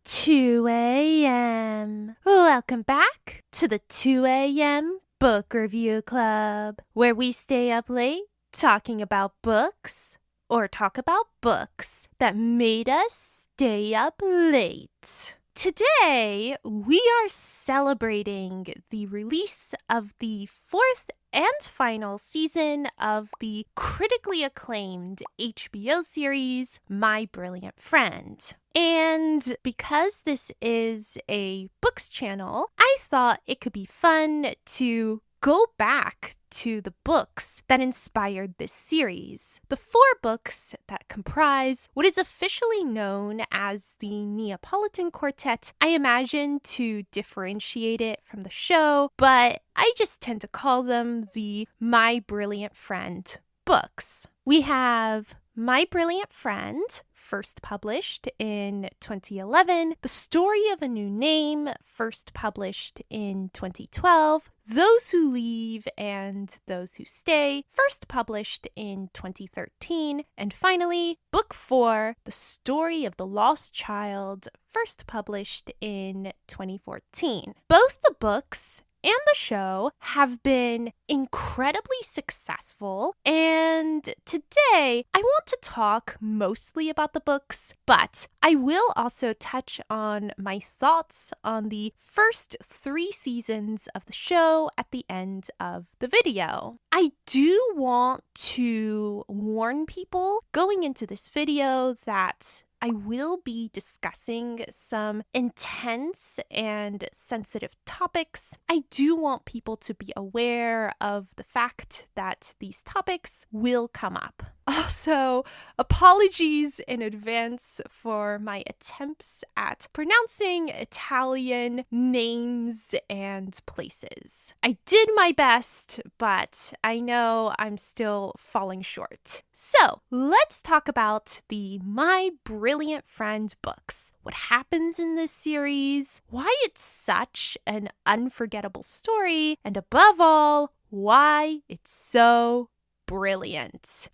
2 a.m. Welcome back to the 2 a.m. Book Review Club, where we stay up late talking about books or talk about books that made us stay up late. Today, we are celebrating the release of the fourth and final season of the critically acclaimed HBO series, My Brilliant Friend. And because this is a books channel, I thought it could be fun to go back to the books that inspired this series. The 4 books that comprise what is officially known as the Neapolitan Quartet. I imagine to differentiate it from the show, but I just tend to call them the My Brilliant Friend books. We have My Brilliant Friend, first published in 2011, The Story of a New Name, first published in 2012, Those Who Leave and Those Who Stay, first published in 2013, and finally, Book 4, The Story of the Lost Child, first published in 2014. Both the books and the show have been incredibly successful, and today I want to talk mostly about the books, but I will also touch on my thoughts on the first 3 seasons of the show at the end of the video. I do want to warn people going into this video that I will be discussing some intense and sensitive topics. I do want people to be aware of the fact that these topics will come up. Also, apologies in advance for my attempts at pronouncing Italian names and places. I did my best, but I know I'm still falling short. So, let's talk about the My Brilliant Friend books. What happens in this series, why it's such an unforgettable story, and above all, why it's so brilliant.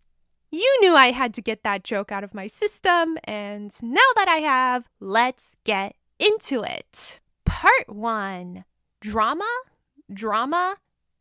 You knew I had to get that joke out of my system, and now that I have, let's get into it. Part 1. Drama,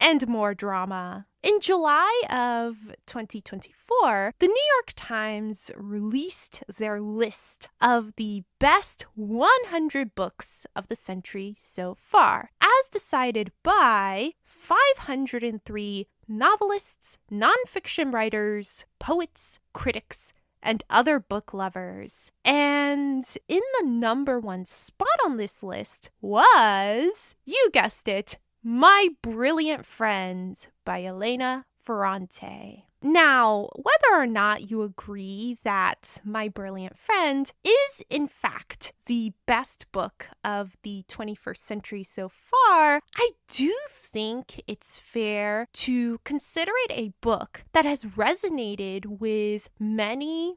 and more drama. In July of 2024, the New York Times released their list of the best 100 books of the century so far, as decided by 503 novelists, nonfiction writers, poets, critics, and other book lovers. And in the number 1 spot on this list was, you guessed it, My Brilliant Friend by Elena Ferrante. Now, whether or not you agree that My Brilliant Friend is, in fact, the best book of the 21st century so far, I do think it's fair to consider it a book that has resonated with many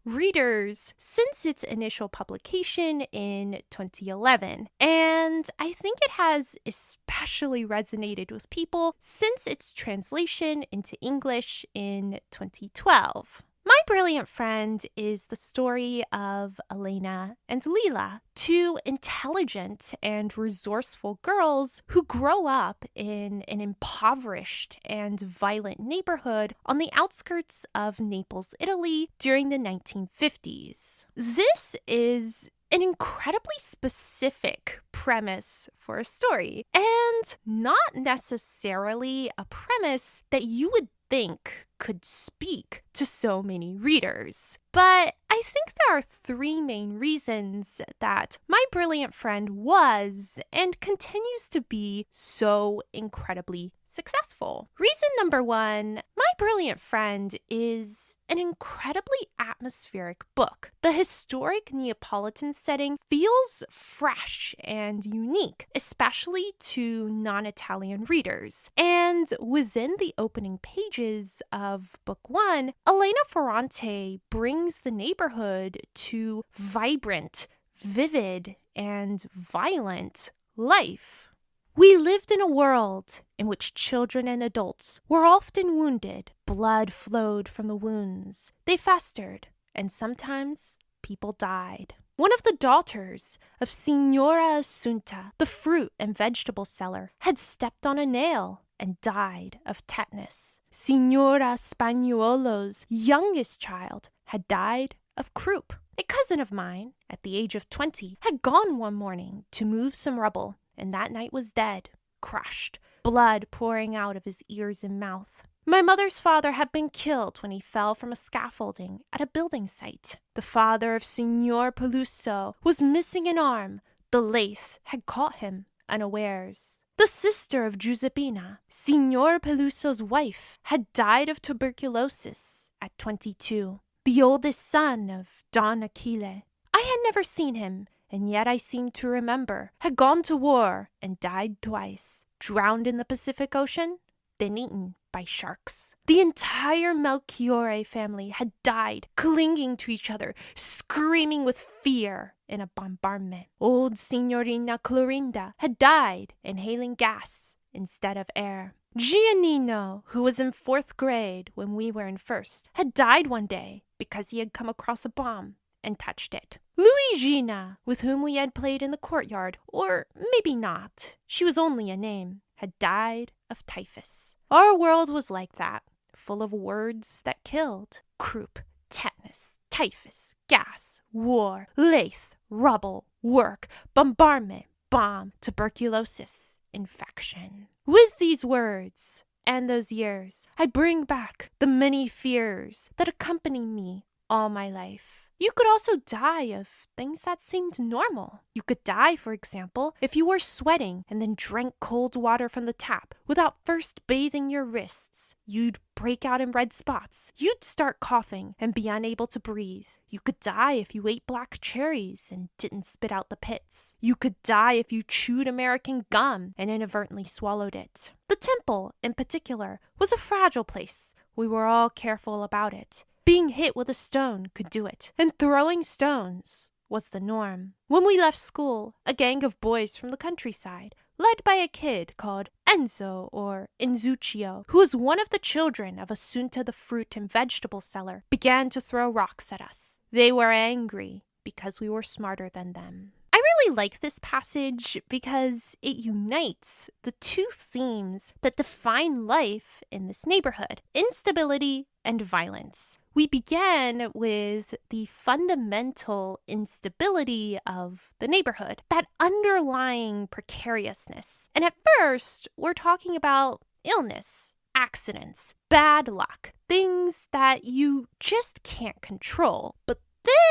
readers since its initial publication in 2011. And I think it has especially resonated with people since its translation into English in 2012. My Brilliant Friend is the story of Elena and Lila, 2 intelligent and resourceful girls who grow up in an impoverished and violent neighborhood on the outskirts of Naples, Italy during the 1950s. This is an incredibly specific premise for a story, and not necessarily a premise that you would think could speak to so many readers. But I think there are 3 main reasons that My Brilliant Friend was and continues to be so incredibly successful. Reason number 1, My Brilliant Friend is an incredibly atmospheric book. The historic Neapolitan setting feels fresh and unique, especially to non-Italian readers. And within the opening pages of Book 1, Elena Ferrante brings the neighborhood to vibrant, vivid, and violent life. We lived in a world in which children and adults were often wounded. Blood flowed from the wounds. They festered, and sometimes people died. One of the daughters of Signora Assunta, the fruit and vegetable seller, had stepped on a nail and died of tetanus. Signora Spagnuolo's youngest child had died of croup. A cousin of mine, at the age of 20, had gone one morning to move some rubble, and that night was dead, crushed, blood pouring out of his ears and mouth. My mother's father had been killed when he fell from a scaffolding at a building site. The father of Signor Peluso was missing an arm. The lathe had caught him unawares. The sister of Giuseppina, Signor Peluso's wife, had died of tuberculosis at 22. The oldest son of Don Achille, I had never seen him, and yet I seem to remember, had gone to war and died twice, drowned in the Pacific Ocean, then eaten by sharks. The entire Melchiorre family had died, clinging to each other, screaming with fear in a bombardment. Old Signorina Clorinda had died, inhaling gas instead of air. Giannino, who was in 4th grade when we were in 1st, had died one day because he had come across a bomb and touched it. Luigina, with whom we had played in the courtyard, or maybe not, she was only a name, had died of typhus. Our world was like that, full of words that killed. Croup, tetanus, typhus, gas, war, lathe, rubble, work, bombardment, bomb, tuberculosis, infection. With these words and those years, I bring back the many fears that accompany me all my life. You could also die of things that seemed normal. You could die, for example, if you were sweating and then drank cold water from the tap without first bathing your wrists. You'd break out in red spots. You'd start coughing and be unable to breathe. You could die if you ate black cherries and didn't spit out the pits. You could die if you chewed American gum and inadvertently swallowed it. The temple, in particular, was a fragile place. We were all careful about it. Being hit with a stone could do it, and throwing stones was the norm. When we left school, a gang of boys from the countryside, led by a kid called Enzo or Enzuccio, who was one of the children of Assunta the fruit and vegetable seller, began to throw rocks at us. They were angry because we were smarter than them. I really like this passage because it unites the two themes that define life in this neighborhood: instability and violence. We began with the fundamental instability of the neighborhood, that underlying precariousness. And at first, we're talking about illness, accidents, bad luck, things that you just can't control. But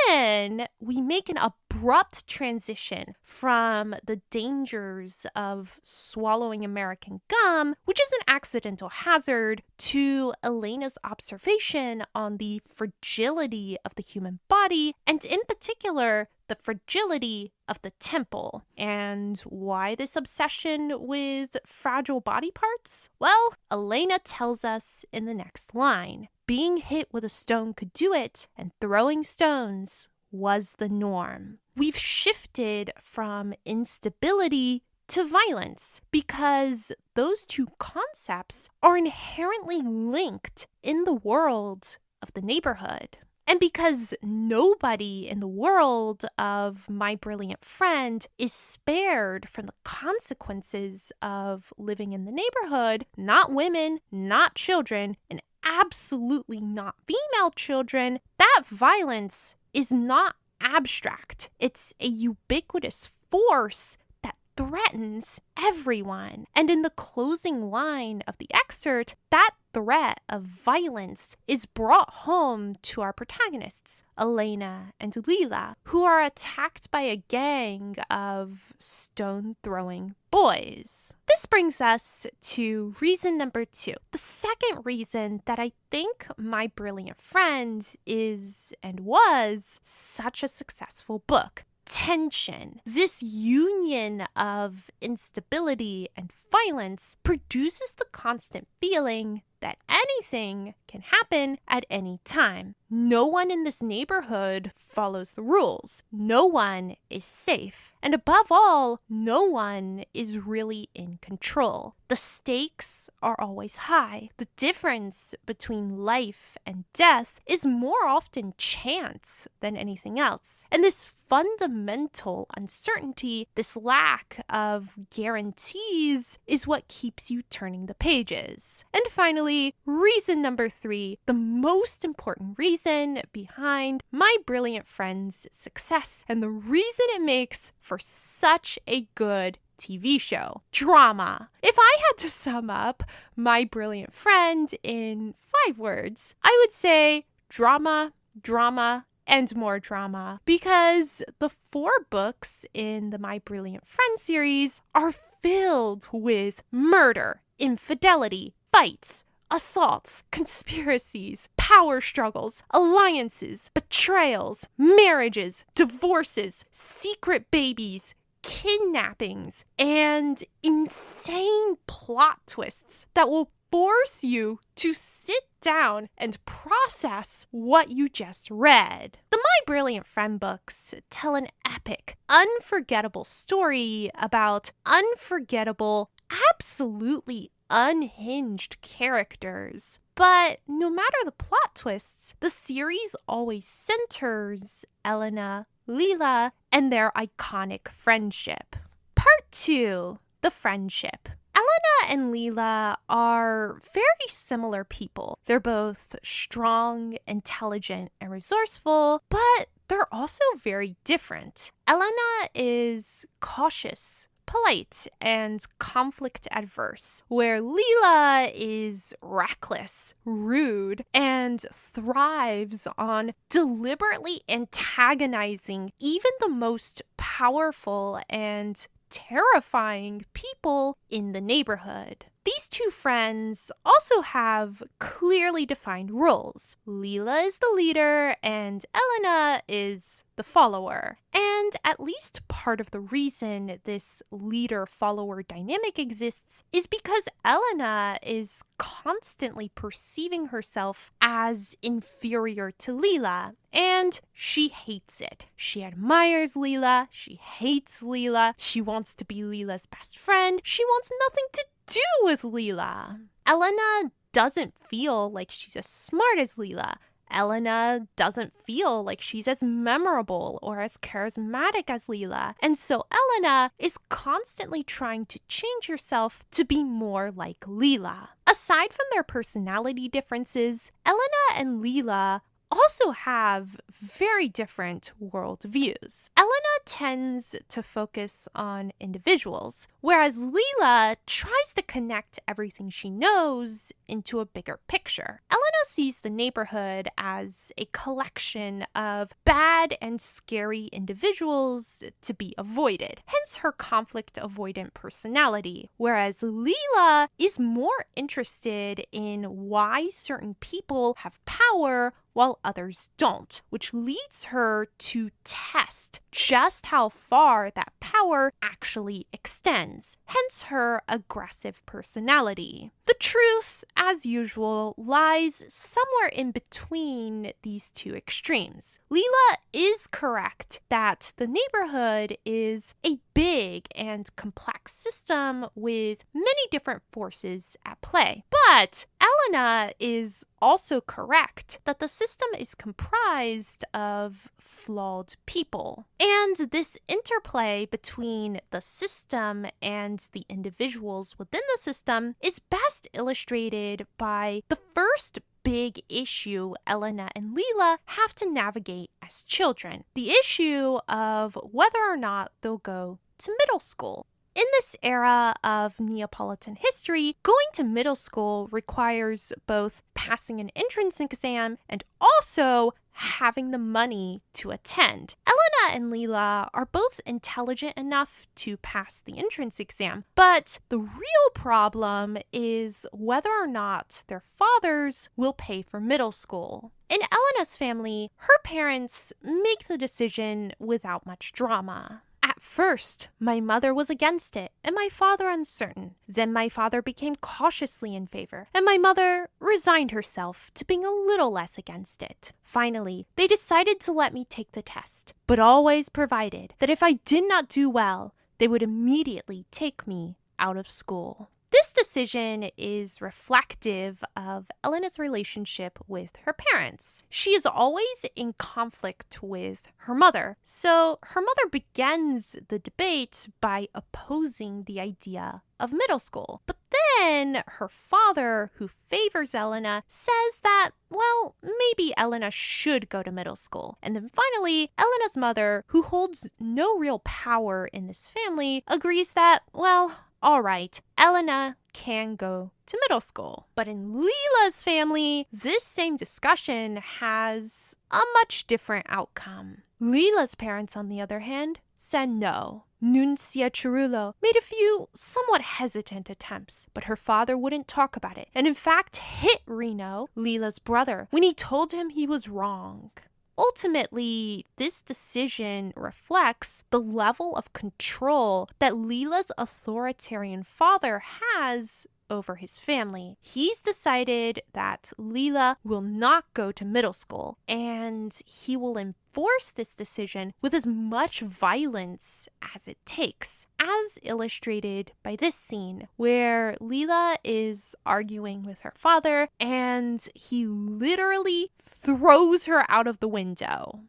then we make an abrupt transition from the dangers of swallowing American gum, which is an accidental hazard, to Elena's observation on the fragility of the human body, and in particular, the fragility of the temple. And why this obsession with fragile body parts? Well, Elena tells us in the next line. Being hit with a stone could do it, and throwing stones was the norm. We've shifted from instability to violence because those two concepts are inherently linked in the world of the neighborhood. And because nobody in the world of My Brilliant Friend is spared from the consequences of living in the neighborhood, not women, not children, and absolutely not female children, that violence is not abstract. It's a ubiquitous force that threatens everyone. And in the closing line of the excerpt, that threat of violence is brought home to our protagonists, Elena and Lila, who are attacked by a gang of stone-throwing boys. This brings us to reason number 2. The second reason that I think My Brilliant Friend is and was such a successful book. Tension. This union of instability and violence produces the constant feeling that anything can happen at any time. No one in this neighborhood follows the rules. No one is safe. And above all, no one is really in control. The stakes are always high. The difference between life and death is more often chance than anything else. And this fundamental uncertainty, this lack of guarantees, is what keeps you turning the pages. And finally, reason number 3, the most important reason behind My Brilliant Friend's success and the reason it makes for such a good TV show: drama. If I had to sum up My Brilliant Friend in 5 words, I would say drama, drama, and more drama, because the 4 books in the My Brilliant Friend series are filled with murder, infidelity, fights, assaults, conspiracies, power struggles, alliances, betrayals, marriages, divorces, secret babies, kidnappings, and insane plot twists that will force you to sit down and process what you just read. The My Brilliant Friend books tell an epic, unforgettable story about unforgettable, absolutely unhinged characters. But no matter the plot twists, the series always centers Elena, Lila, and their iconic friendship. Part 2, the friendship. Elena and Lila are very similar people. They're both strong, intelligent, and resourceful, but they're also very different. Elena is cautious, polite, and conflict adverse, where Lila is reckless, rude, and thrives on deliberately antagonizing even the most powerful and terrifying people in the neighborhood. These 2 friends also have clearly defined roles. Lila is the leader and Elena is the follower. And at least part of the reason this leader-follower dynamic exists is because Elena is constantly perceiving herself as inferior to Lila, and she hates it. She admires Lila, she hates Lila, she wants to be Lila's best friend, she wants nothing to do with Lila. Elena doesn't feel like she's as smart as Lila. Elena doesn't feel like she's as memorable or as charismatic as Lila. And so Elena is constantly trying to change herself to be more like Lila. Aside from their personality differences, Elena and Lila also have very different worldviews. Elena tends to focus on individuals, whereas Lila tries to connect everything she knows into a bigger picture. Elena sees the neighborhood as a collection of bad and scary individuals to be avoided, hence her conflict-avoidant personality, whereas Lila is more interested in why certain people have power while others don't, which leads her to test just how far that power actually extends, hence her aggressive personality. The truth, as usual, lies somewhere in between these 2 extremes. Lila is correct that the neighborhood is a big and complex system with many different forces at play. But Elena is also correct that the system is comprised of flawed people. And this interplay between the system and the individuals within the system is best illustrated by the first big issue Elena and Lila have to navigate as children: the issue of whether or not they'll go to middle school. In this era of Neapolitan history, going to middle school requires both passing an entrance exam and also having the money to attend. Elena and Lila are both intelligent enough to pass the entrance exam, but the real problem is whether or not their fathers will pay for middle school. In Elena's family, her parents make the decision without much drama. At first, my mother was against it, and my father uncertain. Then my father became cautiously in favor, and my mother resigned herself to being a little less against it. Finally, they decided to let me take the test, but always provided that if I did not do well, they would immediately take me out of school. This decision is reflective of Elena's relationship with her parents. She is always in conflict with her mother, so her mother begins the debate by opposing the idea of middle school. But then her father, who favors Elena, says that, well, maybe Elena should go to middle school. And then finally, Elena's mother, who holds no real power in this family, agrees that, well, all right, Elena can go to middle school. But in Lila's family, this same discussion has a much different outcome. Lila's parents, on the other hand, said no. Nuncia Cirulo made a few somewhat hesitant attempts, but her father wouldn't talk about it, and in fact hit Rino, Lila's brother, when he told him he was wrong. Ultimately, this decision reflects the level of control that Lila's authoritarian father has over his family. He's decided that Lila will not go to middle school, and he will enforce this decision with as much violence as it takes, as illustrated by this scene where Lila is arguing with her father and he literally throws her out of the window.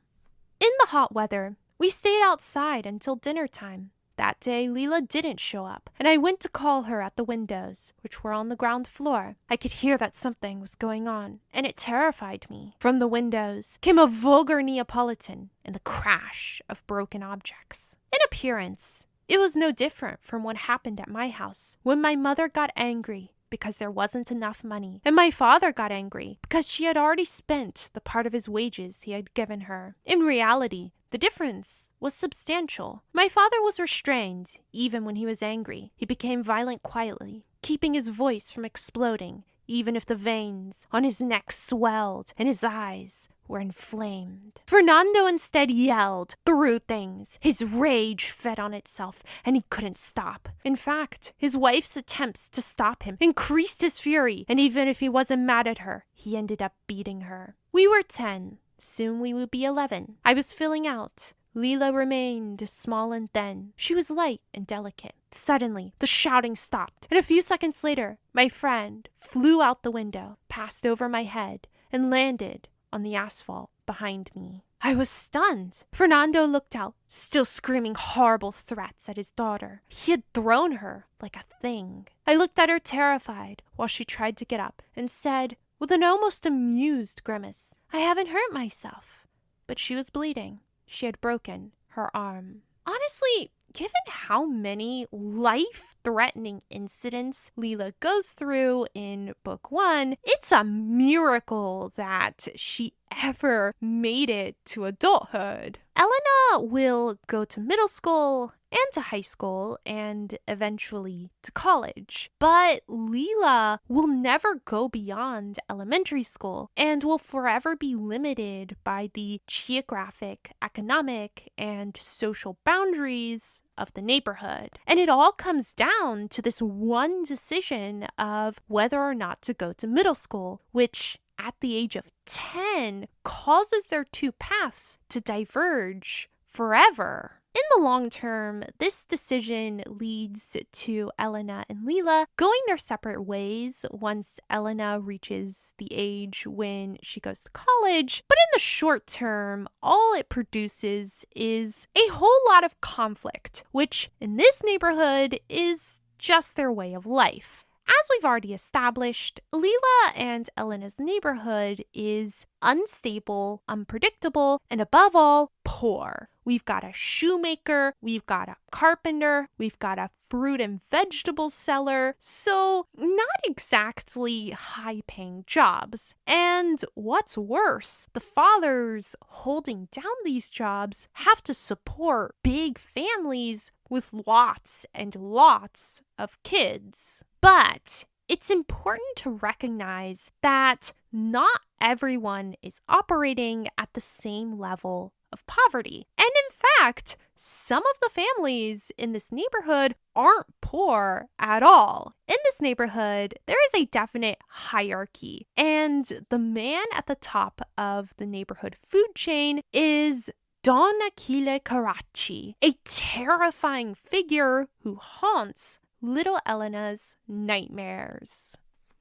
In the hot weather, we stayed outside until dinner time. That day, Lila didn't show up, and I went to call her at the windows, which were on the ground floor. I could hear that something was going on, and it terrified me. From the windows came a vulgar Neapolitan and the crash of broken objects. In appearance, it was no different from what happened at my house when my mother got angry because there wasn't enough money, and my father got angry because she had already spent the part of his wages he had given her. In reality, the difference was substantial. My father was restrained even when he was angry. He became violent quietly, keeping his voice from exploding, even if the veins on his neck swelled and his eyes were inflamed. Fernando instead yelled, threw things. His rage fed on itself, and he couldn't stop. In fact, his wife's attempts to stop him increased his fury, and even if he wasn't mad at her, he ended up beating her. We were 10. Soon we would be 11. I was filling out. Lila remained small and thin. She was light and delicate. Suddenly, the shouting stopped, and a few seconds later, my friend flew out the window, passed over my head, and landed on the asphalt behind me. I was stunned. Fernando looked out, still screaming horrible threats at his daughter. He had thrown her like a thing. I looked at her terrified while she tried to get up and said, with an almost amused grimace, "I haven't hurt myself." But she was bleeding. She had broken her arm. Honestly, given how many life-threatening incidents Lila goes through in book 1, it's a miracle that she ever made it to adulthood. Elena will go to middle school and to high school and eventually to college. But Lila will never go beyond elementary school and will forever be limited by the geographic, economic, and social boundaries of the neighborhood. And it all comes down to this one decision of whether or not to go to middle school, which at the age of 10 causes their two paths to diverge forever. In the long term, this decision leads to Elena and Lila going their separate ways once Elena reaches the age when she goes to college. But in the short term, all it produces is a whole lot of conflict, which in this neighborhood is just their way of life. As we've already established, Lila and Elena's neighborhood is unstable, unpredictable, and above all, poor. We've got a shoemaker, we've got a carpenter, we've got a fruit and vegetable seller, so not exactly high-paying jobs. And what's worse, the fathers holding down these jobs have to support big families with lots and lots of kids. But it's important to recognize that not everyone is operating at the same level of poverty. And in fact, some of the families in this neighborhood aren't poor at all. In this neighborhood, there is a definite hierarchy, and the man at the top of the neighborhood food chain is Don Achille Carracci, a terrifying figure who haunts little Elena's nightmares.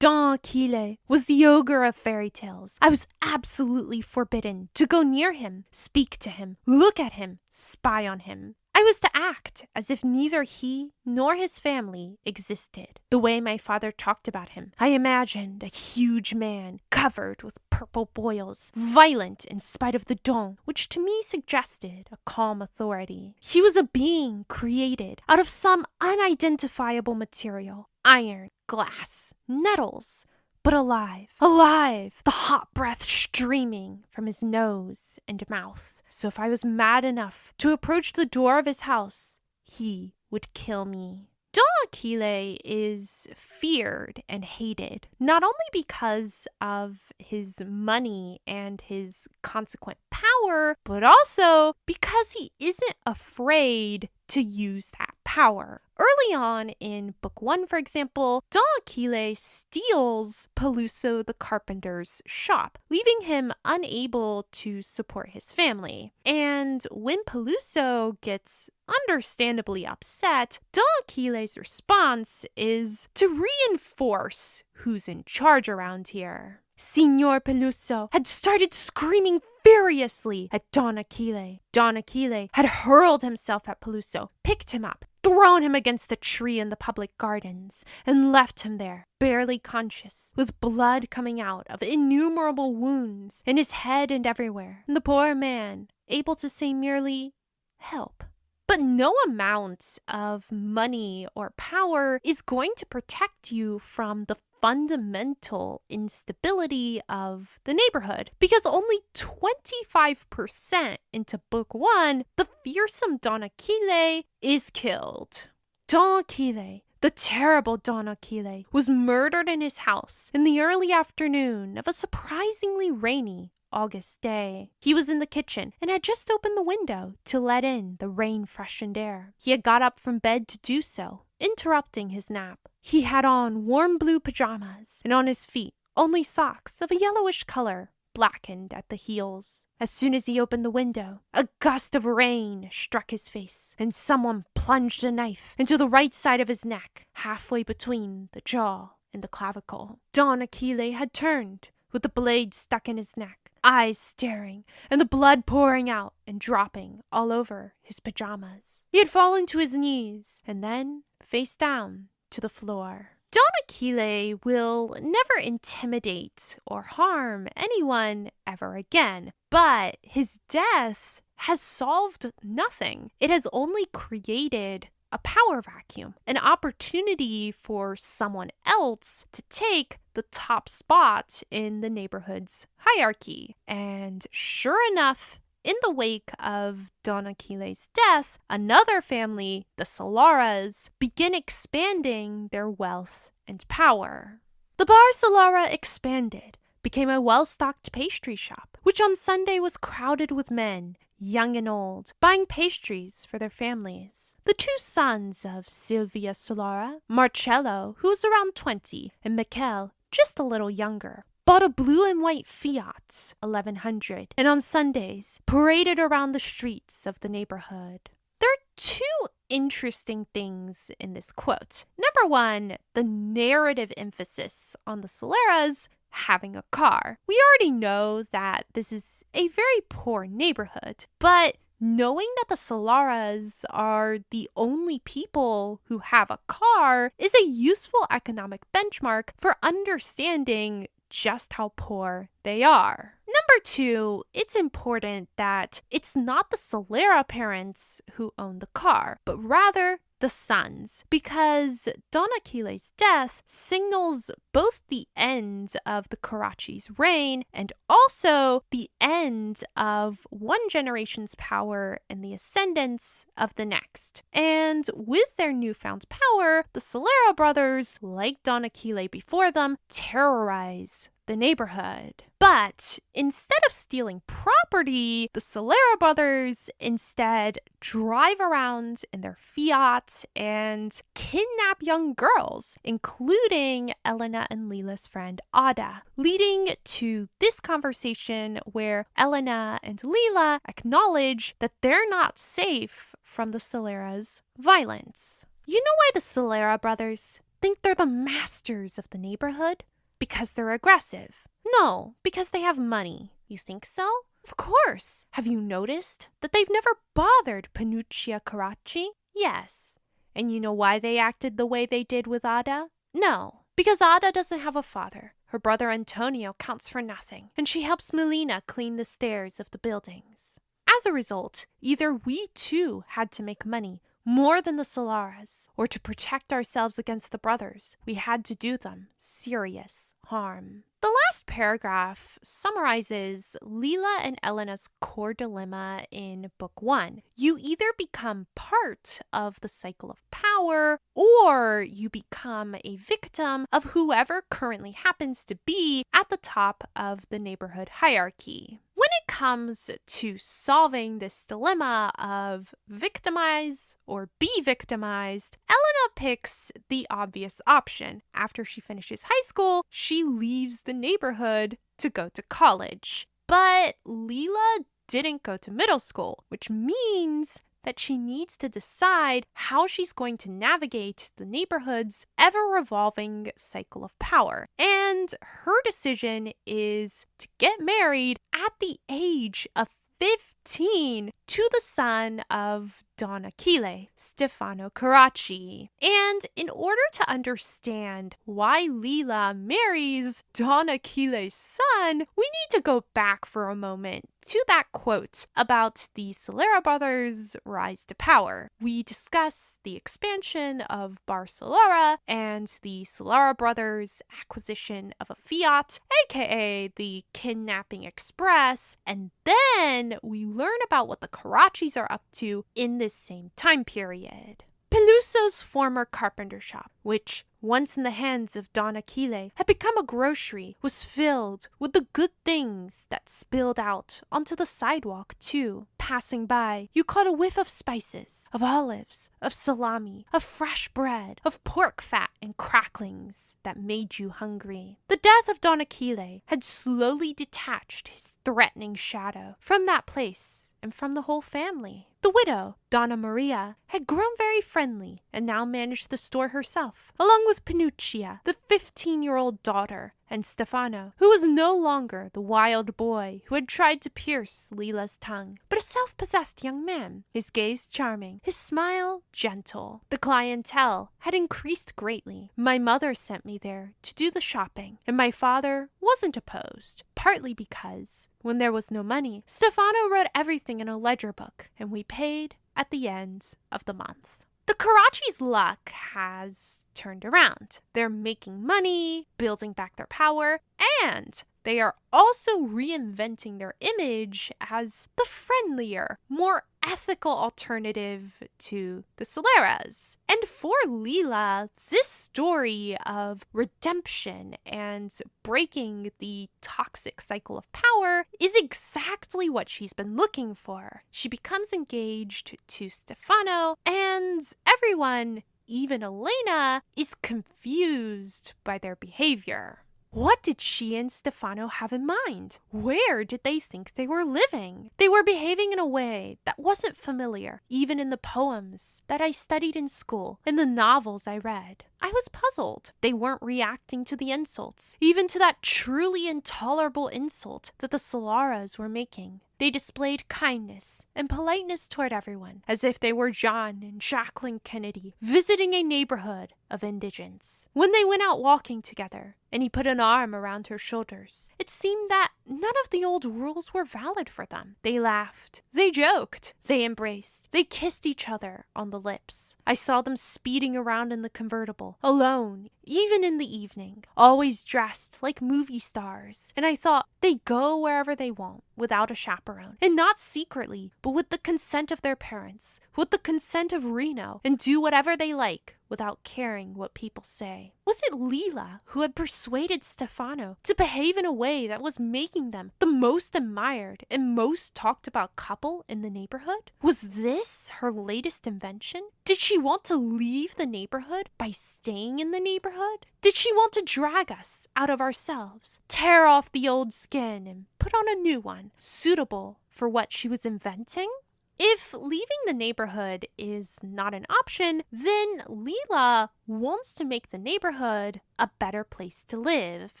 Don Aquile was the ogre of fairy tales. I was absolutely forbidden to go near him, speak to him, look at him, spy on him. I was to act as if neither he nor his family existed. The way my father talked about him, I imagined a huge man covered with purple boils, violent in spite of the dawn, which to me suggested a calm authority. He was a being created out of some unidentifiable material, iron, glass, nettles, but alive, the hot breath streaming from his nose and mouth. So if I was mad enough to approach the door of his house, he would kill me. Don Aquile is feared and hated, not only because of his money and his consequent power, but also because he isn't afraid to use that power. Early on in book 1, for example, Don Aquile steals Peluso the carpenter's shop, leaving him unable to support his family. And when Peluso gets understandably upset, Don Aquile's response is to reinforce who's in charge around here. Signor Peluso had started screaming furiously at Don Aquile. Don Aquile had hurled himself at Peluso, picked him up, thrown him against a tree in the public gardens, and left him there, barely conscious, with blood coming out of innumerable wounds in his head and everywhere, and the poor man able to say merely, "Help." But no amount of money or power is going to protect you from the fundamental instability of the neighborhood, because only 25% into book 1, the fearsome Don Aquile is killed. Don Aquile, the terrible Don Aquile, was murdered in his house in the early afternoon of a surprisingly rainy August day. He was in the kitchen and had just opened the window to let in the rain-freshened air. He had got up from bed to do so, interrupting his nap. He had on warm blue pajamas, and on his feet only socks of a yellowish color, blackened at the heels. As soon as he opened the window, a gust of rain struck his face, and someone plunged a knife into the right side of his neck, halfway between the jaw and the clavicle. Don Aquile had turned, with the blade stuck in his neck, eyes staring, and the blood pouring out and dropping all over his pajamas. He had fallen to his knees, and then face down to the floor. Don Aquile will never intimidate or harm anyone ever again, but his death has solved nothing. It has only created a power vacuum, an opportunity for someone else to take the top spot in the neighborhood's hierarchy. And sure enough, in the wake of Don Aquile's death, another family, the Solaras, begin expanding their wealth and power. The Bar Solara expanded, became a well-stocked pastry shop, which on Sunday was crowded with men, young and old, buying pastries for their families. The two sons of Silvia Solara, Marcello, who was around 20, and Michele, just a little younger, bought a blue and white Fiat 1100, and on Sundays paraded around the streets of the neighborhood. There are two interesting things in this quote. Number one, the narrative emphasis on the Solaras having a car. We already know that this is a very poor neighborhood, but knowing that the Solaras are the only people who have a car is a useful economic benchmark for understanding just how poor they are. Number two, it's important that it's not the Solara parents who own the car, but rather the sons, because Don Aquile's death signals both the end of the Karachi's reign and also the end of one generation's power and the ascendance of the next. And with their newfound power, the Solara brothers, like Don Aquile before them, terrorize the neighborhood. But instead of stealing property, the Solara brothers instead drive around in their Fiat and kidnap young girls, including Elena and Lila's friend Ada, leading to this conversation where Elena and Lila acknowledge that they're not safe from the Solara's violence. You know why the Solera brothers think they're the masters of the neighborhood? Because they're aggressive. No, because they have money. You think so? Of course. Have you noticed that they've never bothered Penuccia Carracci? Yes. And you know why they acted the way they did with Ada? No, because Ada doesn't have a father. Her brother Antonio counts for nothing, and she helps Melina clean the stairs of the buildings. As a result, either we too had to make money, more than the Solaras, or to protect ourselves against the brothers, we had to do them serious harm. The last paragraph summarizes Lila and Elena's core dilemma in Book 1. You either become part of the cycle of power, or you become a victim of whoever currently happens to be at the top of the neighborhood hierarchy. When it comes to solving this dilemma of victimize or be victimized, Elena picks the obvious option. After she finishes high school, she leaves the neighborhood to go to college. But Lila didn't go to middle school, which means that she needs to decide how she's going to navigate the neighborhood's ever-revolving cycle of power. And her decision is to get married at the age of 15 to the son of Don Achille, Stefano Carracci. And in order to understand why Lila marries Don Achille's son, we need to go back for a moment to that quote about the Solera brothers' rise to power. We discuss the expansion of Bar Solera and the Solera brothers' acquisition of a Fiat, aka the Kidnapping Express, and then we learn about what the Carraccis are up to in this same time period. Peluso's former carpenter shop, which, once in the hands of Don Achille, had become a grocery, was filled with the good things that spilled out onto the sidewalk, too. Passing by, you caught a whiff of spices, of olives, of salami, of fresh bread, of pork fat and cracklings that made you hungry. The death of Don Achille had slowly detached his threatening shadow from that place and from the whole family. The widow, Donna Maria, had grown very friendly and now managed the store herself, along with Penuccia, the 15-year-old daughter, and Stefano, who was no longer the wild boy who had tried to pierce Lila's tongue, but a self-possessed young man, his gaze charming, his smile gentle. The clientele had increased greatly. My mother sent me there to do the shopping, and my father wasn't opposed, partly because, when there was no money, Stefano wrote everything in a ledger book, and we paid at the end of the month. The Carracci's luck has turned around. They're making money, building back their power, and they are also reinventing their image as the friendlier, more ethical alternative to the Soleras. And for Lila, this story of redemption and breaking the toxic cycle of power is exactly what she's been looking for. She becomes engaged to Stefano, and everyone, even Elena, is confused by their behavior. What did she and Stefano have in mind? Where did they think they were living? They were behaving in a way that wasn't familiar, even in the poems that I studied in school, in the novels I read. I was puzzled. They weren't reacting to the insults, even to that truly intolerable insult that the Solaras were making. They displayed kindness and politeness toward everyone, as if they were John and Jacqueline Kennedy visiting a neighborhood of indigents. When they went out walking together, and he put an arm around her shoulders, it seemed that none of the old rules were valid for them. They laughed, they joked, they embraced, they kissed each other on the lips. I saw them speeding around in the convertible, alone, even in the evening, always dressed like movie stars, and I thought, they go wherever they want, without a chaperone, and not secretly, but with the consent of their parents, with the consent of Reno, and do whatever they like, without caring what people say. Was it Lila who had persuaded Stefano to behave in a way that was making them the most admired and most talked about couple in the neighborhood? Was this her latest invention? Did she want to leave the neighborhood by staying in the neighborhood? Did she want to drag us out of ourselves, tear off the old skin and put on a new one, suitable for what she was inventing? If leaving the neighborhood is not an option, then Lila wants to make the neighborhood a better place to live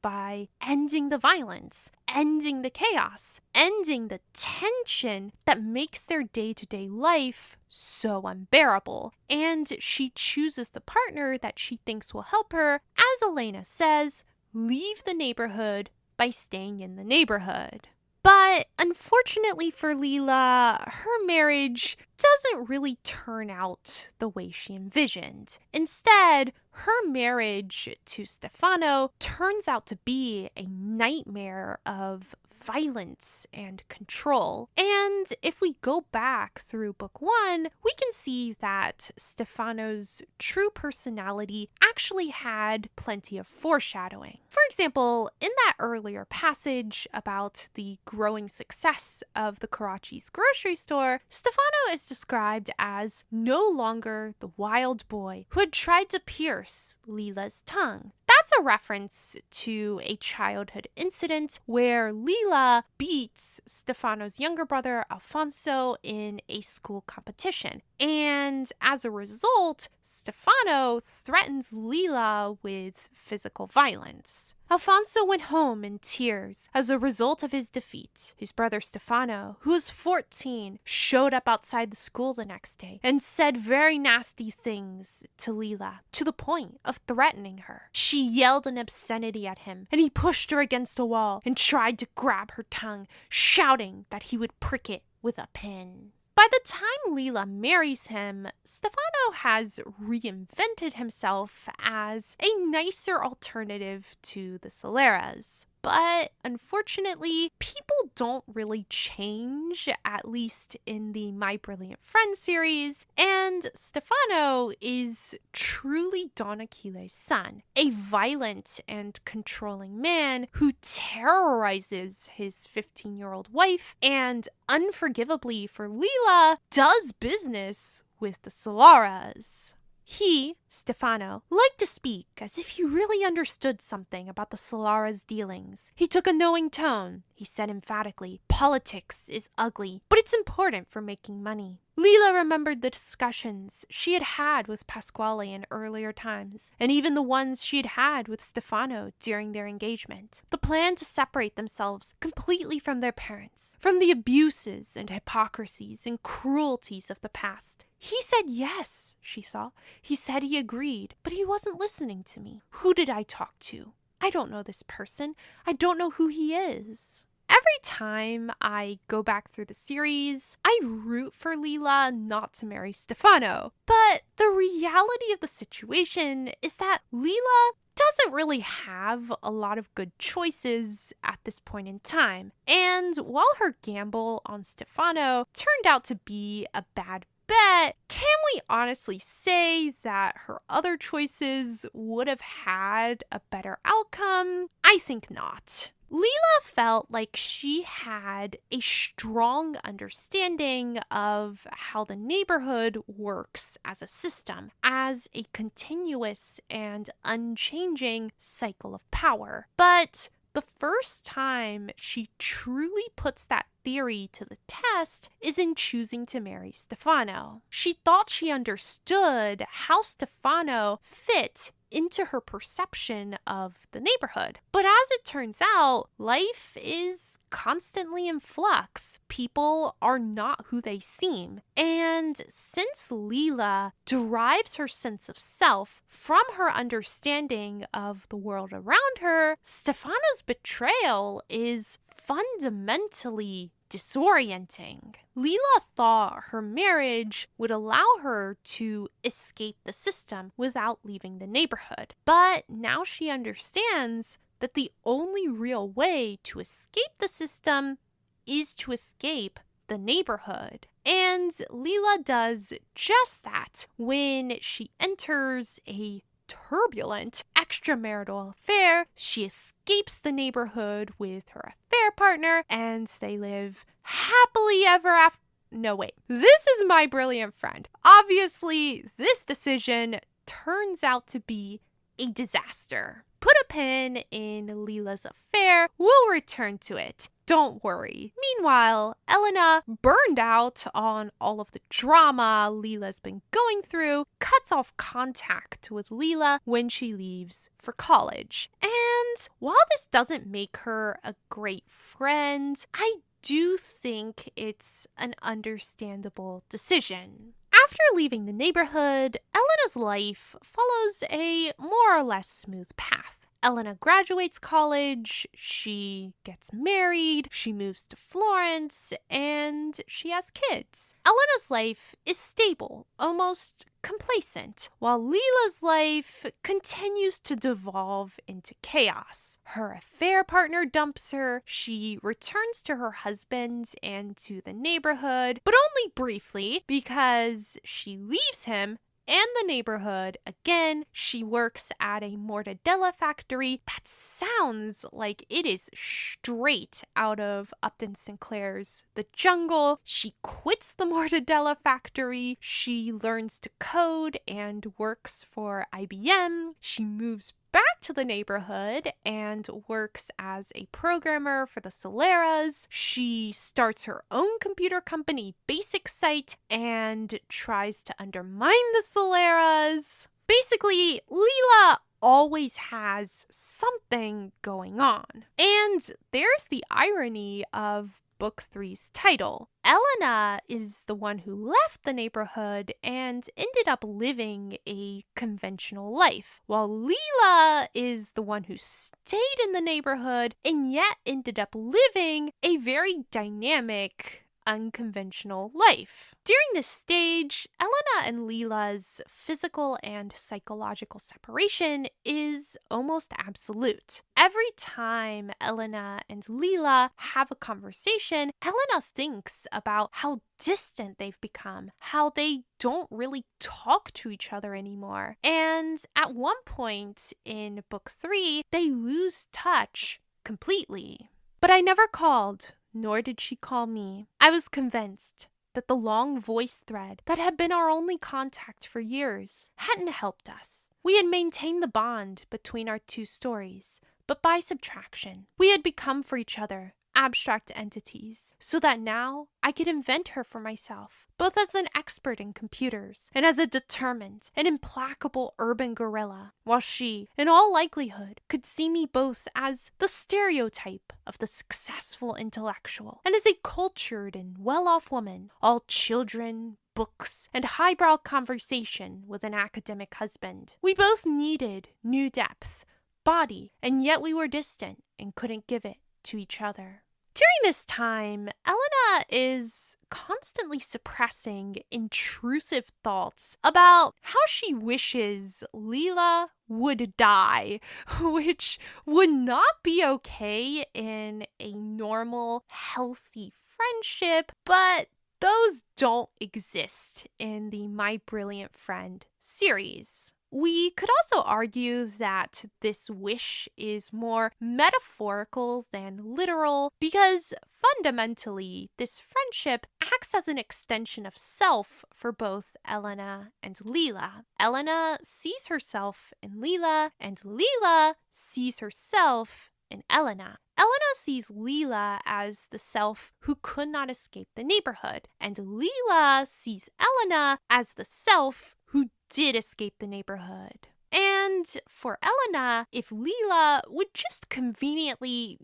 by ending the violence, ending the chaos, ending the tension that makes their day-to-day life so unbearable. And she chooses the partner that she thinks will help her, as Elena says, leave the neighborhood by staying in the neighborhood. But unfortunately for Lila, her marriage doesn't really turn out the way she envisioned. Instead, her marriage to Stefano turns out to be a nightmare of violence and control. And if we go back through book 1, we can see that Stefano's true personality actually had plenty of foreshadowing. For example, in that earlier passage about the growing success of the Karachi's grocery store, Stefano is described as no longer the wild boy who had tried to pierce Lila's tongue. That's a reference to a childhood incident where Lila beats Stefano's younger brother, Alfonso, in a school competition. And as a result, Stefano threatens Lila with physical violence. Alfonso went home in tears as a result of his defeat. His brother Stefano, who was 14, showed up outside the school the next day and said very nasty things to Lila, to the point of threatening her. She yelled an obscenity at him, and he pushed her against a wall and tried to grab her tongue, shouting that he would prick it with a pin. By the time Lila marries him, Stefano has reinvented himself as a nicer alternative to the Soleras. But unfortunately, people don't really change, at least in the My Brilliant Friend series, and Stefano is truly Don Aquiles' son, a violent and controlling man who terrorizes his 15-year-old wife and, unforgivably for Lila, does business with the Solaras. He, Stefano, liked to speak as if he really understood something about the Solara's dealings. He took a knowing tone. He said emphatically, "Politics is ugly, but it's important for making money." Lila remembered the discussions she had had with Pasquale in earlier times, and even the ones she had had with Stefano during their engagement. The plan to separate themselves completely from their parents, from the abuses and hypocrisies and cruelties of the past. He said yes, she thought. He said he agreed, but he wasn't listening to me. Who did I talk to? I don't know this person. I don't know who he is. Every time I go back through the series, I root for Lila not to marry Stefano. But the reality of the situation is that Lila doesn't really have a lot of good choices at this point in time. And while her gamble on Stefano turned out to be a bad bet, can we honestly say that her other choices would have had a better outcome? I think not. Lila felt like she had a strong understanding of how the neighborhood works as a system, as a continuous and unchanging cycle of power. But the first time she truly puts that theory to the test is in choosing to marry Stefano. She thought she understood how Stefano fit into her perception of the neighborhood. But as it turns out, life is constantly in flux. People are not who they seem. And since Lila derives her sense of self from her understanding of the world around her, Stefano's betrayal is fundamentally disorienting. Lila thought her marriage would allow her to escape the system without leaving the neighborhood. But now she understands that the only real way to escape the system is to escape the neighborhood. And Lila does just that when she enters a turbulent extramarital affair. She escapes the neighborhood with her affair partner, and they live happily ever after. No, wait. This is My Brilliant Friend. Obviously, this decision turns out to be a disaster. Put a pin in Lila's affair. We'll return to it. don't worry. Meanwhile, Elena, burned out on all of the drama Lila's been going through, cuts off contact with Lila when she leaves for college. And while this doesn't make her a great friend, I do think it's an understandable decision. After leaving the neighborhood, Elena's life follows a more or less smooth path. Elena graduates college, she gets married, she moves to Florence, and she has kids. Elena's life is stable, almost complacent, while Lila's life continues to devolve into chaos. Her affair partner dumps her, she returns to her husband and to the neighborhood, but only briefly because she leaves him and the neighborhood. Again, she works at a mortadella factory. That sounds like it is straight out of Upton Sinclair's The Jungle. She quits the mortadella factory. She learns to code and works for IBM. She moves back to the neighborhood and works as a programmer for the Soleras. She starts her own computer company, Basic Site, and tries to undermine the Soleras. Basically, Lila always has something going on. And there's the irony of Book 3's title. Elena is the one who left the neighborhood and ended up living a conventional life, while Lila is the one who stayed in the neighborhood and yet ended up living a very dynamic, unconventional life. During this stage, Elena and Lila's physical and psychological separation is almost absolute. Every time Elena and Lila have a conversation, Elena thinks about how distant they've become, how they don't really talk to each other anymore. And at one point in Book 3, they lose touch completely. But I never called, nor did she call me. I was convinced that the long voice thread that had been our only contact for years hadn't helped us. We had maintained the bond between our two stories, but by subtraction, we had become for each other abstract entities, so that now I could invent her for myself, both as an expert in computers and as a determined and implacable urban gorilla, while she, in all likelihood, could see me both as the stereotype of the successful intellectual and as a cultured and well-off woman, all children, books, and highbrow conversation with an academic husband. We both needed new depth, body, and yet we were distant and couldn't give it to each other. During this time, Elena is constantly suppressing intrusive thoughts about how she wishes Lila would die, which would not be okay in a normal, healthy friendship, but those don't exist in the My Brilliant Friend series. We could also argue that this wish is more metaphorical than literal because fundamentally, this friendship acts as an extension of self for both Elena and Lila. Elena sees herself in Lila, and Lila sees herself in Elena. Elena sees Lila as the self who could not escape the neighborhood, and Lila sees Elena as the self who did escape the neighborhood. And for Elena, if Lila would just conveniently,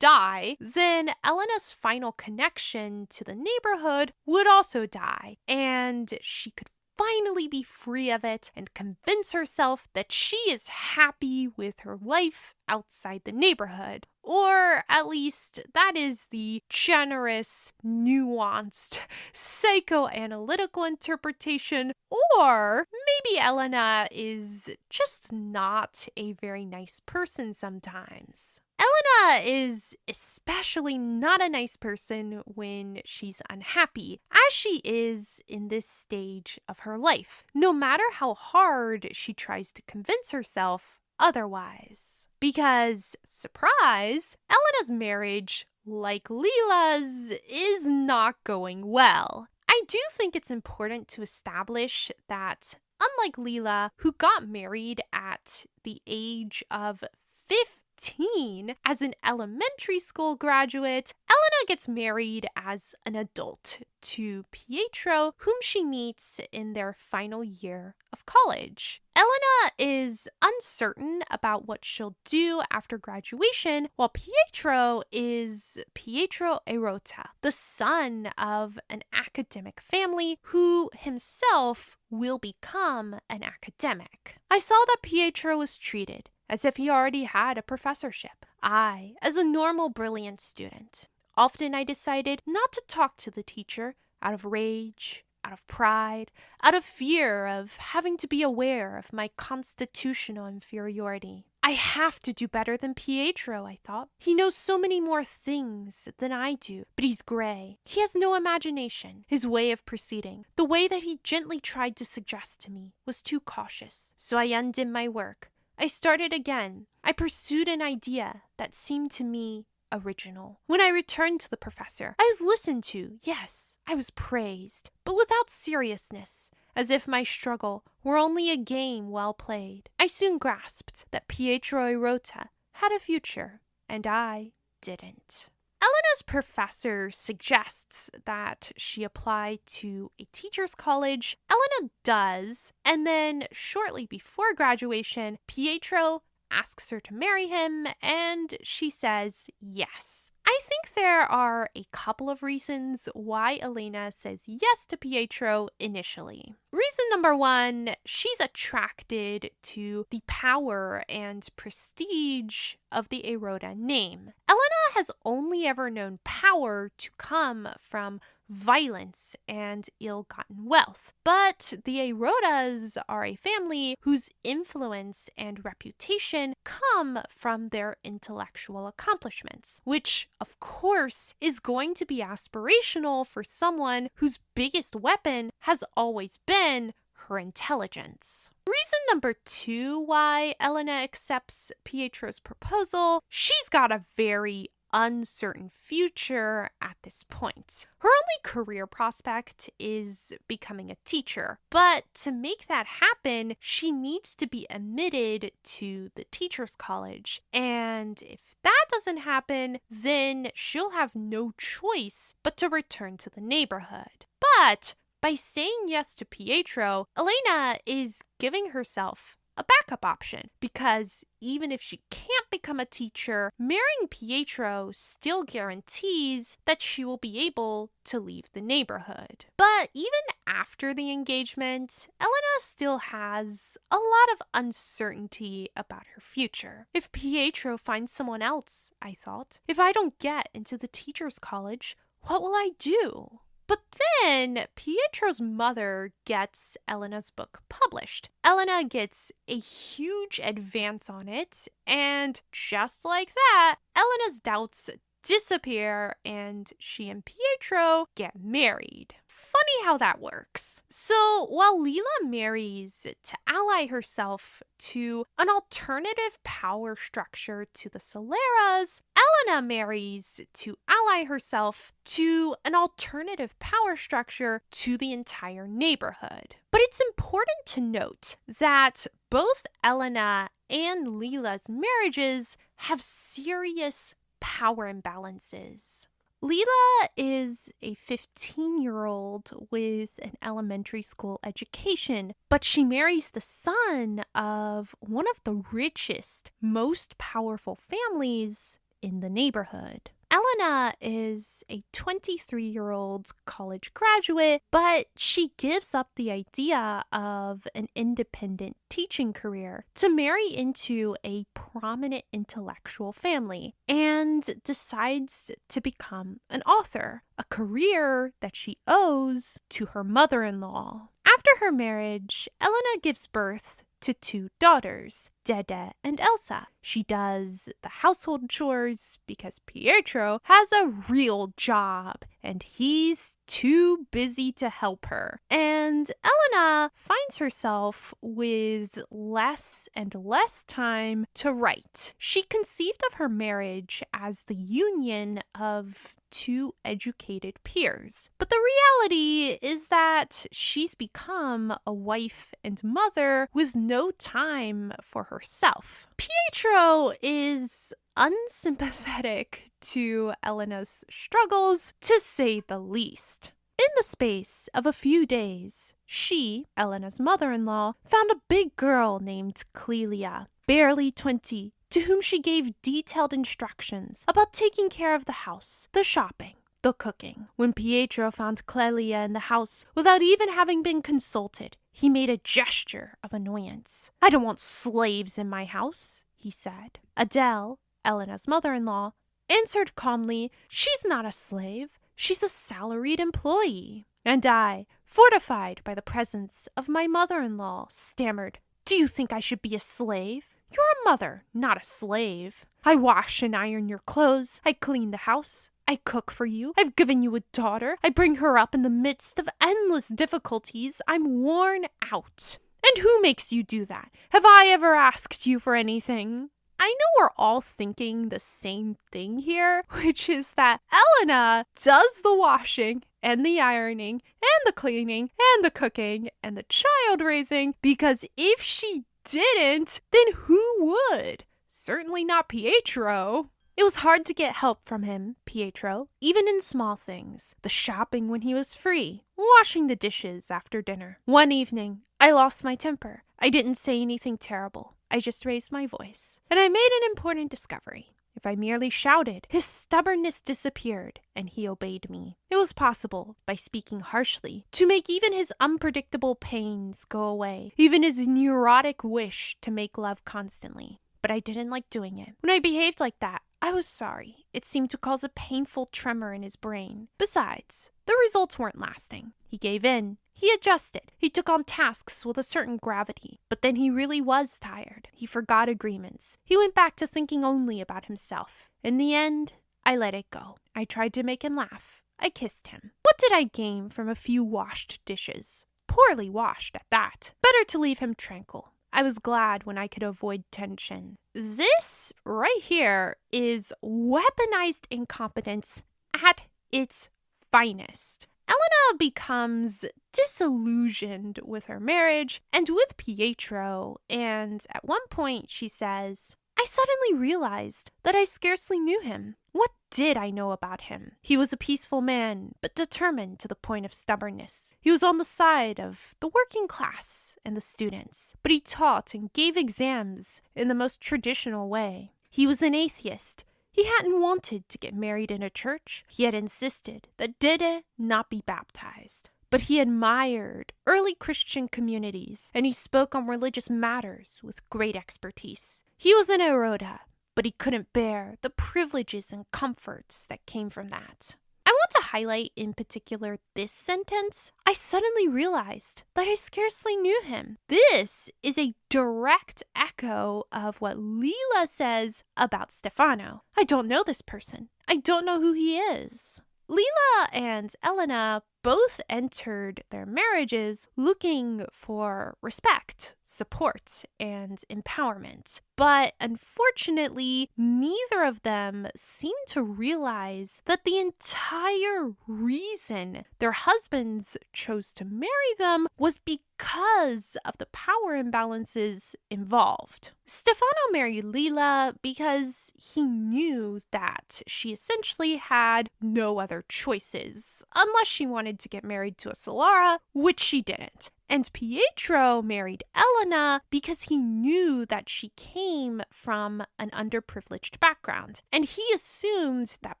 die, then Elena's final connection to the neighborhood would also die, and she could finally be free of it and convince herself that she is happy with her life outside the neighborhood. Or at least that is the generous, nuanced, psychoanalytical interpretation. Or maybe Elena is just not a very nice person sometimes. Elena is especially not a nice person when she's unhappy, as she is in this stage of her life, no matter how hard she tries to convince herself otherwise. Because, surprise, Elena's marriage, like Lila's, is not going well. I do think it's important to establish that, unlike Lila, who got married at the age of 15, 15 as an elementary school graduate, Elena gets married as an adult to Pietro, whom she meets in their final year of college. Elena is uncertain about what she'll do after graduation, while Pietro is Pietro Erota, the son of an academic family who himself will become an academic. I saw that Pietro was treated as if he already had a professorship. I, as a normal brilliant student, often I decided not to talk to the teacher out of rage, out of pride, out of fear of having to be aware of my constitutional inferiority. I have to do better than Pietro, I thought. He knows so many more things than I do, but he's gray. He has no imagination. His way of proceeding, the way that he gently tried to suggest to me, was too cautious. So I undid my work. I started again. I pursued an idea that seemed to me original. When I returned to the professor, I was listened to. Yes, I was praised, but without seriousness, as if my struggle were only a game well played. I soon grasped that Pietro Erota had a future, and I didn't. Elena's professor suggests that she apply to a teacher's college. Elena does, and then shortly before graduation, Pietro asks her to marry him, and she says yes. I think there are a couple of reasons why Elena says yes to Pietro initially. Reason number one, she's attracted to the power and prestige of the Erota name. Elena has only ever known power to come from violence and ill-gotten wealth. But the Erotas are a family whose influence and reputation come from their intellectual accomplishments, which, of course, is going to be aspirational for someone whose biggest weapon has always been her intelligence. Reason number two why Elena accepts Pietro's proposal, she's got a very uncertain future at this point. Her only career prospect is becoming a teacher, but to make that happen, she needs to be admitted to the teacher's college, and if that doesn't happen, then she'll have no choice but to return to the neighborhood. But by saying yes to Pietro, Elena is giving herself a backup option, because even if she can't become a teacher, marrying Pietro still guarantees that she will be able to leave the neighborhood. But even after the engagement, Elena still has a lot of uncertainty about her future. If Pietro finds someone else, I thought, if I don't get into the teacher's college, what will I do? But then Pietro's mother gets Elena's book published. Elena gets a huge advance on it, and just like that, Elena's doubts disappear and she and Pietro get married. Funny how that works. So while Lila marries to ally herself to an alternative power structure to the Soleras, Elena marries to ally herself to an alternative power structure to the entire neighborhood. But it's important to note that both Elena and Lila's marriages have serious power imbalances. Lila is a 15-year-old with an elementary school education, but she marries the son of one of the richest, most powerful families in the neighborhood. Elena is a 23-year-old college graduate, but she gives up the idea of an independent teaching career to marry into a prominent intellectual family and decides to become an author, a career that she owes to her mother-in-law. After her marriage, Elena gives birth to two daughters, Dede and Elsa. She does the household chores because Pietro has a real job and he's too busy to help her. And Elena finds herself with less and less time to write. She conceived of her marriage as the union of two educated peers. But the reality is that she's become a wife and mother with no time for herself. Pietro is unsympathetic to Elena's struggles, to say the least. In the space of a few days, she, Elena's mother-in-law, found a big girl named Lila, barely 20, to whom she gave detailed instructions about taking care of the house, the shopping, the cooking. When Pietro found Lila in the house without even having been consulted, he made a gesture of annoyance. "I don't want slaves in my house," he said. Adele, Elena's mother-in-law, answered calmly, "She's not a slave. She's a salaried employee." And I, fortified by the presence of my mother-in-law, stammered, "Do you think I should be a slave? You're a mother, not a slave. I wash and iron your clothes. I clean the house. I cook for you. I've given you a daughter. I bring her up in the midst of endless difficulties. I'm worn out. And who makes you do that? Have I ever asked you for anything?" I know we're all thinking the same thing here, which is that Elena does the washing and the ironing and the cleaning and the cooking and the child raising, because if she didn't, then who would? Certainly not Pietro. It was hard to get help from him, Pietro, even in small things. The shopping when he was free, washing the dishes after dinner. One evening, I lost my temper. I didn't say anything terrible. I just raised my voice. And I made an important discovery. If I merely shouted, his stubbornness disappeared, and he obeyed me. It was possible, by speaking harshly, to make even his unpredictable pains go away, even his neurotic wish to make love constantly. But I didn't like doing it. When I behaved like that, I was sorry. It seemed to cause a painful tremor in his brain. Besides, the results weren't lasting. He gave in. He adjusted. He took on tasks with a certain gravity. But then he really was tired. He forgot agreements. He went back to thinking only about himself. In the end, I let it go. I tried to make him laugh. I kissed him. What did I gain from a few washed dishes? Poorly washed at that. Better to leave him tranquil. I was glad when I could avoid tension. This right here is weaponized incompetence at its finest. Elena becomes disillusioned with her marriage and with Pietro, and at one point she says, "I suddenly realized that I scarcely knew him. What did I know about him? He was a peaceful man, but determined to the point of stubbornness. He was on the side of the working class and the students, but he taught and gave exams in the most traditional way. He was an atheist. He hadn't wanted to get married in a church. He had insisted that Dede not be baptized. But he admired early Christian communities, and he spoke on religious matters with great expertise. He was an eroda, but he couldn't bear the privileges and comforts that came from that." I want to highlight in particular this sentence. "I suddenly realized that I scarcely knew him." This is a direct echo of what Lila says about Stefano. "I don't know this person. I don't know who he is." Lila and Elena both entered their marriages looking for respect, support, and empowerment. But unfortunately, neither of them seemed to realize that the entire reason their husbands chose to marry them was because of the power imbalances involved. Stefano married Lila because he knew that she essentially had no other choices, unless she wanted to get married to a Solara, which she didn't. And Pietro married Elena because he knew that she came from an underprivileged background. And he assumed that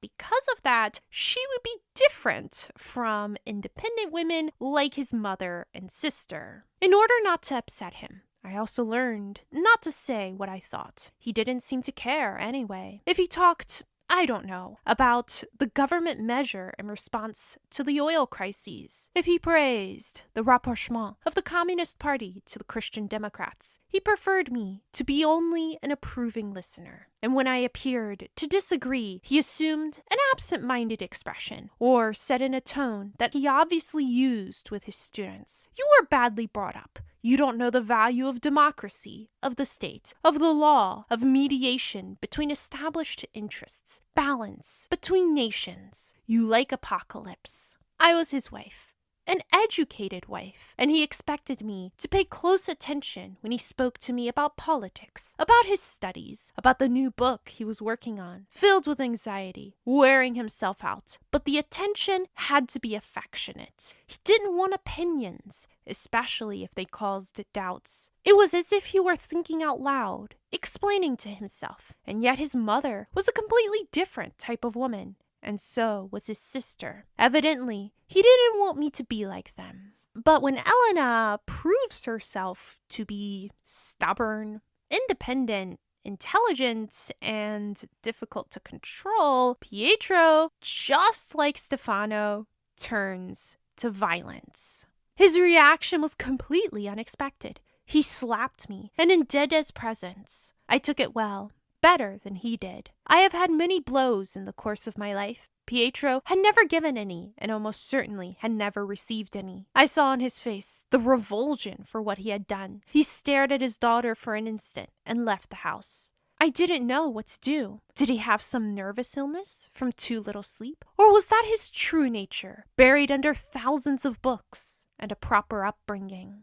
because of that, she would be different from independent women like his mother and sister. In order not to upset him, I also learned not to say what I thought. He didn't seem to care anyway. If he talked, I don't know, about the government measure in response to the oil crises, if he praised the rapprochement of the Communist Party to the Christian Democrats, he preferred me to be only an approving listener. And when I appeared to disagree, he assumed an absent-minded expression, or said in a tone that he obviously used with his students, "You were badly brought up. You don't know the value of democracy, of the state, of the law, of mediation between established interests, balance between nations. You like apocalypse. I was his wife. An educated wife, and he expected me to pay close attention when he spoke to me about politics, about his studies, about the new book he was working on, filled with anxiety, wearing himself out. But the attention had to be affectionate. He didn't want opinions, especially if they caused doubts. It was as if he were thinking out loud, explaining to himself, and yet his mother was a completely different type of woman. And so was his sister. Evidently, he didn't want me to be like them. But when Elena proves herself to be stubborn, independent, intelligent, and difficult to control, Pietro, just like Stefano, turns to violence. His reaction was completely unexpected. He slapped me, and in Dede's presence. I took it well. Better than he did. I have had many blows in the course of my life. Pietro had never given any, and almost certainly had never received any. I saw on his face the revulsion for what he had done. He stared at his daughter for an instant and left the house. I didn't know what to do. Did he have some nervous illness from too little sleep? Or was that his true nature, buried under thousands of books and a proper upbringing?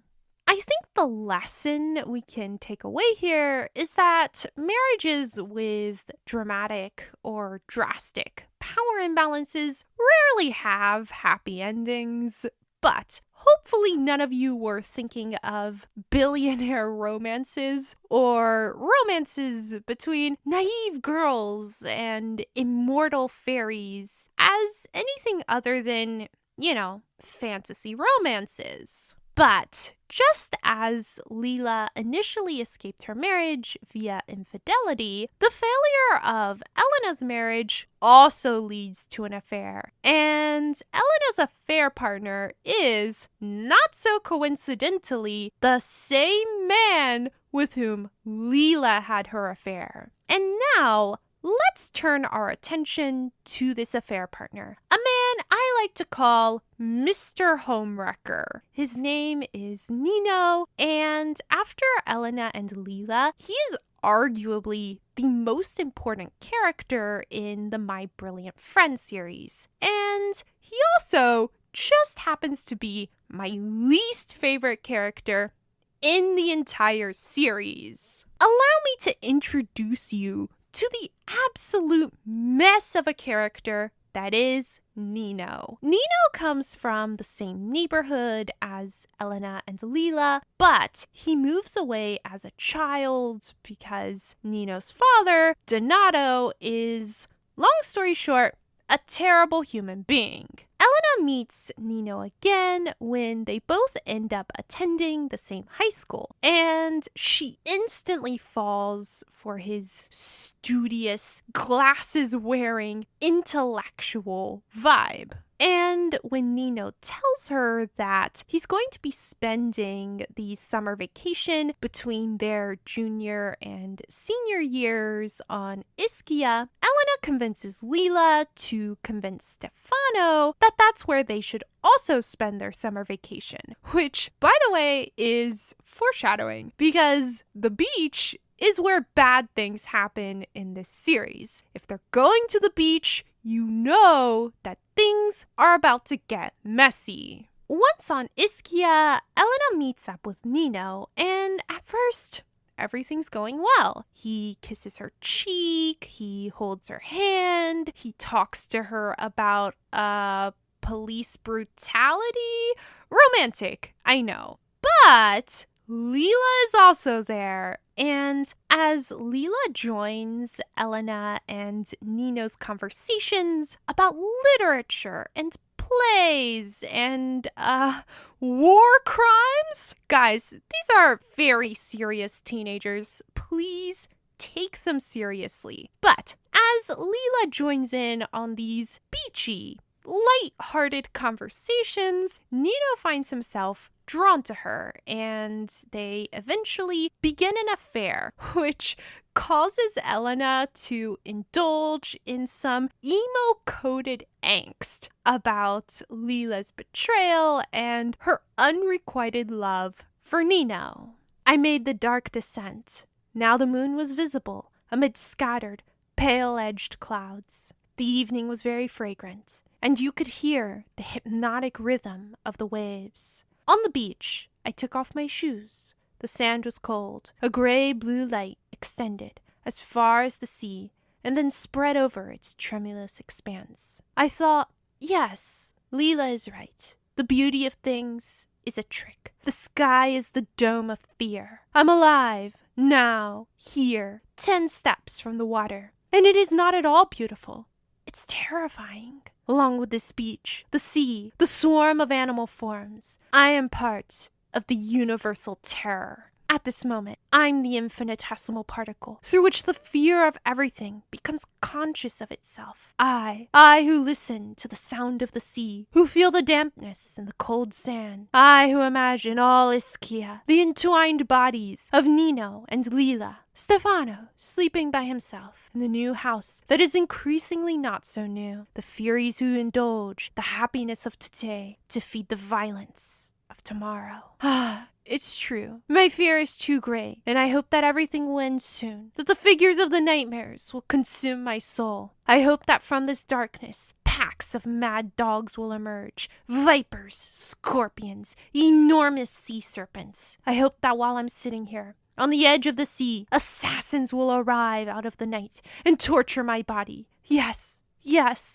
I think the lesson we can take away here is that marriages with dramatic or drastic power imbalances rarely have happy endings, but hopefully none of you were thinking of billionaire romances or romances between naive girls and immortal fairies as anything other than, fantasy romances. But just as Lila initially escaped her marriage via infidelity, the failure of Elena's marriage also leads to an affair. And Elena's affair partner is, not so coincidentally, the same man with whom Lila had her affair. And now, let's turn our attention to this affair partner, a man I like to call Mr. Homewrecker. His name is Nino, and after Elena and Lila, he is arguably the most important character in the My Brilliant Friend series. And he also just happens to be my least favorite character in the entire series. Allow me to introduce you to the absolute mess of a character that is Nino. Nino comes from the same neighborhood as Elena and Lila, but he moves away as a child because Nino's father, Donato, is, long story short, a terrible human being. Elena meets Nino again when they both end up attending the same high school, and she instantly falls for his studious, glasses-wearing, intellectual vibe. And when Nino tells her that he's going to be spending the summer vacation between their junior and senior years on Ischia, Elena convinces Lila to convince Stefano that that's where they should also spend their summer vacation, which, by the way, is foreshadowing because the beach is where bad things happen in this series. If they're going to the beach, you know that things are about to get messy. Once on Ischia, Elena meets up with Nino, and at first, everything's going well. He kisses her cheek, he holds her hand, he talks to her about police brutality. Romantic, I know. But Lila is also there, and as Lila joins Elena and Nino's conversations about literature and plays and war crimes, guys, these are very serious teenagers. Please take them seriously. But as Lila joins in on these beachy, light-hearted conversations, Nino finds himself drawn to her, and they eventually begin an affair, which causes Elena to indulge in some emo-coded angst about Lila's betrayal and her unrequited love for Nino. I made the dark descent. Now the moon was visible amid scattered, pale-edged clouds. The evening was very fragrant, and you could hear the hypnotic rhythm of the waves. On the beach, I took off my shoes. The sand was cold. A gray-blue light extended as far as the sea and then spread over its tremulous expanse. I thought, yes, Lila is right. The beauty of things is a trick. The sky is the dome of fear. I'm alive, now, here, 10 steps from the water. And it is not at all beautiful. It's terrifying. Along with this beach, the sea, the swarm of animal forms, I am part of the universal terror. At this moment, I'm the infinitesimal particle through which the fear of everything becomes conscious of itself. I who listen to the sound of the sea, who feel the dampness in the cold sand. I who imagine all Ischia, the entwined bodies of Nino and Lila. Stefano sleeping by himself in the new house that is increasingly not so new. The furies who indulge the happiness of today to feed the violence of tomorrow. It's true. My fear is too great, and I hope that everything will end soon, that the figures of the nightmares will consume my soul. I hope that from this darkness, packs of mad dogs will emerge, vipers, scorpions, enormous sea serpents. I hope that while I'm sitting here, on the edge of the sea, assassins will arrive out of the night and torture my body. Yes,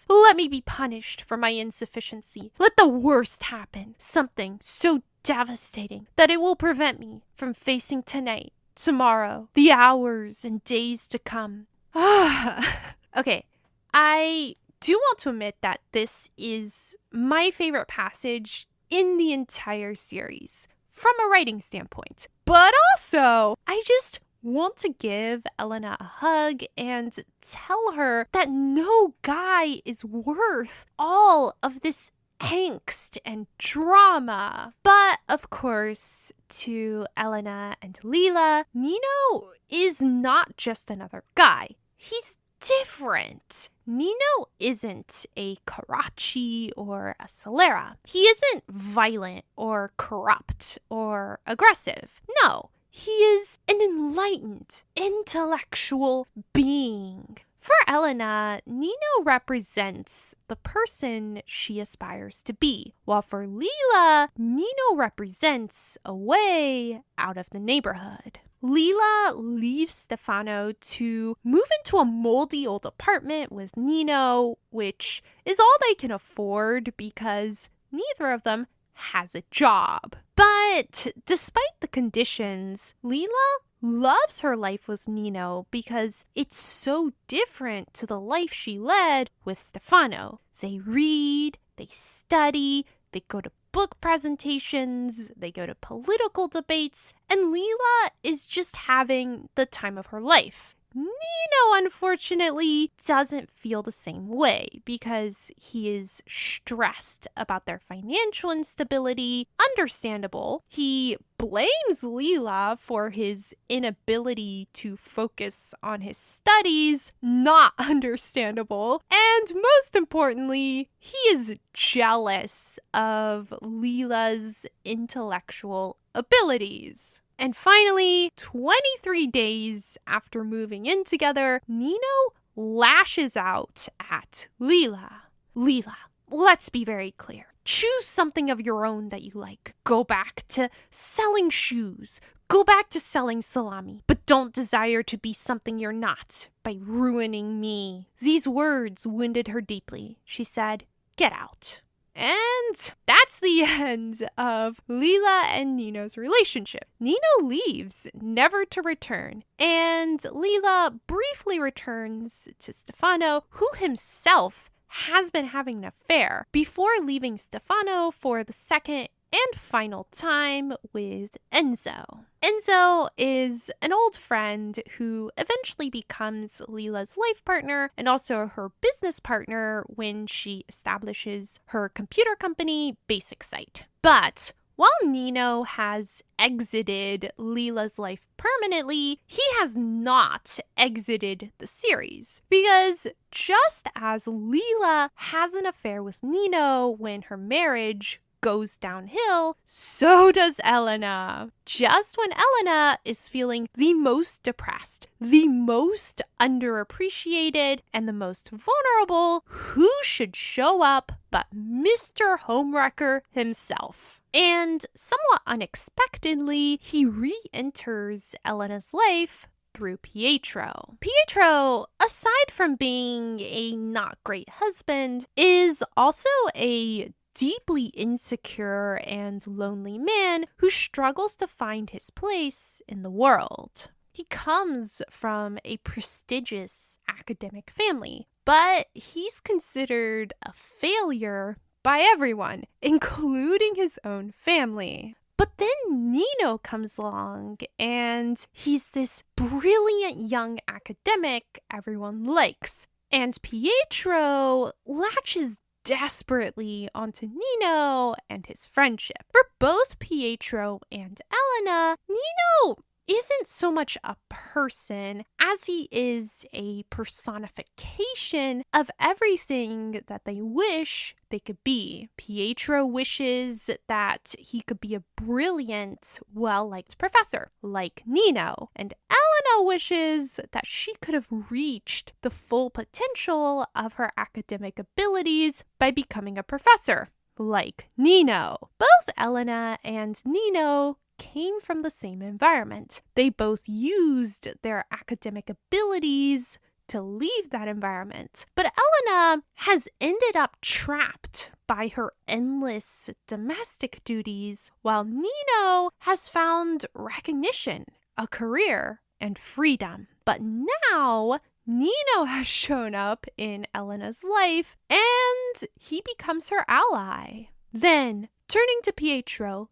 let me be punished for my insufficiency. Let the worst happen, something so devastating that it will prevent me from facing tonight, tomorrow, the hours and days to come. Okay, I do want to admit that this is my favorite passage in the entire series from a writing standpoint. But also, I just want to give Elena a hug and tell her that no guy is worth all of this angst and drama. But of course, to Elena and Lila, Nino is not just another guy. He's different. Nino isn't a Karachi or a Solera. He isn't violent or corrupt or aggressive. No, he is an enlightened, intellectual being. For Elena, Nino represents the person she aspires to be, while for Lila, Nino represents a way out of the neighborhood. Lila leaves Stefano to move into a moldy old apartment with Nino, which is all they can afford because neither of them has a job. But despite the conditions, Lila loves her life with Nino because it's so different to the life she led with Stefano. They read, they study, they go to book presentations, they go to political debates, and Lila is just having the time of her life. Nino, unfortunately, doesn't feel the same way because he is stressed about their financial instability. Understandable. He blames Lila for his inability to focus on his studies. Not understandable. And most importantly, he is jealous of Lila's intellectual abilities. And finally, 23 days after moving in together, Nino lashes out at Lila. Lila, let's be very clear. Choose something of your own that you like. Go back to selling shoes. Go back to selling salami. But don't desire to be something you're not by ruining me. These words wounded her deeply. She said, "Get out." And that's the end of Lila and Nino's relationship. Nino leaves, never to return, and Lila briefly returns to Stefano, who himself has been having an affair, before leaving Stefano for the second and final time with Enzo. Enzo is an old friend who eventually becomes Lila's life partner and also her business partner when she establishes her computer company, Basic Site. But while Nino has exited Lila's life permanently, he has not exited the series. Because just as Lila has an affair with Nino when her marriage goes downhill, so does Elena. Just when Elena is feeling the most depressed, the most underappreciated, and the most vulnerable, who should show up but Mr. Homewrecker himself? And somewhat unexpectedly, he re-enters Elena's life through Pietro. Pietro, aside from being a not great husband, is also a deeply insecure and lonely man who struggles to find his place in the world. He comes from a prestigious academic family, but he's considered a failure by everyone, including his own family. But then Nino comes along, and he's this brilliant young academic everyone likes. And Pietro latches desperately onto Nino and his friendship. For both Pietro and Elena, Nino isn't so much a person as he is a personification of everything that they wish they could be. Pietro wishes that he could be a brilliant, well-liked professor like Nino, and Elena wishes that she could have reached the full potential of her academic abilities by becoming a professor like Nino. Both Elena and Nino came from the same environment. They both used their academic abilities to leave that environment. But Elena has ended up trapped by her endless domestic duties, while Nino has found recognition, a career, and freedom. But now Nino has shown up in Elena's life, and he becomes her ally. Then, turning to Pietro,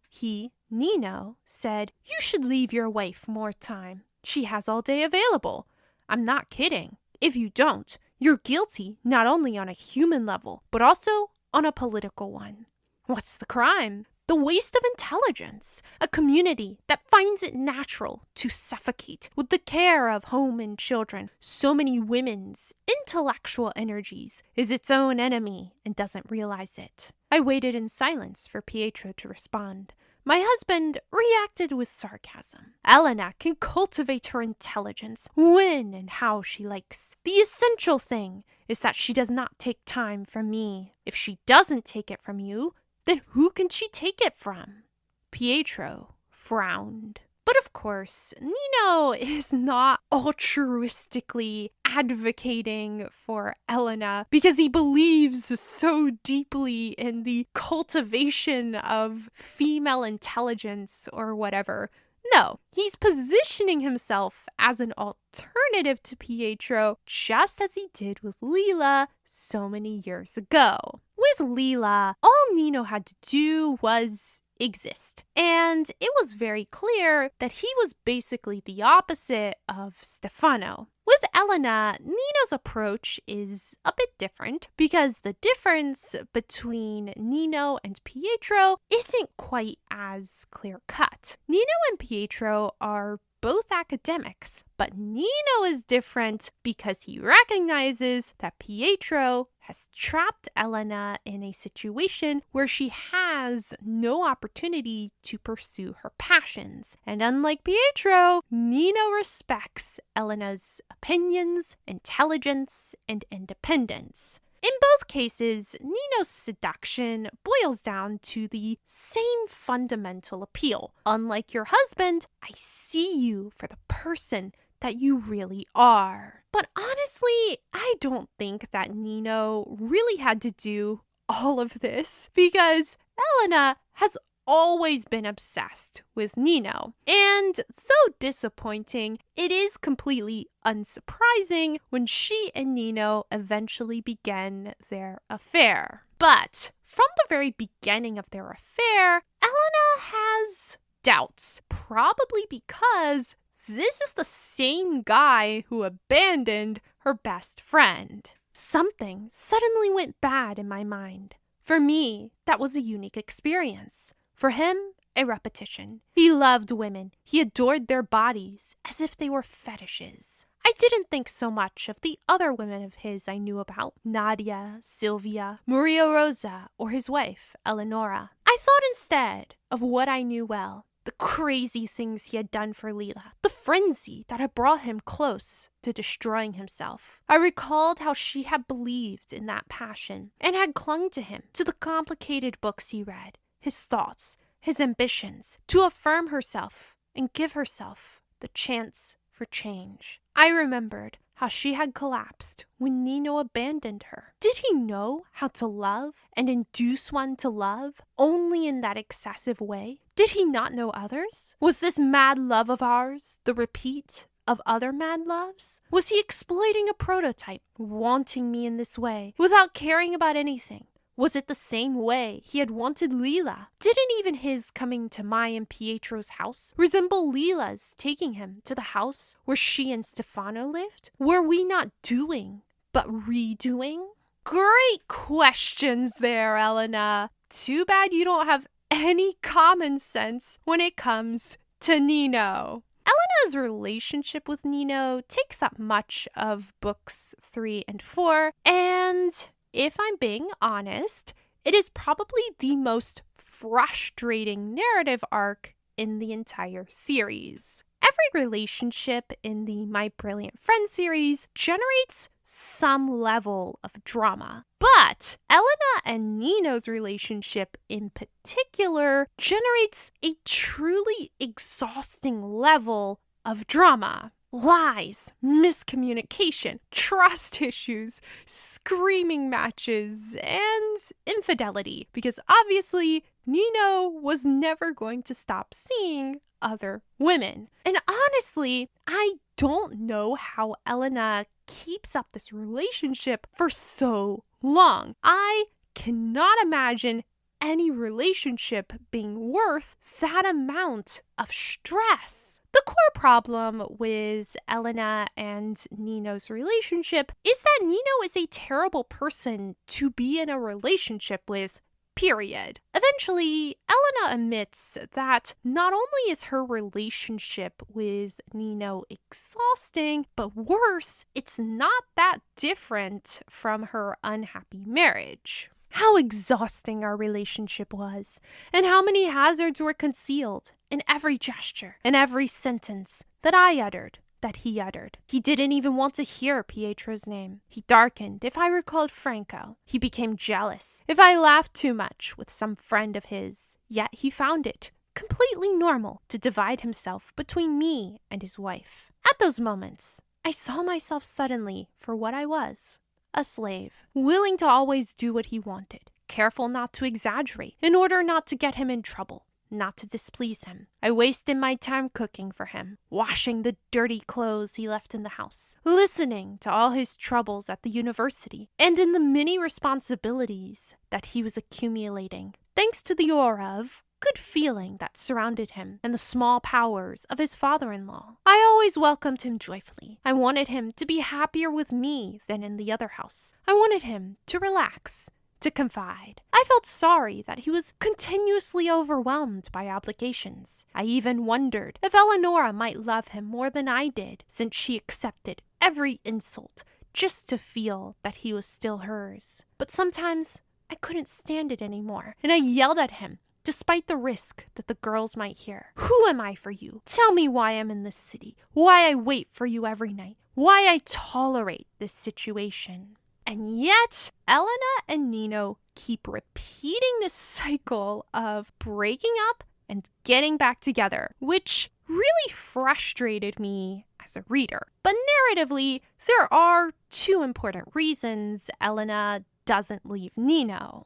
Nino, said, "You should leave your wife more time. She has all day available. I'm not kidding. If you don't, you're guilty not only on a human level, but also on a political one." What's the crime? The waste of intelligence. A community that finds it natural to suffocate with the care of home and children. So many women's intellectual energies is its own enemy and doesn't realize it. I waited in silence for Pietro to respond. My husband reacted with sarcasm. Elena can cultivate her intelligence when and how she likes. The essential thing is that she does not take time from me. If she doesn't take it from you, then who can she take it from? Pietro frowned. But of course, Nino is not altruistically advocating for Elena because he believes so deeply in the cultivation of female intelligence or whatever. No, he's positioning himself as an alternative to Pietro, just as he did with Lila so many years ago. With Lila, all Nino had to do was exist. And it was very clear that he was basically the opposite of Stefano. With Elena, Nino's approach is a bit different because the difference between Nino and Pietro isn't quite as clear-cut. Nino and Pietro are both academics, but Nino is different because he recognizes that Pietro has trapped Elena in a situation where she has no opportunity to pursue her passions. And unlike Pietro, Nino respects Elena's opinions, intelligence, and independence. In both cases, Nino's seduction boils down to the same fundamental appeal. Unlike your husband, I see you for the person that you really are. But honestly, I don't think that Nino really had to do all of this because Elena has always been obsessed with Nino. And though disappointing, it is completely unsurprising when she and Nino eventually began their affair. But from the very beginning of their affair, Elena has doubts, probably because this is the same guy who abandoned her best friend. Something suddenly went bad in my mind. For me, that was a unique experience. For him, a repetition. He loved women. He adored their bodies as if they were fetishes. I didn't think so much of the other women of his I knew about, Nadia, Sylvia, Maria Rosa, or his wife, Eleonora. I thought instead of what I knew well, the crazy things he had done for Lila, the frenzy that had brought him close to destroying himself. I recalled how she had believed in that passion and had clung to him, to the complicated books he read, his thoughts, his ambitions, to affirm herself and give herself the chance for change. I remembered how she had collapsed when Nino abandoned her. Did he know how to love and induce one to love only in that excessive way? Did he not know others? Was this mad love of ours the repeat of other mad loves? Was he exploiting a prototype, wanting me in this way, without caring about anything? Was it the same way he had wanted Lila? Didn't even his coming to my and Pietro's house resemble Lila's taking him to the house where she and Stefano lived? Were we not doing, but redoing? Great questions there, Elena. Too bad you don't have any common sense when it comes to Nino. Elena's relationship with Nino takes up much of books 3 and 4, and if I'm being honest, it is probably the most frustrating narrative arc in the entire series. Every relationship in the My Brilliant Friend series generates some level of drama, but Elena and Nino's relationship in particular generates a truly exhausting level of drama. Lies, miscommunication, trust issues, screaming matches, and infidelity. Because obviously, Nino was never going to stop seeing other women. And honestly, I don't know how Elena keeps up this relationship for so long. I cannot imagine any relationship being worth that amount of stress. The core problem with Elena and Nino's relationship is that Nino is a terrible person to be in a relationship with, period. Eventually, Elena admits that not only is her relationship with Nino exhausting, but worse, it's not that different from her unhappy marriage. How exhausting our relationship was, and how many hazards were concealed in every gesture, in every sentence that I uttered, that he uttered. He didn't even want to hear Pietro's name. He darkened if I recalled Franco. He became jealous if I laughed too much with some friend of his. Yet he found it completely normal to divide himself between me and his wife. At those moments, I saw myself suddenly for what I was. A slave, willing to always do what he wanted, careful not to exaggerate in order not to get him in trouble, not to displease him. I wasted my time cooking for him, washing the dirty clothes he left in the house, listening to all his troubles at the university, and in the many responsibilities that he was accumulating, thanks to the aura of good feeling that surrounded him and the small powers of his father-in-law. I always welcomed him joyfully. I wanted him to be happier with me than in the other house. I wanted him to relax, to confide. I felt sorry that he was continuously overwhelmed by obligations. I even wondered if Eleonora might love him more than I did, since she accepted every insult just to feel that he was still hers. But sometimes I couldn't stand it anymore, and I yelled at him, despite the risk that the girls might hear. Who am I for you? Tell me why I'm in this city, why I wait for you every night, why I tolerate this situation. And yet, Elena and Nino keep repeating this cycle of breaking up and getting back together, which really frustrated me as a reader. But narratively, there are two important reasons Elena doesn't leave Nino.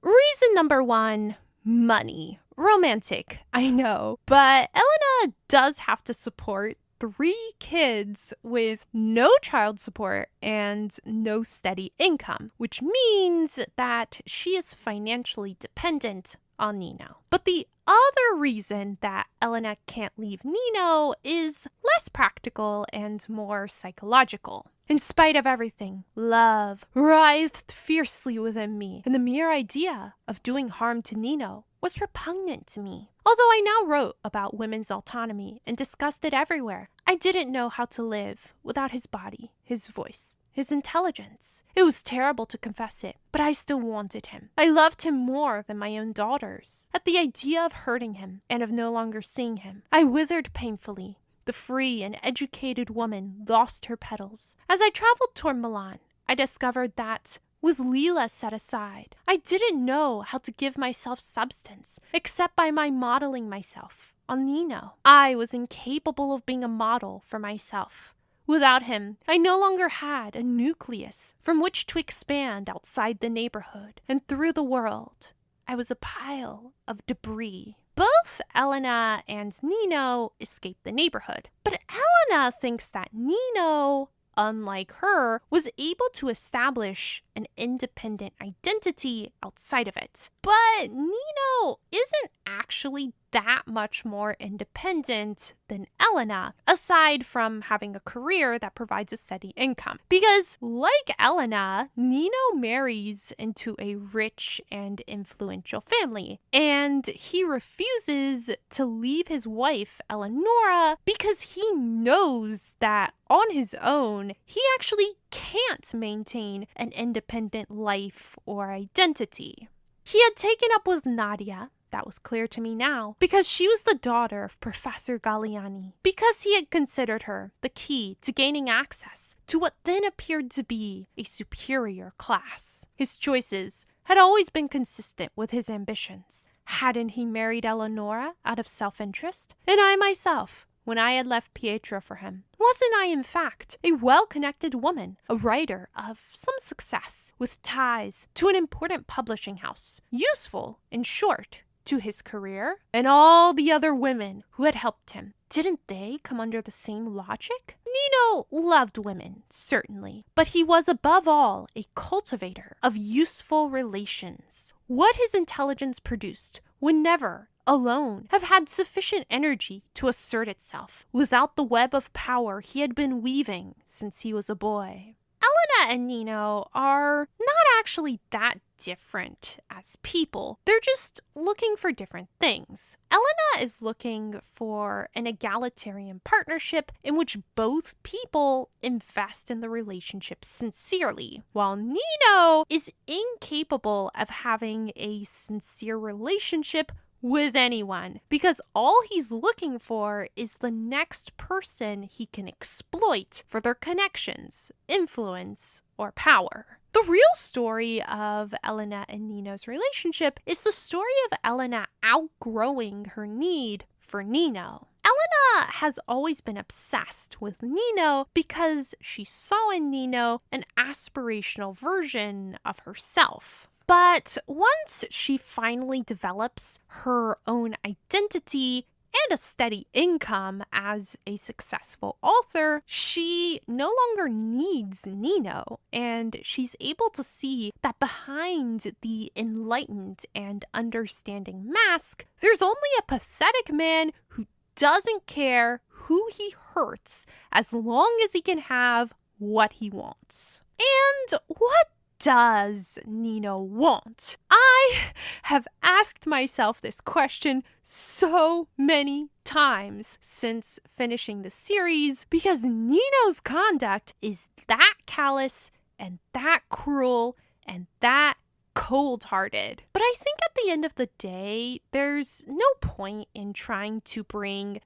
Reason number one, money. Romantic, I know, but Elena does have to support 3 kids with no child support and no steady income, which means that she is financially dependent on Nino. But the other reason that Elena can't leave Nino is less practical and more psychological. In spite of everything, love writhed fiercely within me, and the mere idea of doing harm to Nino was repugnant to me. Although I now wrote about women's autonomy and discussed it everywhere, I didn't know how to live without his body, his voice, his intelligence. It was terrible to confess it, but I still wanted him. I loved him more than my own daughters. At the idea of hurting him and of no longer seeing him, I withered painfully. The free and educated woman lost her petals. As I traveled toward Milan, I discovered that, with Lila set aside, I didn't know how to give myself substance, except by my modeling myself on Nino. I was incapable of being a model for myself. Without him, I no longer had a nucleus from which to expand outside the neighborhood and through the world. I was a pile of debris. Both Elena and Nino escaped the neighborhood, but Elena thinks that Nino, unlike her, was able to establish an independent identity outside of it. But Nino isn't actually that much more independent than Elena, aside from having a career that provides a steady income. Because, like Elena, Nino marries into a rich and influential family, and he refuses to leave his wife, Eleonora, because he knows that on his own, he actually can't maintain an independent life or identity. He had taken up with Nadia. That was clear to me now, because she was the daughter of Professor Galliani, because he had considered her the key to gaining access to what then appeared to be a superior class. His choices had always been consistent with his ambitions. Hadn't he married Eleonora out of self-interest? And I myself, when I had left Pietro for him, wasn't I in fact a well-connected woman, a writer of some success, with ties to an important publishing house, useful, in short, to his career? And all the other women who had helped him, didn't they come under the same logic? Nino loved women, certainly, but he was above all a cultivator of useful relations. What his intelligence produced would never, alone, have had sufficient energy to assert itself without the web of power he had been weaving since he was a boy. Elena and Nino are not actually that different as people. They're just looking for different things. Elena is looking for an egalitarian partnership in which both people invest in the relationship sincerely, while Nino is incapable of having a sincere relationship with anyone, because all he's looking for is the next person he can exploit for their connections, influence, or power. The real story of Elena and Nino's relationship is the story of Elena outgrowing her need for Nino. Elena has always been obsessed with Nino because she saw in Nino an aspirational version of herself. But once she finally develops her own identity and a steady income as a successful author, she no longer needs Nino, and she's able to see that behind the enlightened and understanding mask, there's only a pathetic man who doesn't care who he hurts as long as he can have what he wants. And what does Nino want? I have asked myself this question so many times since finishing the series, because Nino's conduct is that callous and that cruel and that cold-hearted. But I think at the end of the day, there's no point in trying to bring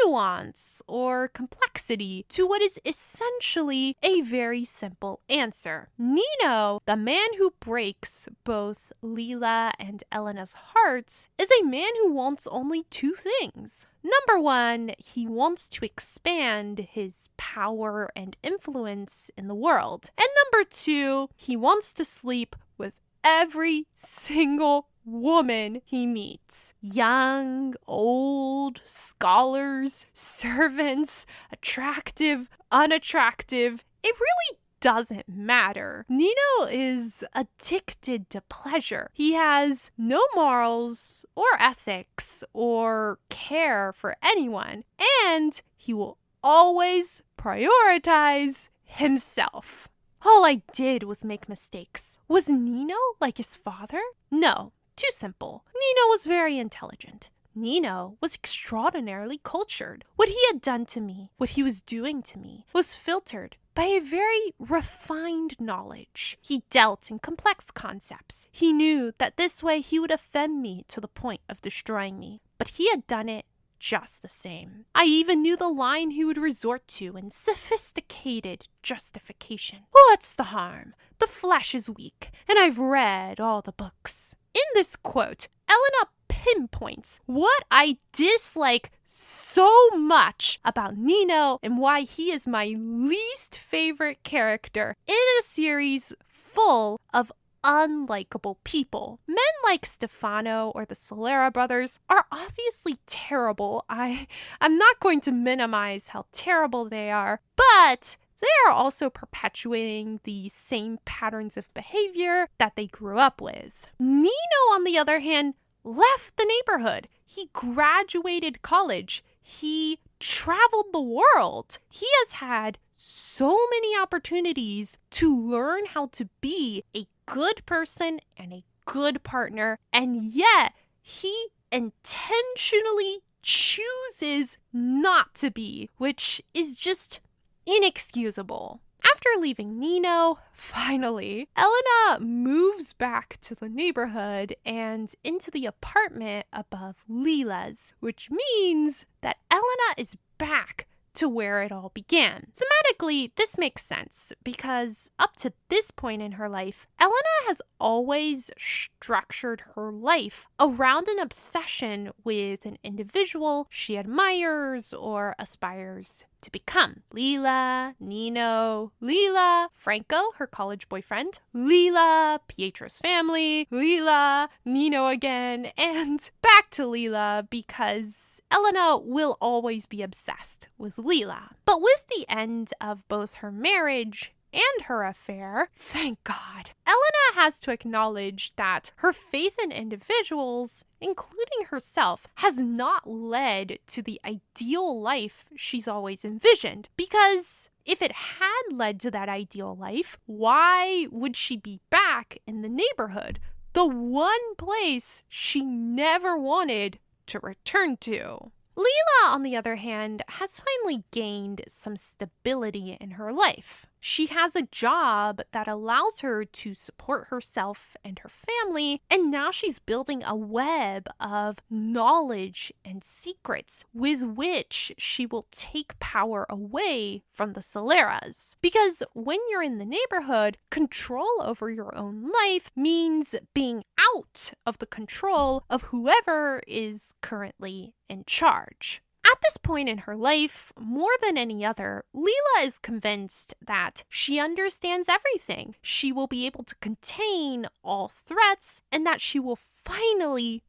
nuance or complexity to what is essentially a very simple answer. Nino, the man who breaks both Lila and Elena's hearts, is a man who wants only two things. Number one, he wants to expand his power and influence in the world. And number two, he wants to sleep with every single woman he meets. Young, old, scholars, servants, attractive, unattractive. It really doesn't matter. Nino is addicted to pleasure. He has no morals or ethics or care for anyone, and he will always prioritize himself. All I did was make mistakes. Was Nino like his father? No, too simple. Nino was very intelligent. Nino was extraordinarily cultured. What he had done to me, what he was doing to me, was filtered by a very refined knowledge. He dealt in complex concepts. He knew that this way he would offend me to the point of destroying me, but he had done it just the same. I even knew the line he would resort to in sophisticated justification. What's the harm? The flesh is weak, and I've read all the books. In this quote, Elena pinpoints what I dislike so much about Nino and why he is my least favorite character in a series full of unlikable people. Men like Stefano or the Solera brothers are obviously terrible. I'm not going to minimize how terrible they are, but they are also perpetuating the same patterns of behavior that they grew up with. Nino, on the other hand, left the neighborhood. He graduated college. He traveled the world. He has had so many opportunities to learn how to be a good person and a good partner, and yet he intentionally chooses not to be, which is just inexcusable. After leaving Nino, finally, Elena moves back to the neighborhood and into the apartment above Lila's, which means that Elena is back to where it all began. Thematically, this makes sense because up to this point in her life, Elena has always structured her life around an obsession with an individual she admires or aspires to become. Lila, Nino, Lila, Franco, her college boyfriend, Lila, Pietro's family, Lila, Nino again, and back to Lila because Elena will always be obsessed with Lila. But with the end of both her marriage and her affair, thank God, Elena has to acknowledge that her faith in individuals, including herself, has not led to the ideal life she's always envisioned. Because if it had led to that ideal life, why would she be back in the neighborhood, the one place she never wanted to return to? Lila, on the other hand, has finally gained some stability in her life. She has a job that allows her to support herself and her family, and now she's building a web of knowledge and secrets with which she will take power away from the Soleras. Because when you're in the neighborhood, control over your own life means being out of the control of whoever is currently in charge. At this point in her life, more than any other, Lila is convinced that she understands everything. She will be able to contain all threats, and that she will finally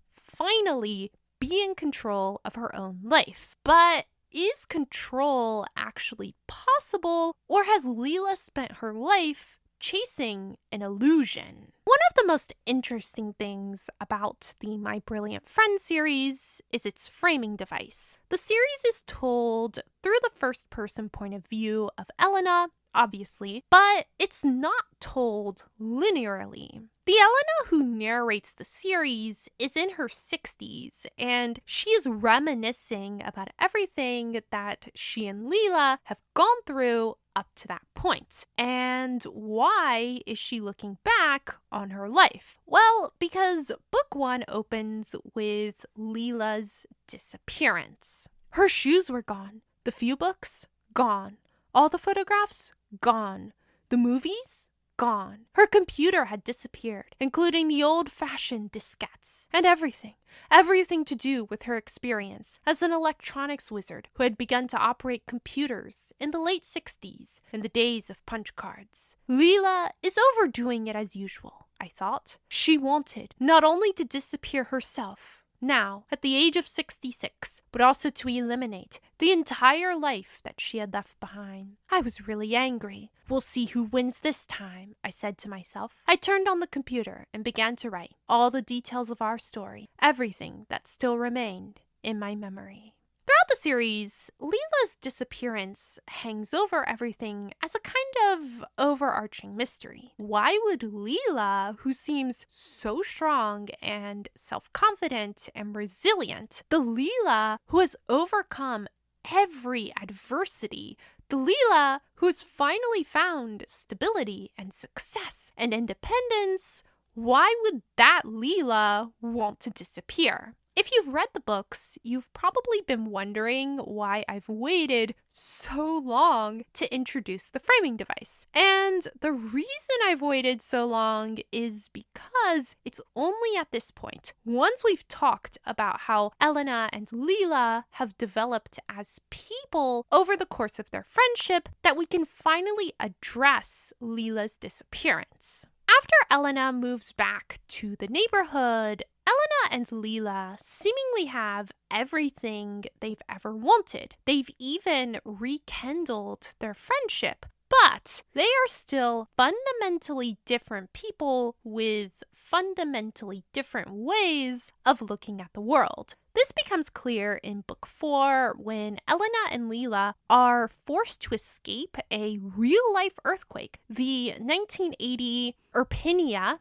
be in control of her own life. But is control actually possible, or has Lila spent her life chasing an illusion? One of the most interesting things about the My Brilliant Friend series is its framing device. The series is told through the first-person point of view of Elena, obviously, but it's not told linearly. The Elena who narrates the series is in her 60s, and she is reminiscing about everything that she and Lila have gone through up to that point. And why is she looking back on her life? Well, because book 1 opens with Lila's disappearance. Her shoes were gone. The few books? Gone. All the photographs? Gone. The movies? Gone. Her computer had disappeared, including the old-fashioned diskettes, and everything to do with her experience as an electronics wizard who had begun to operate computers in the late 60s, in the days of punch cards. Lila is overdoing it as usual, I thought. She wanted not only to disappear herself, now, at the age of 66, but also to eliminate the entire life that she had left behind. I was really angry. We'll see who wins this time, I said to myself. I turned on the computer and began to write all the details of our story, everything that still remained in my memory. Throughout the series, Lila's disappearance hangs over everything as a kind of overarching mystery. Why would Lila, who seems so strong and self-confident and resilient, the Lila who has overcome every adversity The Lila who's finally found stability and success and independence, why would that Lila want to disappear? If you've read the books, you've probably been wondering why I've waited so long to introduce the framing device. And the reason I've waited so long is because it's only at this point, once we've talked about how Elena and Lila have developed as people over the course of their friendship, that we can finally address Lila's disappearance. After Elena moves back to the neighborhood, Elena and Lila seemingly have everything they've ever wanted. They've even rekindled their friendship, but they are still fundamentally different people with fundamentally different ways of looking at the world. This becomes clear in book 4 when Elena and Lila are forced to escape a real-life earthquake. The 1980 Irpinia.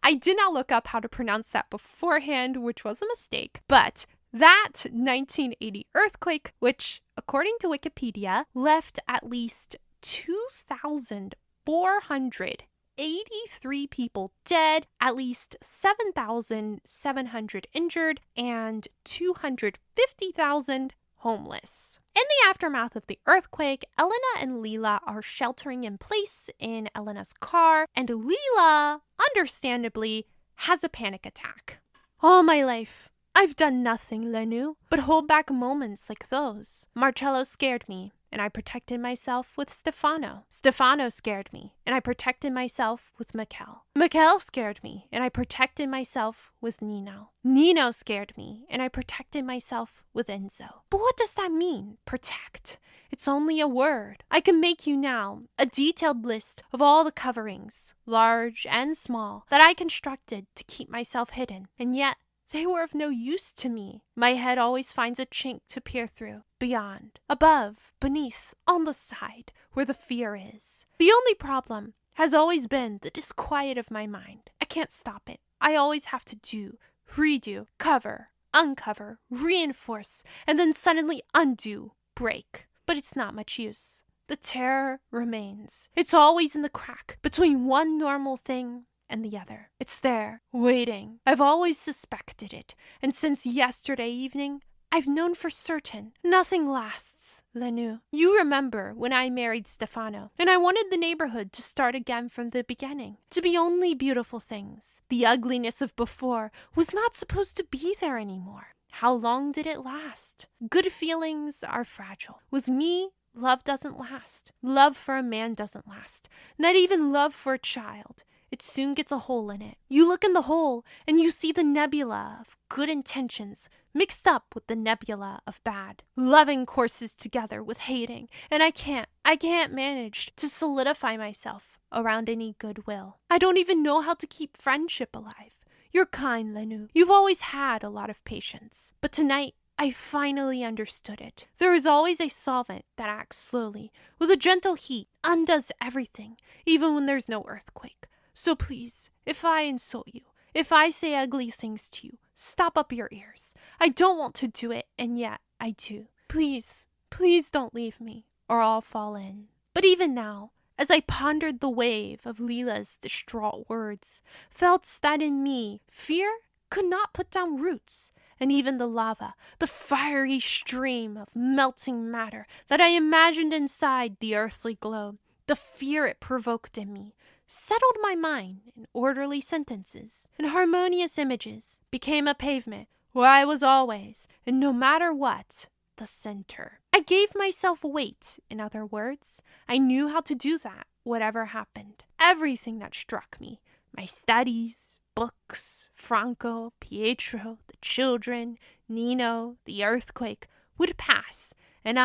I did not look up how to pronounce that beforehand, which was a mistake, but that 1980 earthquake, which according to Wikipedia, left at least 2,483 people dead, at least 7,700 injured, and 250,000 homeless. In the aftermath of the earthquake, Elena and Lila are sheltering in place in Elena's car, and Lila, understandably, has a panic attack. All my life, I've done nothing, Lenu, but hold back moments like those. Marcello scared me, and I protected myself with Stefano. Stefano scared me, and I protected myself with Mikel. Mikel scared me, and I protected myself with Nino. Nino scared me, and I protected myself with Enzo. But what does that mean, protect? It's only a word. I can make you now a detailed list of all the coverings, large and small, that I constructed to keep myself hidden, and yet they were of no use to me. My head always finds a chink to peer through. Beyond, above, beneath, on the side, where the fear is. The only problem has always been the disquiet of my mind. I can't stop it. I always have to do, redo, cover, uncover, reinforce, and then suddenly undo, break. But it's not much use. The terror remains. It's always in the crack between one normal thing and the other. It's there, waiting. I've always suspected it, and since yesterday evening, I've known for certain. Nothing lasts, Lenu. You remember when I married Stefano, and I wanted the neighborhood to start again from the beginning, to be only beautiful things. The ugliness of before was not supposed to be there anymore. How long did it last? Good feelings are fragile. With me, love doesn't last. Love for a man doesn't last. Not even love for a child. It soon gets a hole in it. You look in the hole and you see the nebula of good intentions mixed up with the nebula of bad. Loving courses together with hating, and I can't manage to solidify myself around any goodwill. I don't even know how to keep friendship alive. You're kind, Lenu. You've always had a lot of patience. But tonight, I finally understood it. There is always a solvent that acts slowly, with a gentle heat, undoes everything, even when there's no earthquake. So please, if I insult you, if I say ugly things to you, stop up your ears. I don't want to do it, and yet I do. Please, please don't leave me, or I'll fall in. But even now, as I pondered the wave of Lila's distraught words, felt that in me, fear could not put down roots, and even the lava, the fiery stream of melting matter that I imagined inside the earthly globe, the fear it provoked in me, settled my mind in orderly sentences and harmonious images, became a pavement where I was always, and no matter what, the center. I gave myself weight, in other words. I knew how to do that, whatever happened. Everything that struck me, my studies, books, Franco, Pietro, the children, Nino, the earthquake, would pass, and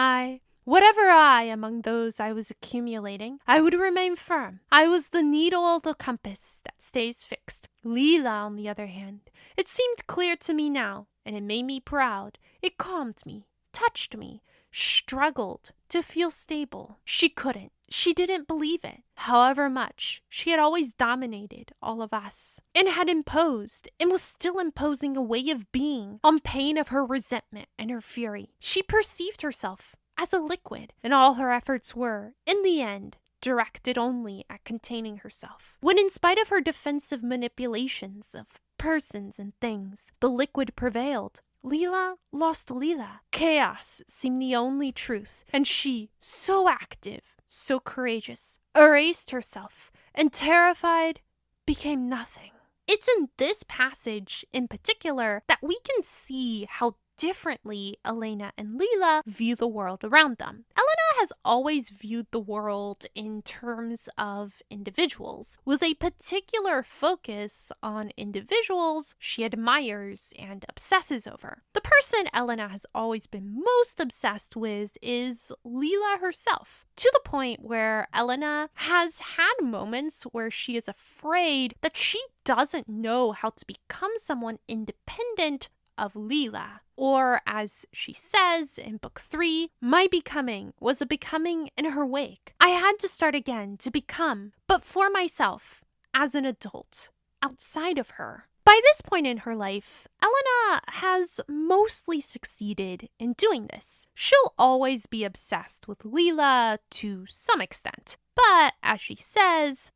whatever among those I was accumulating, I would remain firm. I was the needle of the compass that stays fixed. Lila, on the other hand, it seemed clear to me now, and it made me proud. It calmed me, touched me, struggled to feel stable. She couldn't. She didn't believe it. However much, she had always dominated all of us, and had imposed, and was still imposing a way of being on pain of her resentment and her fury. She perceived herself as a liquid, and all her efforts were, in the end, directed only at containing herself. When in spite of her defensive manipulations of persons and things, the liquid prevailed, Lila lost Lila. Chaos seemed the only truth, and she, so active, so courageous, erased herself, and terrified, became nothing. It's in this passage in particular that we can see how differently Elena and Lila view the world around them. Elena has always viewed the world in terms of individuals, with a particular focus on individuals she admires and obsesses over. The person Elena has always been most obsessed with is Lila herself, to the point where Elena has had moments where she is afraid that she doesn't know how to become someone independent of Lila. Or, as she says in book 3, my becoming was a becoming in her wake. I had to start again to become, but for myself, as an adult, outside of her. By this point in her life, Elena has mostly succeeded in doing this. She'll always be obsessed with Lila to some extent. But, as she says,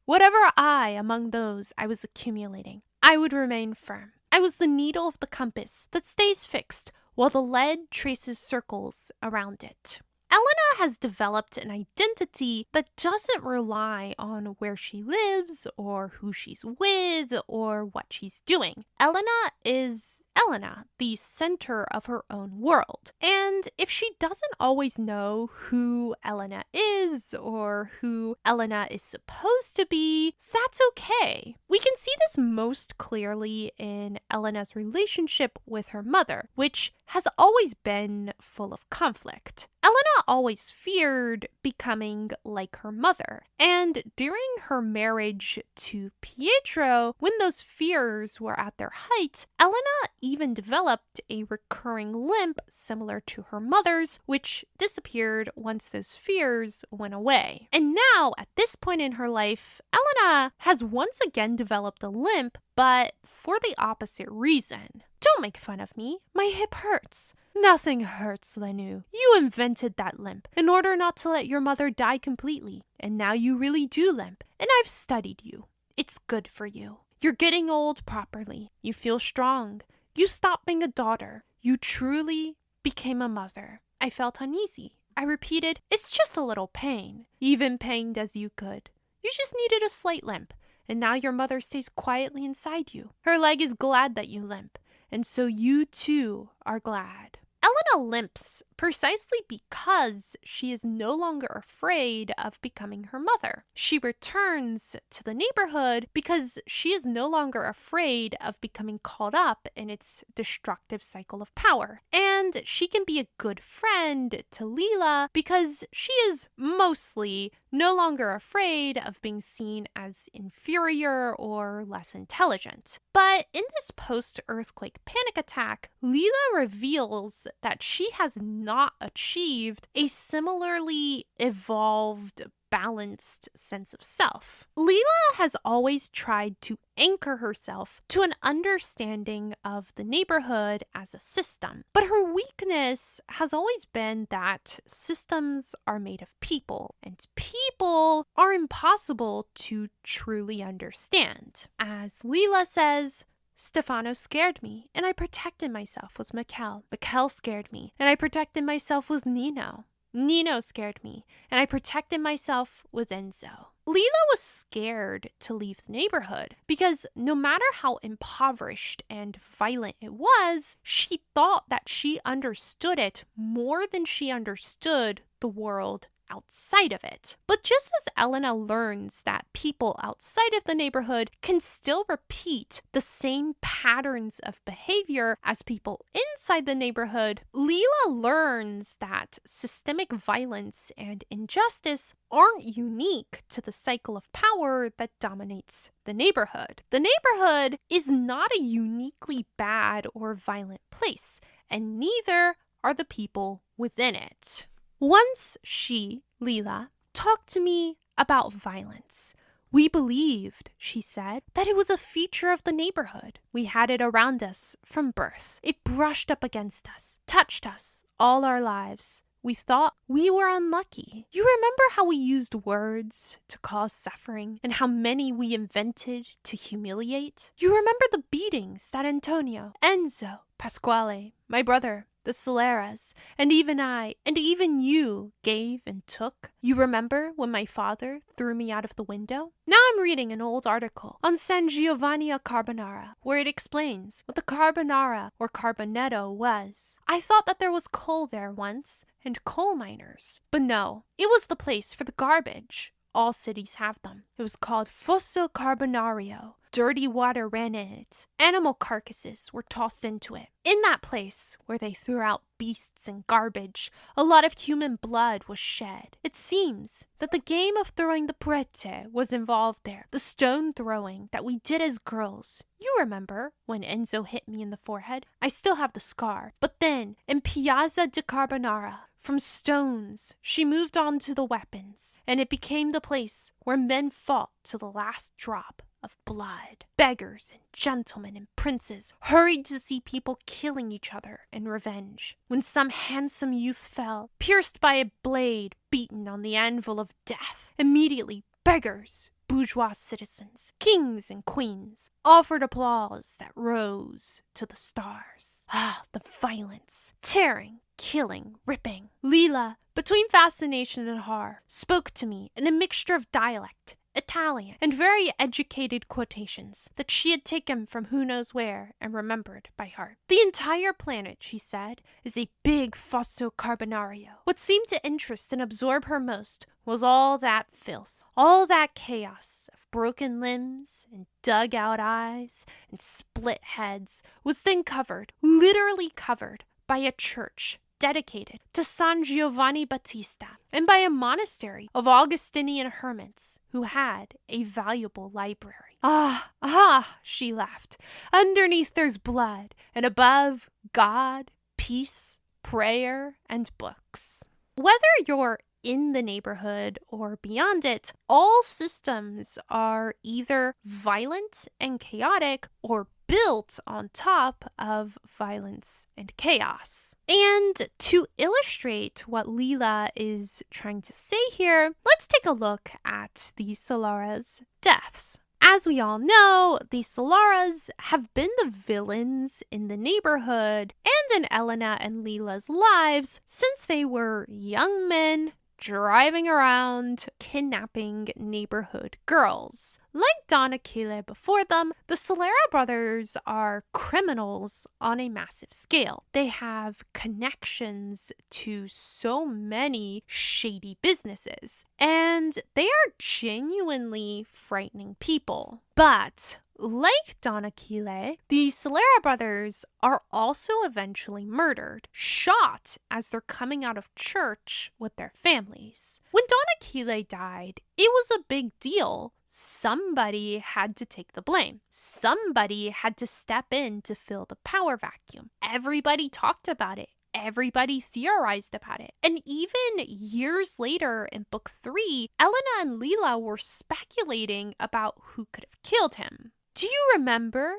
whatever I among those I was accumulating, I would remain firm. I was the needle of the compass that stays fixed while the lead traces circles around it. Elena has developed an identity that doesn't rely on where she lives or who she's with or what she's doing. Elena is Elena, the center of her own world. And if she doesn't always know who Elena is or who Elena is supposed to be, that's okay. We can see this most clearly in Elena's relationship with her mother, which has always been full of conflict. Elena always feared becoming like her mother, and during her marriage to Pietro, when those fears were at their height, Elena even developed a recurring limp similar to her mother's, which disappeared once those fears went away. And now, at this point in her life, Elena has once again developed a limp, but for the opposite reason. Don't make fun of me. My hip hurts. Nothing hurts, Lenu. You invented that limp in order not to let your mother die completely. And now you really do limp. And I've studied you. It's good for you. You're getting old properly. You feel strong. You stopped being a daughter. You truly became a mother. I felt uneasy. I repeated, it's just a little pain. Even pained as you could. You just needed a slight limp. And now your mother stays quietly inside you. Her leg is glad that you limp. And so you too are glad. Elena limps precisely because she is no longer afraid of becoming her mother. She returns to the neighborhood because she is no longer afraid of becoming caught up in its destructive cycle of power. And she can be a good friend to Lila because she is mostly no longer afraid of being seen as inferior or less intelligent. But in this post-earthquake panic attack, Lila reveals that she has not achieved a similarly evolved, balanced sense of self. Lila has always tried to anchor herself to an understanding of the neighborhood as a system. But her weakness has always been that systems are made of people, and people are impossible to truly understand. As Lila says, Stefano scared me, and I protected myself with Mikkel. Mikkel scared me, and I protected myself with Nino. Nino scared me, and I protected myself with Enzo. Lila was scared to leave the neighborhood because no matter how impoverished and violent it was, she thought that she understood it more than she understood the world outside of it. But just as Elena learns that people outside of the neighborhood can still repeat the same patterns of behavior as people inside the neighborhood, Lila learns that systemic violence and injustice aren't unique to the cycle of power that dominates the neighborhood. The neighborhood is not a uniquely bad or violent place, and neither are the people within it. Once she, Lila, talked to me about violence. We believed, she said, that it was a feature of the neighborhood. We had it around us from birth. It brushed up against us, touched us all our lives. we thought we were unlucky. You remember how we used words to cause suffering and how many we invented to humiliate? You remember the beatings that Antonio, Enzo, Pasquale, my brother, the Soleras, and even I, and even you gave and took? You remember when my father threw me out of the window? Now I'm reading an old article on San Giovanni a Carbonara, where it explains what the Carbonara or Carbonetto was. I thought that there was coal there once, and coal miners. But no, it was the place for the garbage. All cities have them. It was called Fosso Carbonario. Dirty water ran in it. Animal carcasses were tossed into it. In that place where they threw out beasts and garbage, a lot of human blood was shed. It seems that the game of throwing the prete was involved there. The stone throwing that we did as girls. You remember when Enzo hit me in the forehead? I still have the scar. But then, in Piazza di Carbonara, from stones, she moved on to the weapons, and it became the place where men fought to the last drop of blood. Beggars and gentlemen and princes hurried to see people killing each other in revenge. When some handsome youth fell, pierced by a blade beaten on the anvil of death, immediately beggars, bourgeois citizens, kings and queens, offered applause that rose to the stars. Ah, the violence, tearing, killing, ripping. Lila, between fascination and horror, spoke to me in a mixture of dialect, Italian, and very educated quotations that she had taken from who knows where and remembered by heart. The entire planet, she said, is a big fosso carbonario. What seemed to interest and absorb her most was all that filth, all that chaos of broken limbs and dug out eyes and split heads was then covered, literally covered, by a church dedicated to San Giovanni Battista and by a monastery of Augustinian hermits who had a valuable library. Ah, she laughed. Underneath there's blood, and above, God, peace, prayer, and books. Whether you're in the neighborhood or beyond it, all systems are either violent and chaotic or built on top of violence and chaos. And to illustrate what Lila is trying to say here, let's take a look at the Solaras' deaths. As we all know, the Solaras have been the villains in the neighborhood and in Elena and Lila's lives since they were young men driving around, kidnapping neighborhood girls. Like Don Achille before them, the Solera brothers are criminals on a massive scale. They have connections to so many shady businesses, and they are genuinely frightening people. But like Don Achille, the Solera brothers are also eventually murdered, shot as they're coming out of church with their families. When Don Achille died, it was a big deal. Somebody had to take the blame. Somebody had to step in to fill the power vacuum. Everybody talked about it. Everybody theorized about it. And even years later in book 3, Elena and Lila were speculating about who could have killed him. Do you remember,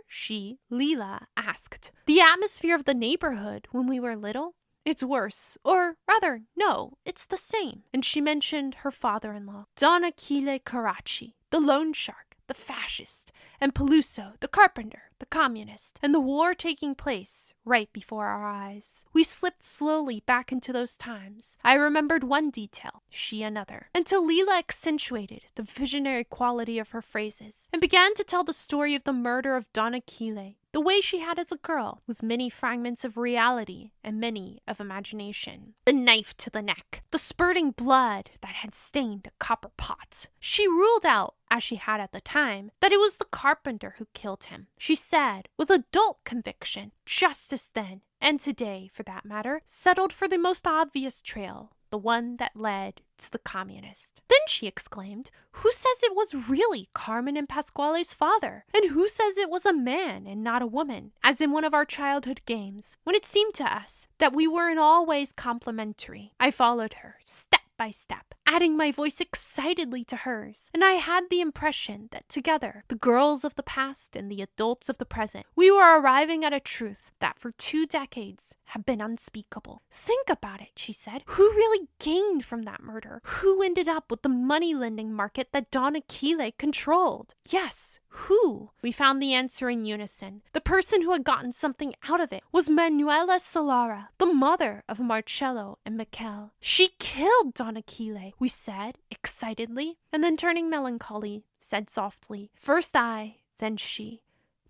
Lila, asked, the atmosphere of the neighborhood when we were little? It's worse, or rather, no, it's the same. And she mentioned her father-in-law, Don Achille Carracci, the loan shark, the fascist, and Peluso, the carpenter, the communist, and the war taking place right before our eyes. We slipped slowly back into those times. I remembered one detail, she another, until Lila accentuated the visionary quality of her phrases and began to tell the story of the murder of Don Achille, the way she had as a girl, with many fragments of reality and many of imagination. The knife to the neck, the spurting blood that had stained a copper pot. She ruled out, as she had at the time, that it was the carpenter who killed him. She said, with adult conviction, justice then, and today for that matter, settled for the most obvious trail, the one that led to the communist. Then she exclaimed, who says it was really Carmen and Pasquale's father? And who says it was a man and not a woman, as in one of our childhood games, when it seemed to us that we were in all ways complementary? I followed her, step by step, adding my voice excitedly to hers, and I had the impression that together, the girls of the past and the adults of the present, we were arriving at a truth that for 2 decades had been unspeakable. Think about it, she said. Who really gained from that murder? Who ended up with the money-lending market that Don Aquile controlled? Yes, who? We found the answer in unison. The person who had gotten something out of it was Manuela Solara, the mother of Marcello and Michele. She killed Don Aquile, we said, excitedly, and then turning melancholy, said softly, first I, then she.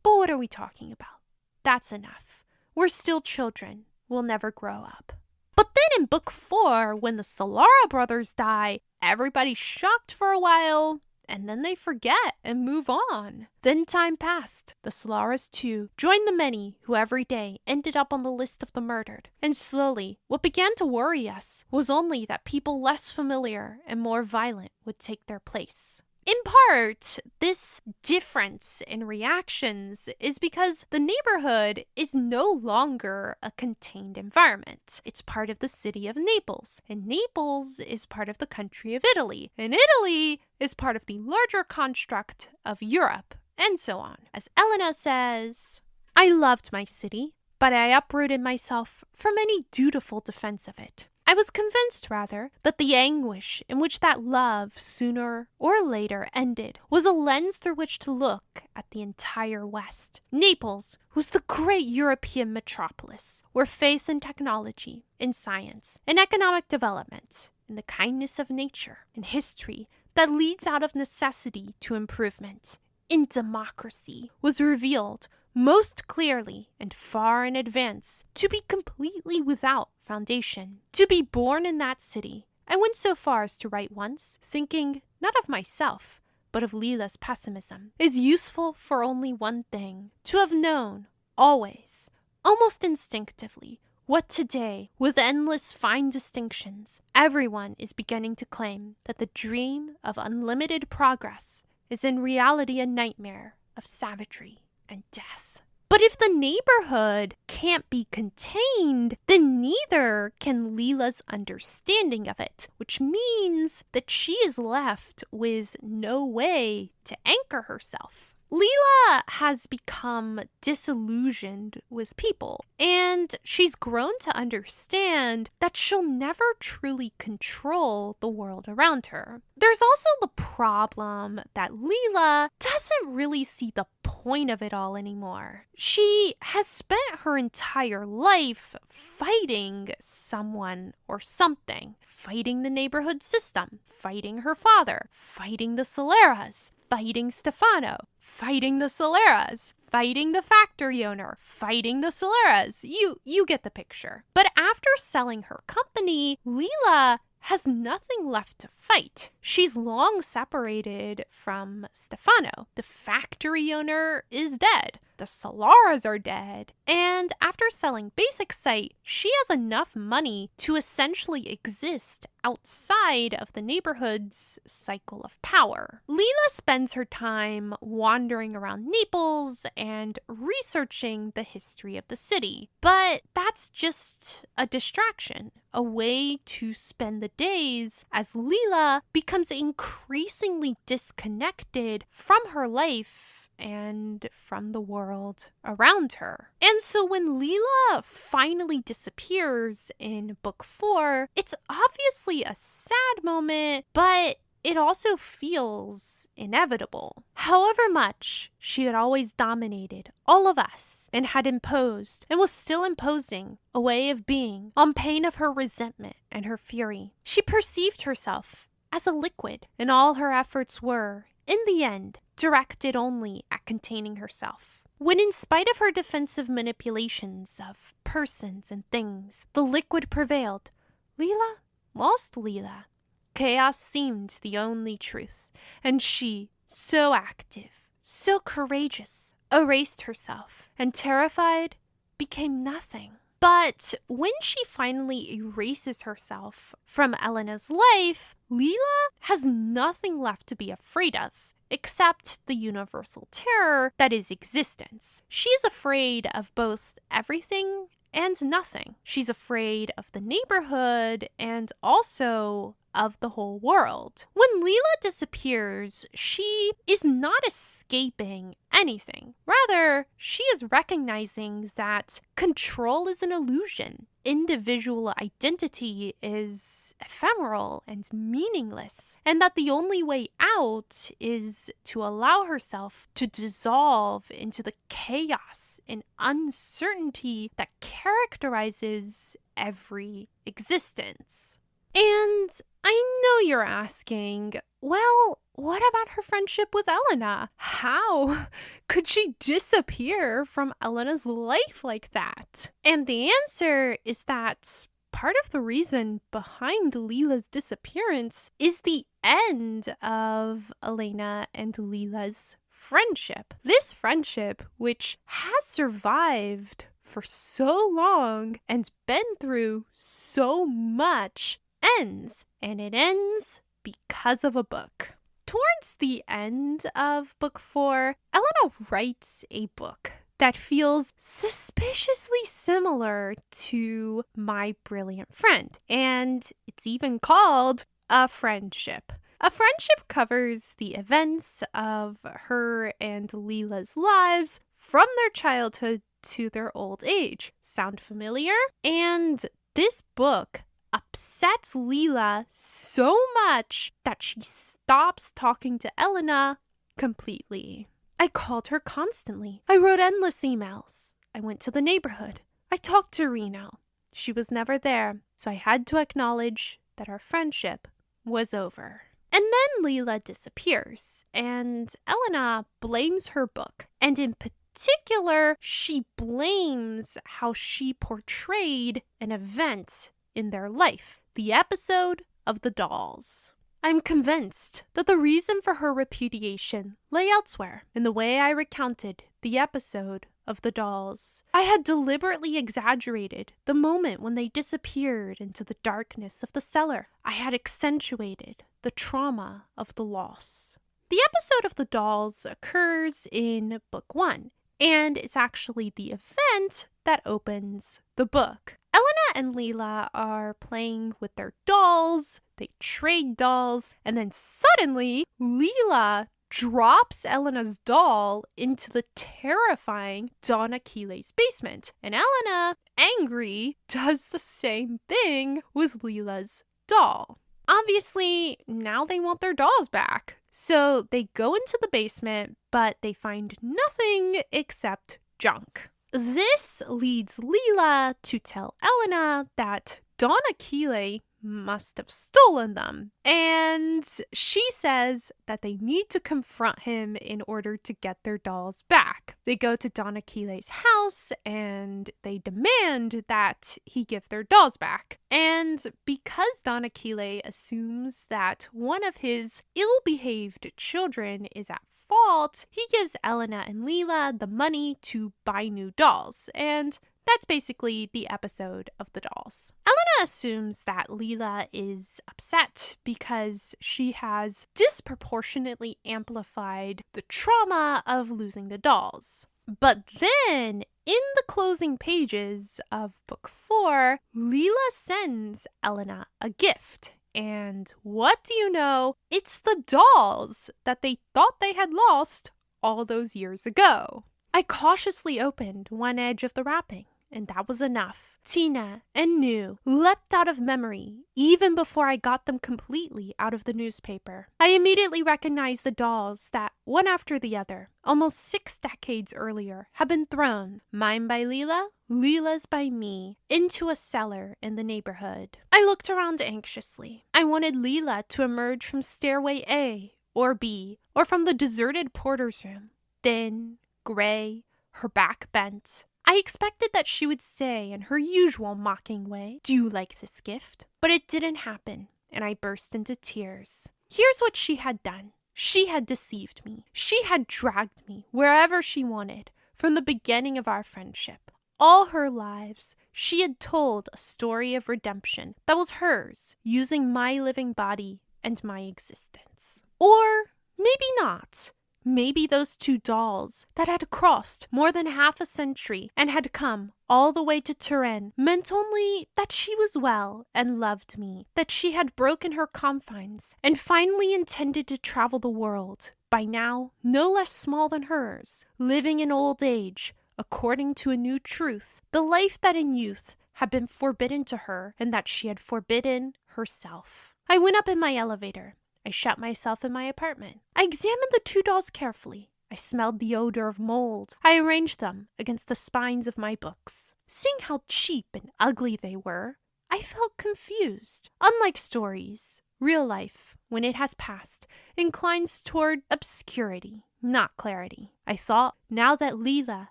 But what are we talking about? That's enough. We're still children. We'll never grow up. But then in book 4, when the Solara brothers die, everybody's shocked for a while, and then they forget and move on. Then time passed. The Solaras too joined the many who every day ended up on the list of the murdered. And slowly, what began to worry us was only that people less familiar and more violent would take their place. In part, this difference in reactions is because the neighborhood is no longer a contained environment. It's part of the city of Naples, and Naples is part of the country of Italy, and Italy is part of the larger construct of Europe, and so on. As Elena says, I loved my city, but I uprooted myself from any dutiful defense of it. I was convinced, rather, that the anguish in which that love sooner or later ended was a lens through which to look at the entire West. Naples was the great European metropolis, where faith in technology, in science, in economic development, in the kindness of nature, in history that leads out of necessity to improvement, in democracy, was revealed most clearly and far in advance to be completely without foundation. To be born in that city, I went so far as to write once, thinking not of myself, but of Lila's pessimism, is useful for only one thing: to have known, always, almost instinctively, what today, with endless fine distinctions, everyone is beginning to claim, that the dream of unlimited progress is in reality a nightmare of savagery and death. But if the neighborhood can't be contained, then neither can Lila's understanding of it, which means that she is left with no way to anchor herself. Lila has become disillusioned with people, and she's grown to understand that she'll never truly control the world around her. There's also the problem that Lila doesn't really see the point of it all anymore. She has spent her entire life fighting someone or something, fighting the neighborhood system, fighting her father, fighting the Solaras, fighting Stefano, fighting the Solaras, fighting the factory owner, fighting the Solaras. You get the picture. But after selling her company, Lila has nothing left to fight. She's long separated from Stefano. The factory owner is dead. The Solaras are dead. And after selling Basic Site, she has enough money to essentially exist outside of the neighborhood's cycle of power. Lila spends her time wandering around Naples and researching the history of the city. But that's just a distraction, a way to spend the days as Lila becomes increasingly disconnected from her life and from the world around her. And so when Lila finally disappears in book 4, it's obviously a sad moment, but it also feels inevitable. However much she had always dominated all of us and had imposed and was still imposing a way of being on pain of her resentment and her fury, she perceived herself as a liquid, and all her efforts were, in the end, directed only at containing herself. When in spite of her defensive manipulations of persons and things, the liquid prevailed, Lila lost Lila. Chaos seemed the only truth, and she, so active, so courageous, erased herself, and terrified, became nothing. But when she finally erases herself from Elena's life, Lila has nothing left to be afraid of, except the universal terror that is existence. She is afraid of both everything and nothing. She's afraid of the neighborhood and also of the whole world. When Lila disappears, she is not escaping anything. Rather, she is recognizing that control is an illusion. Individual identity is ephemeral and meaningless, and that the only way out is to allow herself to dissolve into the chaos and uncertainty that characterizes every existence. And I know you're asking, well, what about her friendship with Elena? How could she disappear from Elena's life like that? And the answer is that part of the reason behind Lila's disappearance is the end of Elena and Lila's friendship. This friendship, which has survived for so long and been through so much, ends, and it ends because of a book. Towards the end of book 4, Elena writes a book that feels suspiciously similar to My Brilliant Friend, and it's even called A Friendship. A Friendship covers the events of her and Lila's lives from their childhood to their old age. Sound familiar? And this book upsets Lila so much that she stops talking to Elena completely. I called her constantly. I wrote endless emails. I went to the neighborhood. I talked to Nino. She was never there, so I had to acknowledge that our friendship was over. And then Lila disappears, and Elena blames her book, and in particular, she blames how she portrayed an event in their life, the episode of the dolls. I'm convinced that the reason for her repudiation lay elsewhere, in the way I recounted the episode of the dolls. I had deliberately exaggerated the moment when they disappeared into the darkness of the cellar. I had accentuated the trauma of the loss. The episode of the dolls occurs in book 1, and it's actually the event that opens the book. Elena and Lila are playing with their dolls, they trade dolls, and then suddenly Lila drops Elena's doll into the terrifying Don Aquiles' basement. And Elena, angry, does the same thing with Lila's doll. Obviously, now they want their dolls back. So they go into the basement, but they find nothing except junk. This leads Lila to tell Elena that Don Aquiles must have stolen them. And she says that they need to confront him in order to get their dolls back. They go to Don Aquiles' house and they demand that he give their dolls back. And because Don Aquiles assumes that one of his ill-behaved children is at fault, he gives Elena and Lila the money to buy new dolls, and that's basically the episode of the dolls. Elena assumes that Lila is upset because she has disproportionately amplified the trauma of losing the dolls. But then, in the closing pages of book 4, Lila sends Elena a gift. And what do you know? It's the dolls that they thought they had lost all those years ago. I cautiously opened one edge of the wrapping, and that was enough. Tina and Nu leapt out of memory even before I got them completely out of the newspaper. I immediately recognized the dolls that, one after the other, almost 6 decades earlier, had been thrown, mine by Lila, Lila's by me, into a cellar in the neighborhood. I looked around anxiously. I wanted Lila to emerge from stairway A or B, or from the deserted porter's room, thin, gray, her back bent. I expected that she would say in her usual mocking way, "Do you like this gift?" But it didn't happen, and I burst into tears. Here's what she had done. She had deceived me. She had dragged me wherever she wanted from the beginning of our friendship. All her lives, she had told a story of redemption that was hers, using my living body and my existence. Or maybe not. maybe those two dolls that had crossed more than half a century and had come all the way to Turin meant only that she was well and loved me, that she had broken her confines and finally intended to travel the world, by now no less small than hers, living in old age, according to a new truth, the life that in youth had been forbidden to her and that she had forbidden herself. I went up in my elevator. I shut myself in my apartment. I examined the two dolls carefully. I smelled the odor of mold. I arranged them against the spines of my books. Seeing how cheap and ugly they were, I felt confused. Unlike stories, real life, when it has passed, inclines toward obscurity, not clarity. I thought, now that Lila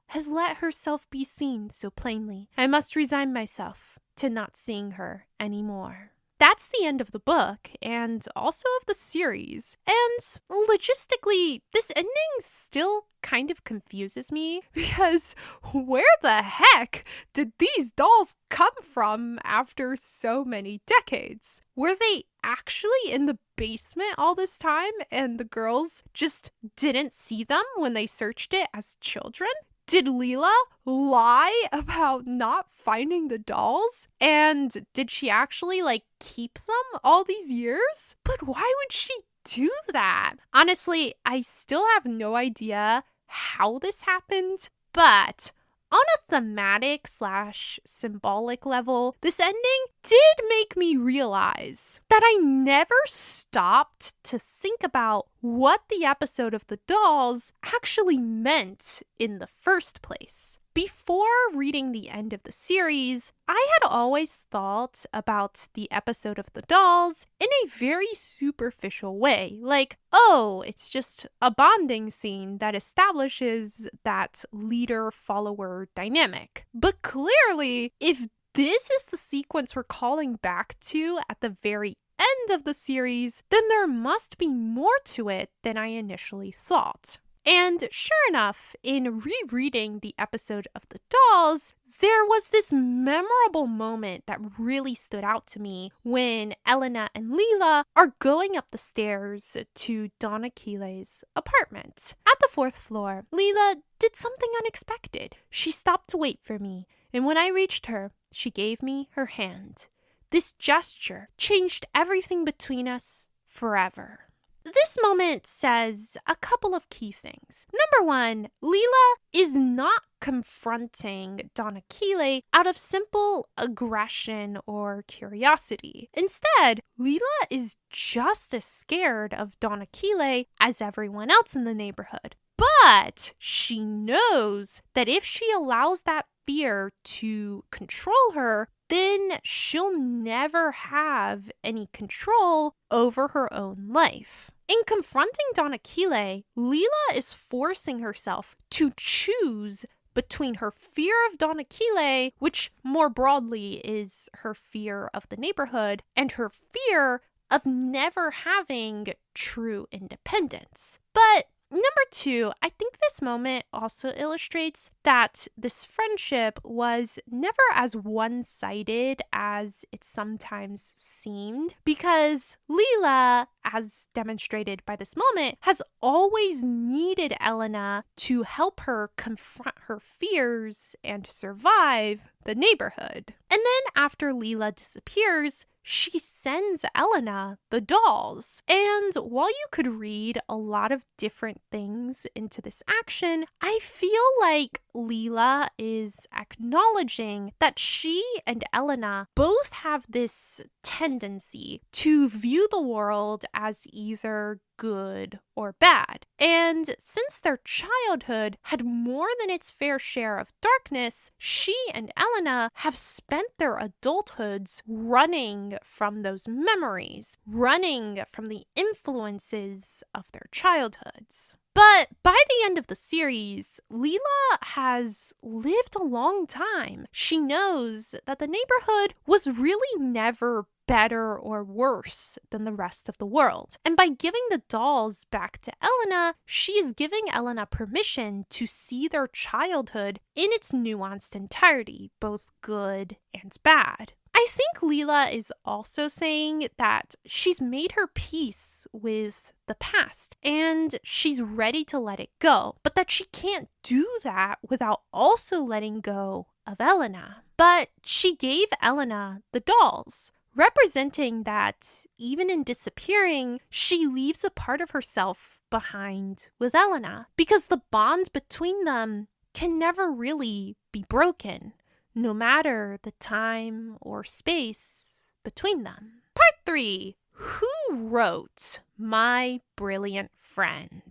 has let herself be seen so plainly, I must resign myself to not seeing her anymore. That's the end of the book, and also of the series. And logistically, this ending still kind of confuses me, because where the heck did these dolls come from after so many decades? Were they actually in the basement all this time, and the girls just didn't see them when they searched it as children? Did Lila lie about not finding the dolls? And did she actually, keep them all these years? But why would she do that? Honestly, I still have no idea how this happened, but on a thematic/symbolic level, this ending did make me realize that I never stopped to think about what the episode of the dolls actually meant in the first place. Before reading the end of the series, I had always thought about the episode of the dolls in a very superficial way. Like, oh, it's just a bonding scene that establishes that leader-follower dynamic. But clearly, if this is the sequence we're calling back to at the very end of the series, then there must be more to it than I initially thought. And sure enough, in rereading the episode of the dolls, there was this memorable moment that really stood out to me when Elena and Lila are going up the stairs to Don Aquile's apartment. At the 4th floor, Lila did something unexpected. She stopped to wait for me, and when I reached her, she gave me her hand. This gesture changed everything between us forever. This moment says a couple of key things. Number one, Lila is not confronting Don Aquile out of simple aggression or curiosity. Instead, Lila is just as scared of Don Aquile as everyone else in the neighborhood. But she knows that if she allows that fear to control her, then she'll never have any control over her own life. In confronting Don Aquile, Lila is forcing herself to choose between her fear of Don Aquile, which more broadly is her fear of the neighborhood, and her fear of never having true independence. But number two, I think this moment also illustrates that this friendship was never as one-sided as it sometimes seemed, because Lila, as demonstrated by this moment, has always needed Elena to help her confront her fears and survive the neighborhood. And then after Lila disappears, she sends Elena the dolls. And while you could read a lot of different things into this action, I feel like Lila is acknowledging that she and Elena both have this tendency to view the world as either good or bad. And since their childhood had more than its fair share of darkness, she and Elena have spent their adulthoods running from those memories, running from the influences of their childhoods. But by the end of the series, Lila has lived a long time. She knows that the neighborhood was really never better or worse than the rest of the world. And by giving the dolls back to Elena, she is giving Elena permission to see their childhood in its nuanced entirety, both good and bad. I think Lila is also saying that she's made her peace with the past and she's ready to let it go, but that she can't do that without also letting go of Elena. But she gave Elena the dolls, representing that even in disappearing, she leaves a part of herself behind with Elena because the bond between them can never really be broken, no matter the time or space between them. Part 3. Who wrote My Brilliant Friend?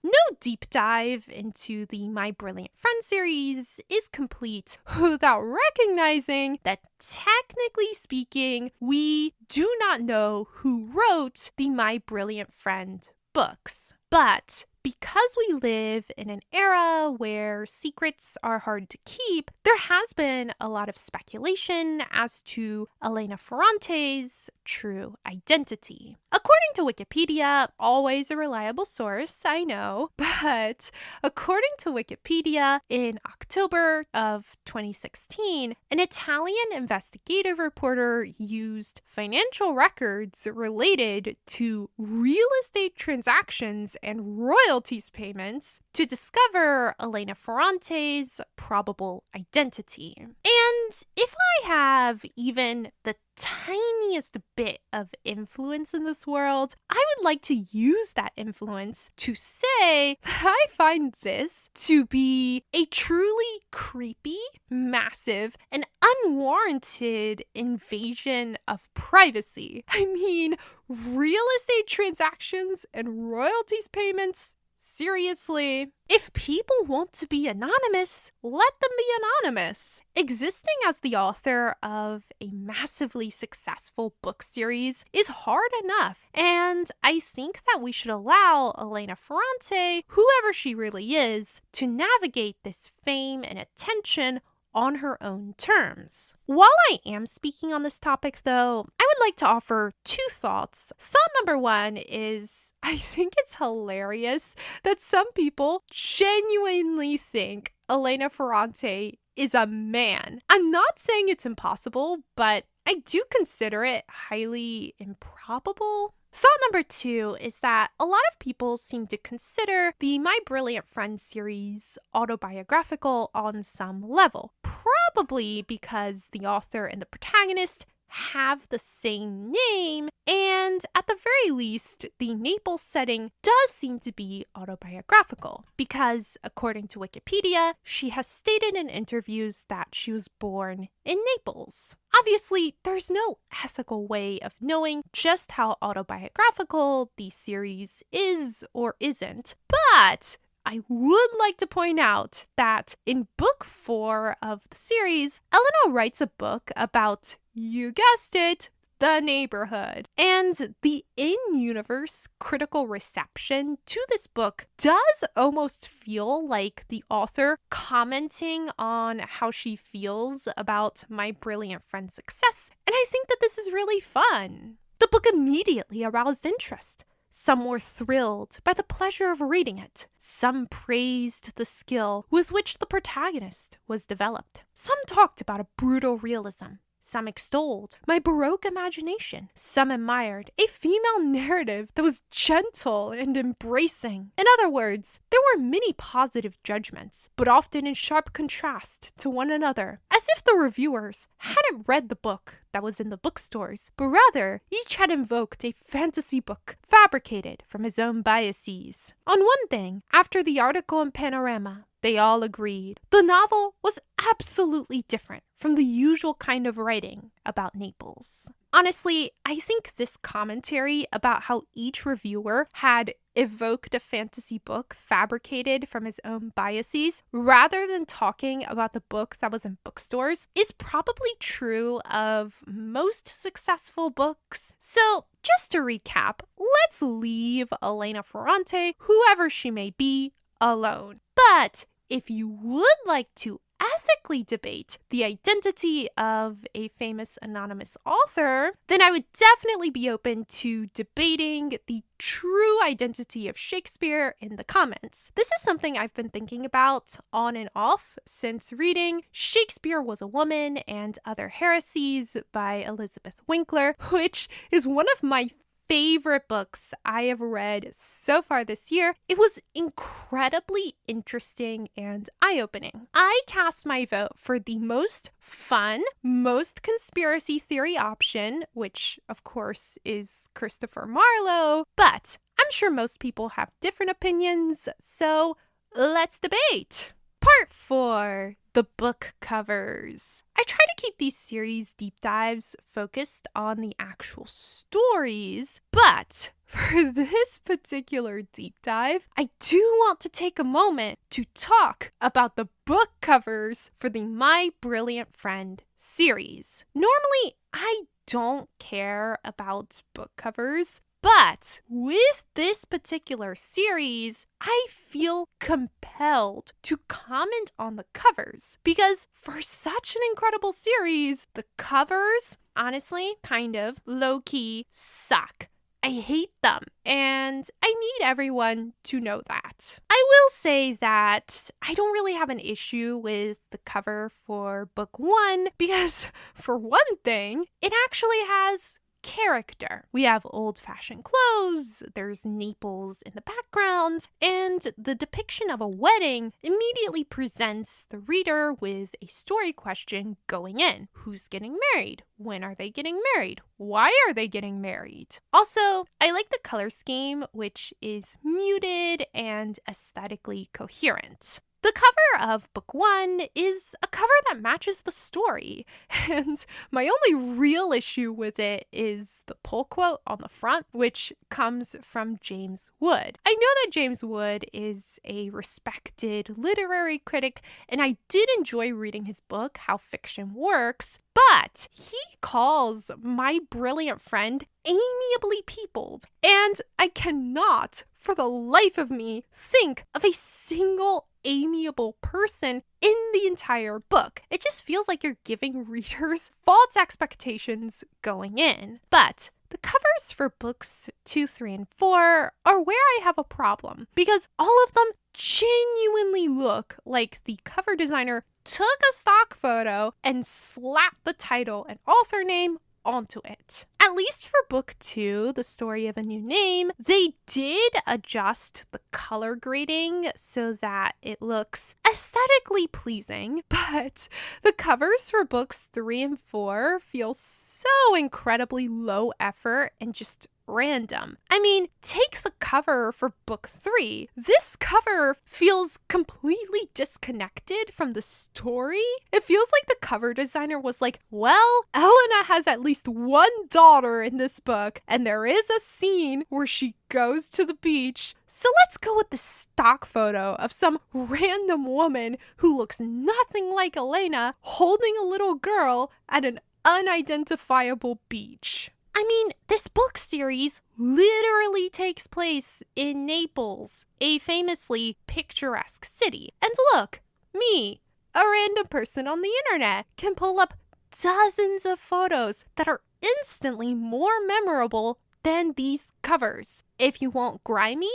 No deep dive into the My Brilliant Friend series is complete without recognizing that, technically speaking, we do not know who wrote the My Brilliant Friend books. But because we live in an era where secrets are hard to keep, there has been a lot of speculation as to Elena Ferrante's true identity. According to Wikipedia, always a reliable source, I know, but according to Wikipedia, in October of 2016, an Italian investigative reporter used financial records related to real estate transactions and royalties payments to discover Elena Ferrante's probable identity. And if I have even the tiniest bit of influence in this world, I would like to use that influence to say that I find this to be a truly creepy, massive, and unwarranted invasion of privacy. I mean, real estate transactions and royalties payments? Seriously? If people want to be anonymous, let them be anonymous. Existing as the author of a massively successful book series is hard enough, and I think that we should allow Elena Ferrante, whoever she really is, to navigate this fame and attention on her own terms. While I am speaking on this topic, though, I would like to offer 2 thoughts. Thought number 1 is, I think it's hilarious that some people genuinely think Elena Ferrante is a man. I'm not saying it's impossible, but I do consider it highly improbable. Thought number 2 is that a lot of people seem to consider the My Brilliant Friend series autobiographical on some level, probably because the author and the protagonist have the same name, and at the very least, the Naples setting does seem to be autobiographical, because according to Wikipedia, she has stated in interviews that she was born in Naples. Obviously, there's no ethical way of knowing just how autobiographical the series is or isn't, but I would like to point out that in book 4 of the series, Elena writes a book about, you guessed it, the neighborhood. And the in-universe critical reception to this book does almost feel like the author commenting on how she feels about My Brilliant Friend's success. And I think that this is really fun. The book immediately aroused interest. Some were thrilled by the pleasure of reading it. Some praised the skill with which the protagonist was developed. Some talked about a brutal realism. Some extolled my Baroque imagination. Some admired a female narrative that was gentle and embracing. In other words, there were many positive judgments, but often in sharp contrast to one another, as if the reviewers hadn't read the book that was in the bookstores, but rather each had invoked a fantasy book fabricated from his own biases. On one thing, after the article in Panorama, they all agreed. The novel was absolutely different from the usual kind of writing about Naples. Honestly, I think this commentary about how each reviewer had evoked a fantasy book fabricated from his own biases, rather than talking about the book that was in bookstores, is probably true of most successful books. So, just to recap, let's leave Elena Ferrante, whoever she may be, alone. But if you would like to ethically debate the identity of a famous anonymous author, then I would definitely be open to debating the true identity of Shakespeare in the comments. This is something I've been thinking about on and off since reading Shakespeare Was a Woman and Other Heresies by Elizabeth Winkler, which is one of my favorite books I have read so far this year. It was incredibly interesting and eye-opening. I cast my vote for the most fun, most conspiracy theory option, which of course is Christopher Marlowe, but I'm sure most people have different opinions, so let's debate. Part 4. The book covers. I try to keep these series deep dives focused on the actual stories, but for this particular deep dive, I do want to take a moment to talk about the book covers for the My Brilliant Friend series. Normally, I don't care about book covers, but with this particular series, I feel compelled to comment on the covers because for such an incredible series, the covers, honestly, kind of low-key suck. I hate them, and I need everyone to know that. I will say that I don't really have an issue with the cover for book 1 because, for one thing, it actually has character. We have old-fashioned clothes, there's Naples in the background, and the depiction of a wedding immediately presents the reader with a story question going in. Who's getting married? When are they getting married? Why are they getting married? Also, I like the color scheme, which is muted and aesthetically coherent. The cover of book 1 is a cover that matches the story, and my only real issue with it is the pull quote on the front, which comes from James Wood. I know that James Wood is a respected literary critic, and I did enjoy reading his book, How Fiction Works, but he calls My Brilliant Friend amiably peopled, and I cannot, for the life of me, think of a single amiable person in the entire book. It just feels like you're giving readers false expectations going in. But the covers for books 2, 3, and 4 are where I have a problem because all of them genuinely look like the cover designer took a stock photo and slapped the title and author name onto it. At least for book 2, The Story of a New Name, they did adjust the color grading so that it looks aesthetically pleasing, but the covers for books 3 and 4 feel so incredibly low effort and just random. I mean, take the cover for book 3. This cover feels completely disconnected from the story. It feels like the cover designer was like, well, Elena has at least one daughter in this book, and there is a scene where she goes to the beach. So let's go with the stock photo of some random woman who looks nothing like Elena holding a little girl at an unidentifiable beach. I mean, this book series literally takes place in Naples, a famously picturesque city. And look, me, a random person on the internet, can pull up dozens of photos that are instantly more memorable than these covers. If you want grimy,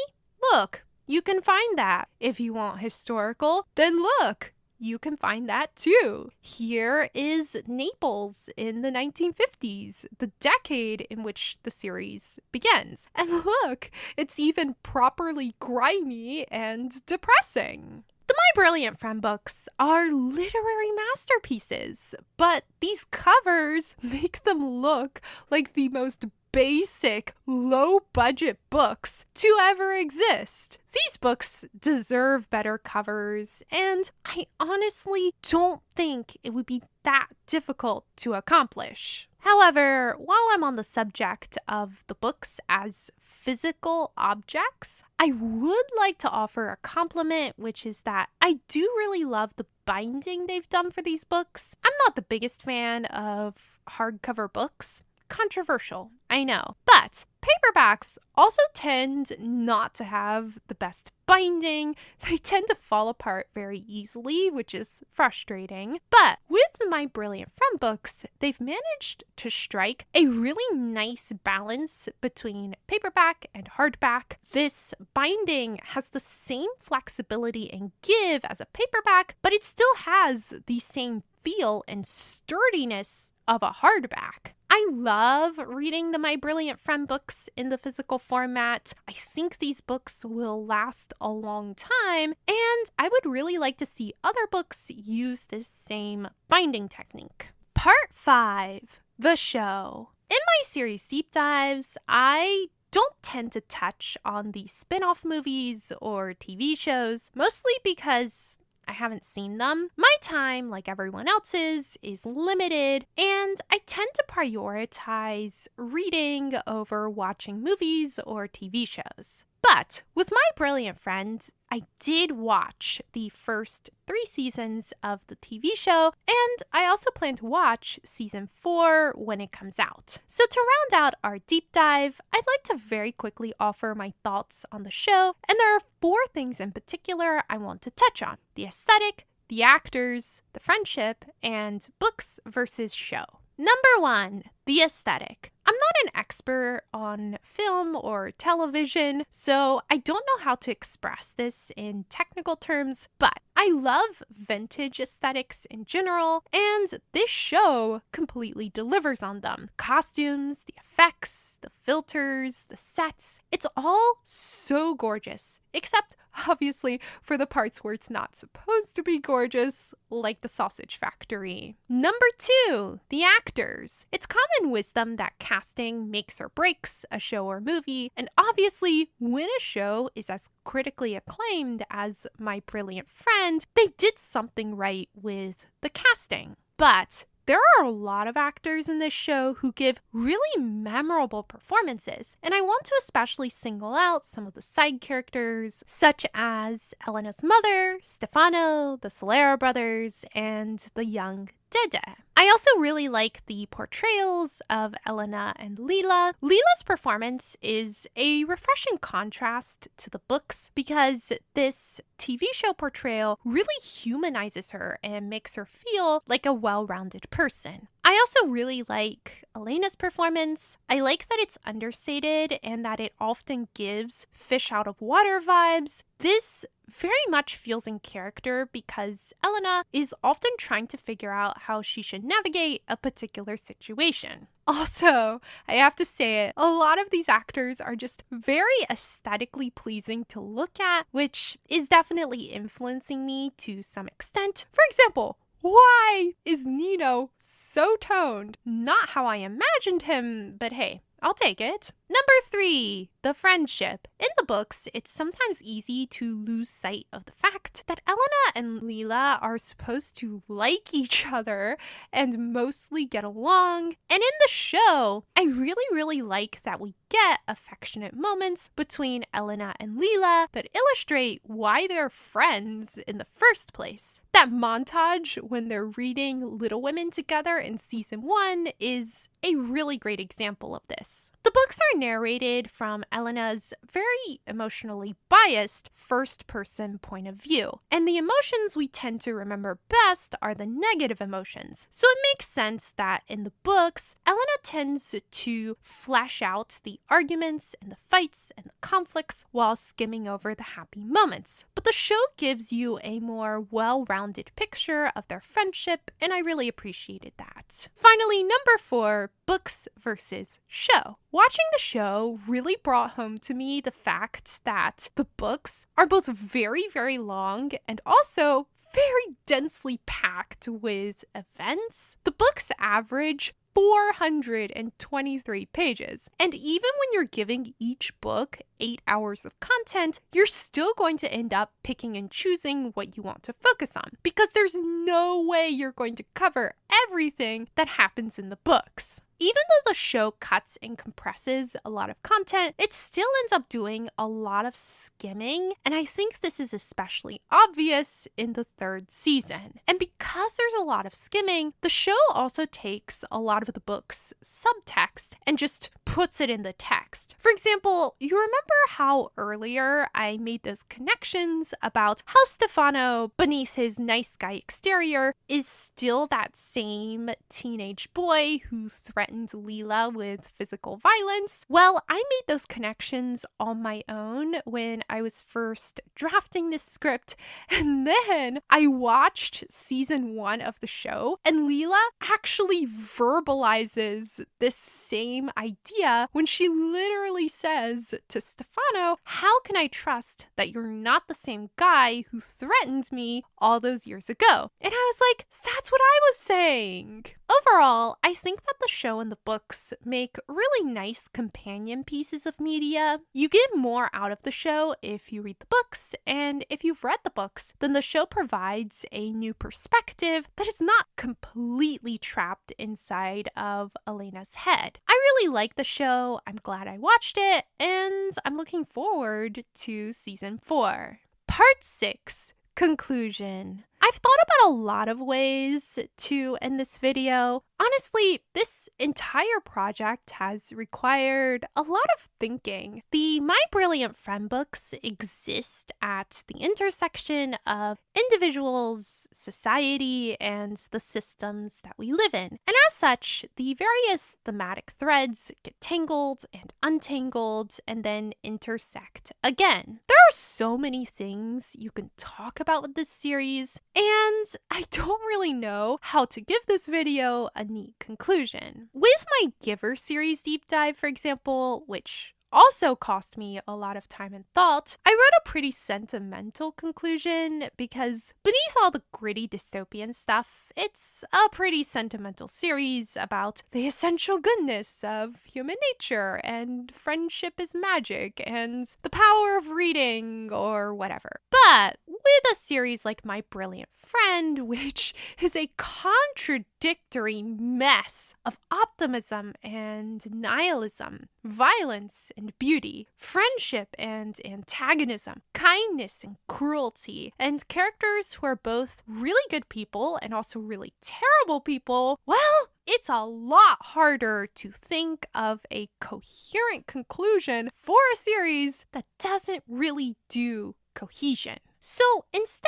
look, you can find that. If you want historical, then look, you can find that too. Here is Naples in the 1950s, the decade in which the series begins. And look, it's even properly grimy and depressing. The My Brilliant Friend books are literary masterpieces, but these covers make them look like the most basic, low-budget books to ever exist. These books deserve better covers, and I honestly don't think it would be that difficult to accomplish. However, while I'm on the subject of the books as physical objects, I would like to offer a compliment, which is that I do really love the binding they've done for these books. I'm not the biggest fan of hardcover books. Controversial, I know. But paperbacks also tend not to have the best binding. They tend to fall apart very easily, which is frustrating. But with the My Brilliant Friend books, they've managed to strike a really nice balance between paperback and hardback. This binding has the same flexibility and give as a paperback, but it still has the same feel and sturdiness of a hardback. I love reading the My Brilliant Friend books in the physical format. I think these books will last a long time, and I would really like to see other books use this same binding technique. Part 5, the show. In my series deep dives, I don't tend to touch on the spin-off movies or TV shows, mostly because I haven't seen them. My time, like everyone else's, is limited, and I tend to prioritize reading over watching movies or TV shows. But with My Brilliant Friend, I did watch the first 3 seasons of the TV show, and I also plan to watch season 4 when it comes out. So to round out our deep dive, I'd like to very quickly offer my thoughts on the show, and there are 4 things in particular I want to touch on: the aesthetic, the actors, the friendship, and books versus show. Number 1, the aesthetic. I'm not an expert on film or television, so I don't know how to express this in technical terms, but I love vintage aesthetics in general, and this show completely delivers on them. Costumes, the effects, the filters, the sets, it's all so gorgeous, except obviously for the parts where it's not supposed to be gorgeous, like the sausage factory. Number 2, the actors. It's common wisdom that casting makes or breaks a show or movie, and obviously when a show is as critically acclaimed as My Brilliant Friend, they did something right with the casting. But there are a lot of actors in this show who give really memorable performances, and I want to especially single out some of the side characters, such as Elena's mother, Stefano, the Solera brothers, and the young Dede. I also really like the portrayals of Elena and Lila. Lila's performance is a refreshing contrast to the books because this TV show portrayal really humanizes her and makes her feel like a well-rounded person. I also really like Elena's performance. I like that it's understated and that it often gives fish out of water vibes. This very much feels in character because Elena is often trying to figure out how she should navigate a particular situation. Also, I have to say it, a lot of these actors are just very aesthetically pleasing to look at, which is definitely influencing me to some extent. For example, why is Nino so toned? Not how I imagined him, but hey, I'll take it. Number 3, the friendship. In the books, it's sometimes easy to lose sight of the fact that Elena and Lila are supposed to like each other and mostly get along. And in the show, I really like that we get affectionate moments between Elena and Lila that illustrate why they're friends in the first place. That montage when they're reading Little Women together in season 1 is a really great example of this. The books are narrated from Elena's very emotionally biased first-person point of view, and the emotions we tend to remember best are the negative emotions. So it makes sense that in the books, Elena tends to flesh out the arguments and the fights and the conflicts while skimming over the happy moments. But the show gives you a more well-rounded picture of their friendship, and I really appreciated that. Finally, number 4, books versus show. Watching the show really brought home to me the fact that the books are both very long and also very densely packed with events. The books average 423 pages. And even when you're giving each book 8 hours of content, you're still going to end up picking and choosing what you want to focus on because there's no way you're going to cover everything that happens in the books. even though the show cuts and compresses a lot of content, it still ends up doing a lot of skimming, and I think this is especially obvious in the third season. And because there's a lot of skimming, the show also takes a lot of the book's subtext and just puts it in the text. For example, you remember how earlier I made those connections about how Stefano, beneath his nice guy exterior, is still that same teenage boy who threatened Lila with physical violence? Well, I made those connections on my own when I was first drafting this script, and then I watched season 1 of the show, and Lila actually verbalizes this same idea when she literally says to Stefano, "How can I trust that you're not the same guy who threatened me all those years ago?" And I was like, that's what I was saying. Overall, I think that the show and the books make really nice companion pieces of media. You get more out of the show if you read the books, and if you've read the books, then the show provides a new perspective that is not completely trapped inside of Elena's head. I really like the show, I'm glad I watched it, and I'm looking forward to season 4. Part 6, Conclusion. I've thought about a lot of ways to end this video. Honestly, this entire project has required a lot of thinking. The My Brilliant Friend books exist at the intersection of individuals, society, and the systems that we live in. And as such, the various thematic threads get tangled and untangled and then intersect again. There are so many things you can talk about with this series, and I don't really know how to give this video a neat conclusion. With my Giver series deep dive, for example, which also cost me a lot of time and thought, I wrote a pretty sentimental conclusion because beneath all the gritty dystopian stuff, it's a pretty sentimental series about the essential goodness of human nature and friendship is magic and the power of reading or whatever. But with a series like My Brilliant Friend, which is a contradictory mess of optimism and nihilism, violence and beauty, friendship and antagonism, kindness and cruelty, and characters who are both really good people and also really terrible people, well, it's a lot harder to think of a coherent conclusion for a series that doesn't really do cohesion. So instead,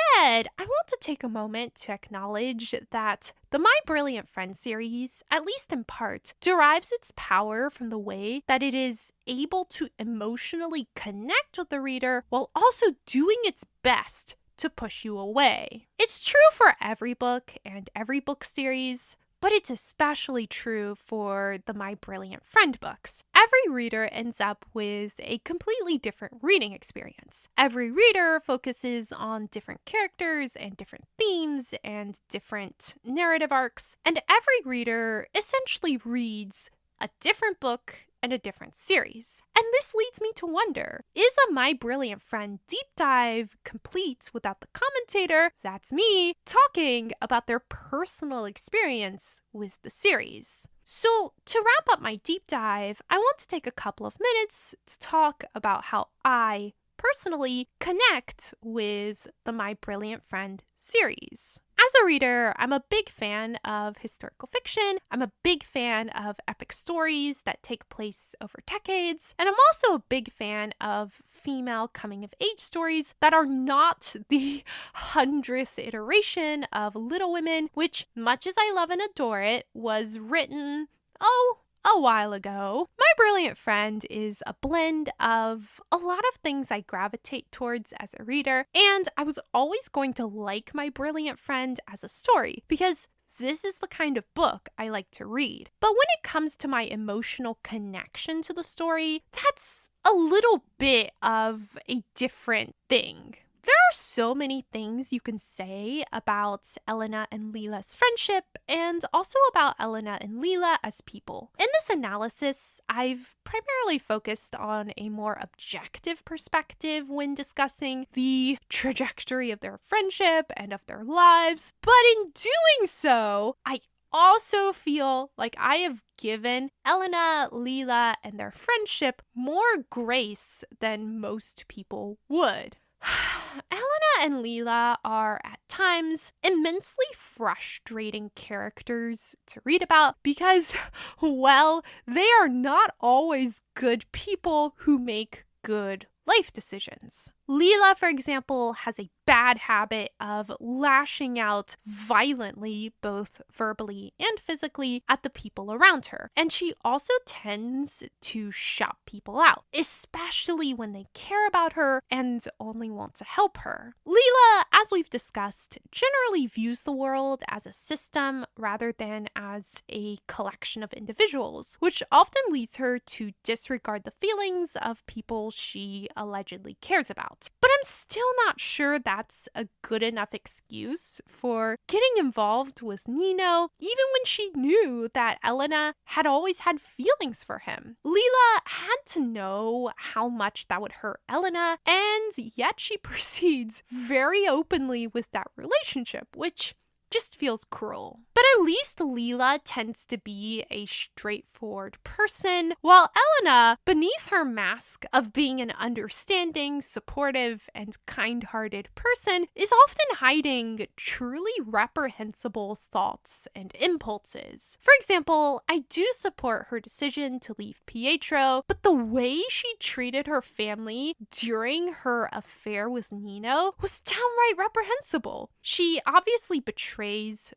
I want to take a moment to acknowledge that the My Brilliant Friend series, at least in part, derives its power from the way that it is able to emotionally connect with the reader while also doing its best to push you away. It's true for every book and every book series, but it's especially true for the My Brilliant Friend books. Every reader ends up with a completely different reading experience. Every reader focuses on different characters and different themes and different narrative arcs, and every reader essentially reads a different book and a different series. And this leads me to wonder, is a My Brilliant Friend deep dive complete without the commentator, that's me, talking about their personal experience with the series? So to wrap up my deep dive, I want to take a couple of minutes to talk about how I personally connect with the My Brilliant Friend series. As a reader, I'm a big fan of historical fiction. I'm a big fan of epic stories that take place over decades. And I'm also a big fan of female coming-of-age stories that are not the 100th iteration of Little Women, which, much as I love and adore it, was written, a while ago. My Brilliant Friend is a blend of a lot of things I gravitate towards as a reader, and I was always going to like My Brilliant Friend as a story because this is the kind of book I like to read. But when it comes to my emotional connection to the story, that's a little bit of a different thing. There are so many things you can say about Elena and Lila's friendship and also about Elena and Lila as people. In this analysis, I've primarily focused on a more objective perspective when discussing the trajectory of their friendship and of their lives, but in doing so, I also feel like I have given Elena, Lila, and their friendship more grace than most people would. Elena and Lila are at times immensely frustrating characters to read about because, well, they are not always good people who make good life decisions. Lila, for example, has a bad habit of lashing out violently, both verbally and physically, at the people around her. And she also tends to shut people out, especially when they care about her and only want to help her. Lila, as we've discussed, generally views the world as a system rather than as a collection of individuals, which often leads her to disregard the feelings of people she allegedly cares about. But I'm still not sure that's a good enough excuse for getting involved with Nino, even when she knew that Elena had always had feelings for him. Lila had to know how much that would hurt Elena, and yet she proceeds very openly with that relationship, which just feels cruel. But at least Lila tends to be a straightforward person, while Elena, beneath her mask of being an understanding, supportive, and kind-hearted person, is often hiding truly reprehensible thoughts and impulses. For example, I do support her decision to leave Pietro, but the way she treated her family during her affair with Nino was downright reprehensible. She obviously betrayed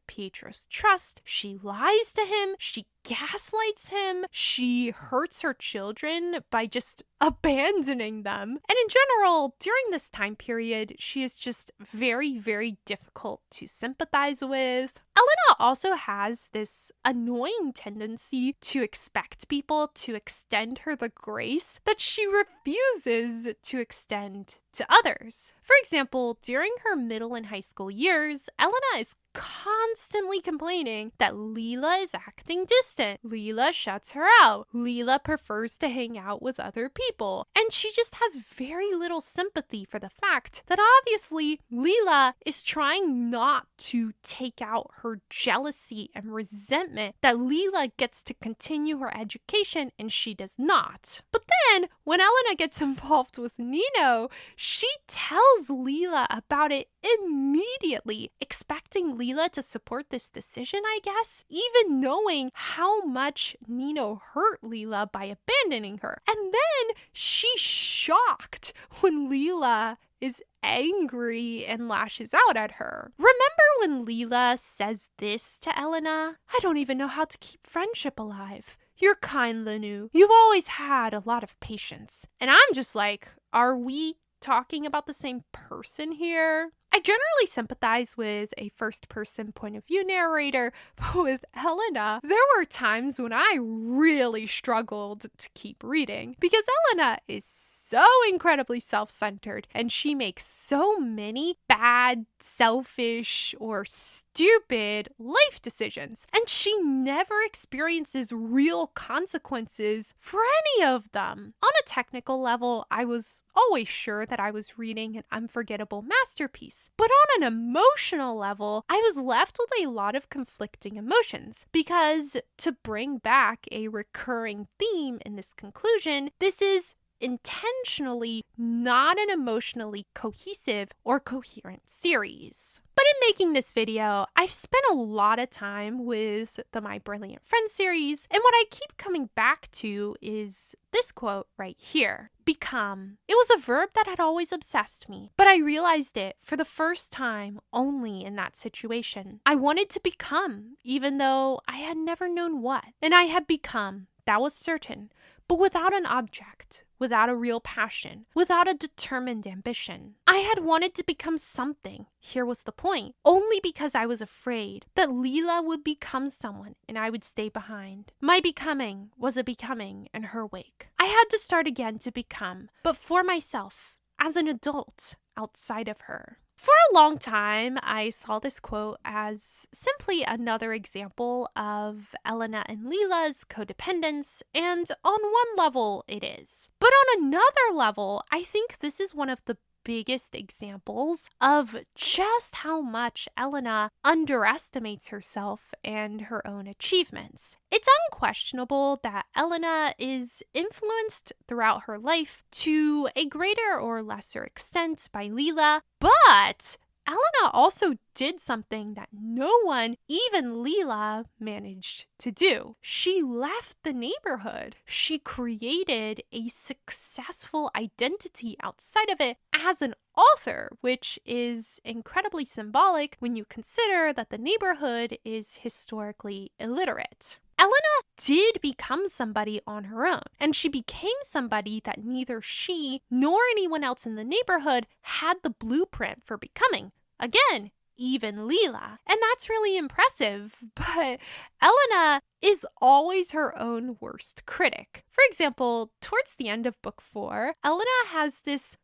Pietro's trust, she lies to him, she gaslights him, she hurts her children by just abandoning them. And in general, during this time period, she is just very, very difficult to sympathize with. Elena also has this annoying tendency to expect people to extend her the grace that she refuses to extend to others. For example, during her middle and high school years, Elena is constantly complaining that Lila is acting distant. Lila shuts her out. Lila prefers to hang out with other people. And she just has very little sympathy for the fact that obviously Lila is trying not to take out her jealousy and resentment that Lila gets to continue her education and she does not. But then when Elena gets involved with Nino, she tells Lila about it immediately, expecting Lila to support this decision, I guess, even knowing how much Nino hurt Lila by abandoning her. And then she's shocked when Lila is angry and lashes out at her. Remember when Lila says this to Elena? "I don't even know how to keep friendship alive. You're kind, Linu. You've always had a lot of patience." And I'm just like, are we talking about the same person here? I generally sympathize with a first-person point of view narrator, but with Elena, there were times when I really struggled to keep reading because Elena is so incredibly self-centered and she makes so many bad, selfish, or stupid life decisions, and she never experiences real consequences for any of them. On a technical level, I was always sure that I was reading an unforgettable masterpiece. But on an emotional level, I was left with a lot of conflicting emotions because, to bring back a recurring theme in this conclusion, this is intentionally not an emotionally cohesive or coherent series. But in making this video, I've spent a lot of time with the My Brilliant Friend series, and what I keep coming back to is this quote right here. Become. It was a verb that had always obsessed me, but I realized it for the first time only in that situation. I wanted to become, even though I had never known what. And I had become, that was certain, but without an object, without a real passion, without a determined ambition. I had wanted to become something, here was the point, only because I was afraid that Lila would become someone and I would stay behind. My becoming was a becoming in her wake. I had to start again to become, but for myself, as an adult, outside of her. For a long time, I saw this quote as simply another example of Elena and Lila's codependence, and on one level, it is. But on another level, I think this is one of the biggest examples of just how much Elena underestimates herself and her own achievements. It's unquestionable that Elena is influenced throughout her life to a greater or lesser extent by Lila, but Elena also did something that no one, even Lila, managed to do. She left the neighborhood. She created a successful identity outside of it as an author, which is incredibly symbolic when you consider that the neighborhood is historically illiterate. Elena did become somebody on her own, and she became somebody that neither she nor anyone else in the neighborhood had the blueprint for becoming. Again, even Lila. And that's really impressive, but Elena is always her own worst critic. For example, towards the end of book 4, Elena has this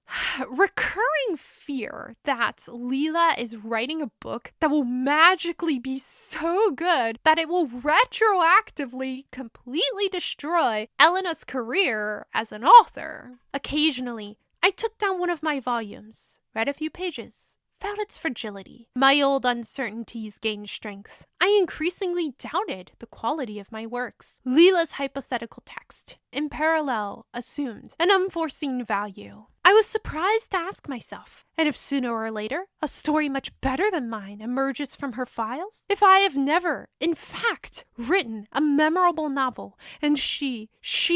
recurring fear that Lila is writing a book that will magically be so good that it will retroactively completely destroy Elena's career as an author. Occasionally, I took down one of my volumes, read a few pages, felt its fragility. My old uncertainties gained strength. I increasingly doubted the quality of my works. Lila's hypothetical text, in parallel, assumed an unforeseen value. I was surprised to ask myself, and if sooner or later a story much better than mine emerges from her files? If I have never, in fact, written a memorable novel, and she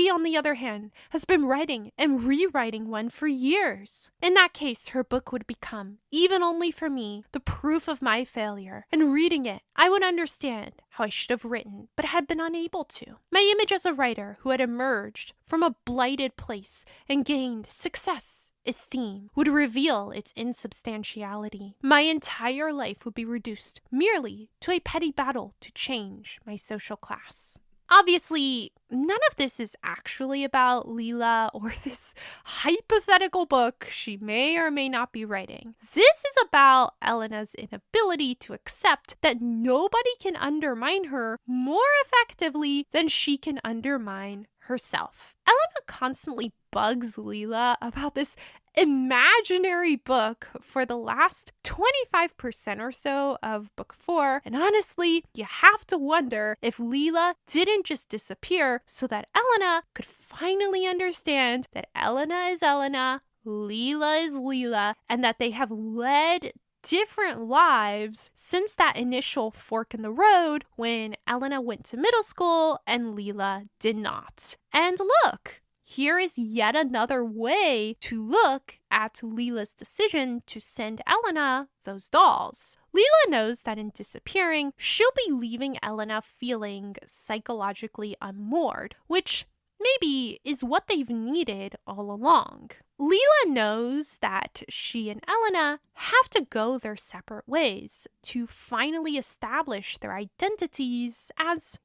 on the other hand, has been writing and rewriting one for years? In that case, her book would become, even only for me, the proof of my failure, and reading it, I would understand how I should have written, but had been unable to. My image as a writer who had emerged from a blighted place and gained success, esteem, would reveal its insubstantiality. My entire life would be reduced merely to a petty battle to change my social class. Obviously, none of this is actually about Lila or this hypothetical book she may or may not be writing. This is about Elena's inability to accept that nobody can undermine her more effectively than she can undermine herself. Elena constantly bugs Lila about this imaginary book for the last 25% or so of book 4, and honestly, you have to wonder if Lila didn't just disappear so that Elena could finally understand that Elena is Elena, Lila is Lila, and that they have led different lives since that initial fork in the road when Elena went to middle school and Lila did not. And look, here is yet another way to look at Lila's decision to send Elena those dolls. Lila knows that in disappearing, she'll be leaving Elena feeling psychologically unmoored, which maybe is what they've needed all along. Lila knows that she and Elena have to go their separate ways to finally establish their identities as,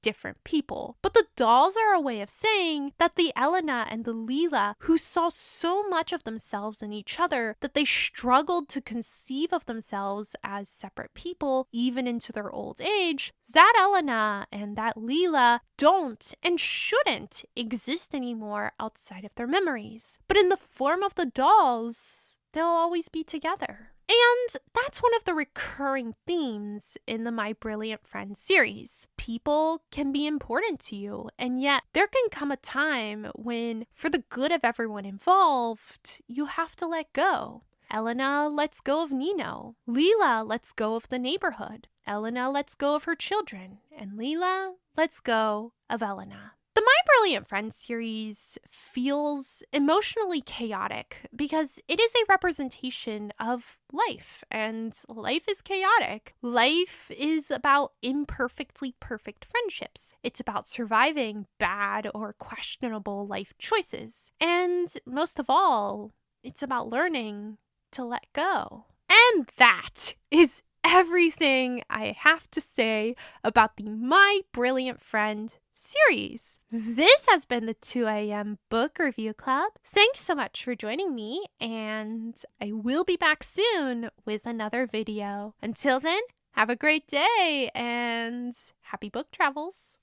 different people. But the dolls are a way of saying that the Elena and the Lila who saw so much of themselves in each other that they struggled to conceive of themselves as separate people even into their old age, that Elena and that Lila don't and shouldn't exist anymore outside of their memories. But in the form of the dolls, they'll always be together. And that's one of the recurring themes in the My Brilliant Friend series. People can be important to you, and yet there can come a time when, for the good of everyone involved, you have to let go. Elena lets go of Nino. Lila lets go of the neighborhood. Elena lets go of her children. And Lila lets go of Elena. The My Brilliant Friend series feels emotionally chaotic because it is a representation of life, and life is chaotic. Life is about imperfectly perfect friendships. It's about surviving bad or questionable life choices. And most of all, it's about learning to let go. And that is everything I have to say about the My Brilliant Friend series. This has been the 2 a.m. Book Review Club. Thanks so much for joining me, and I will be back soon with another video. Until then, have a great day and happy book travels.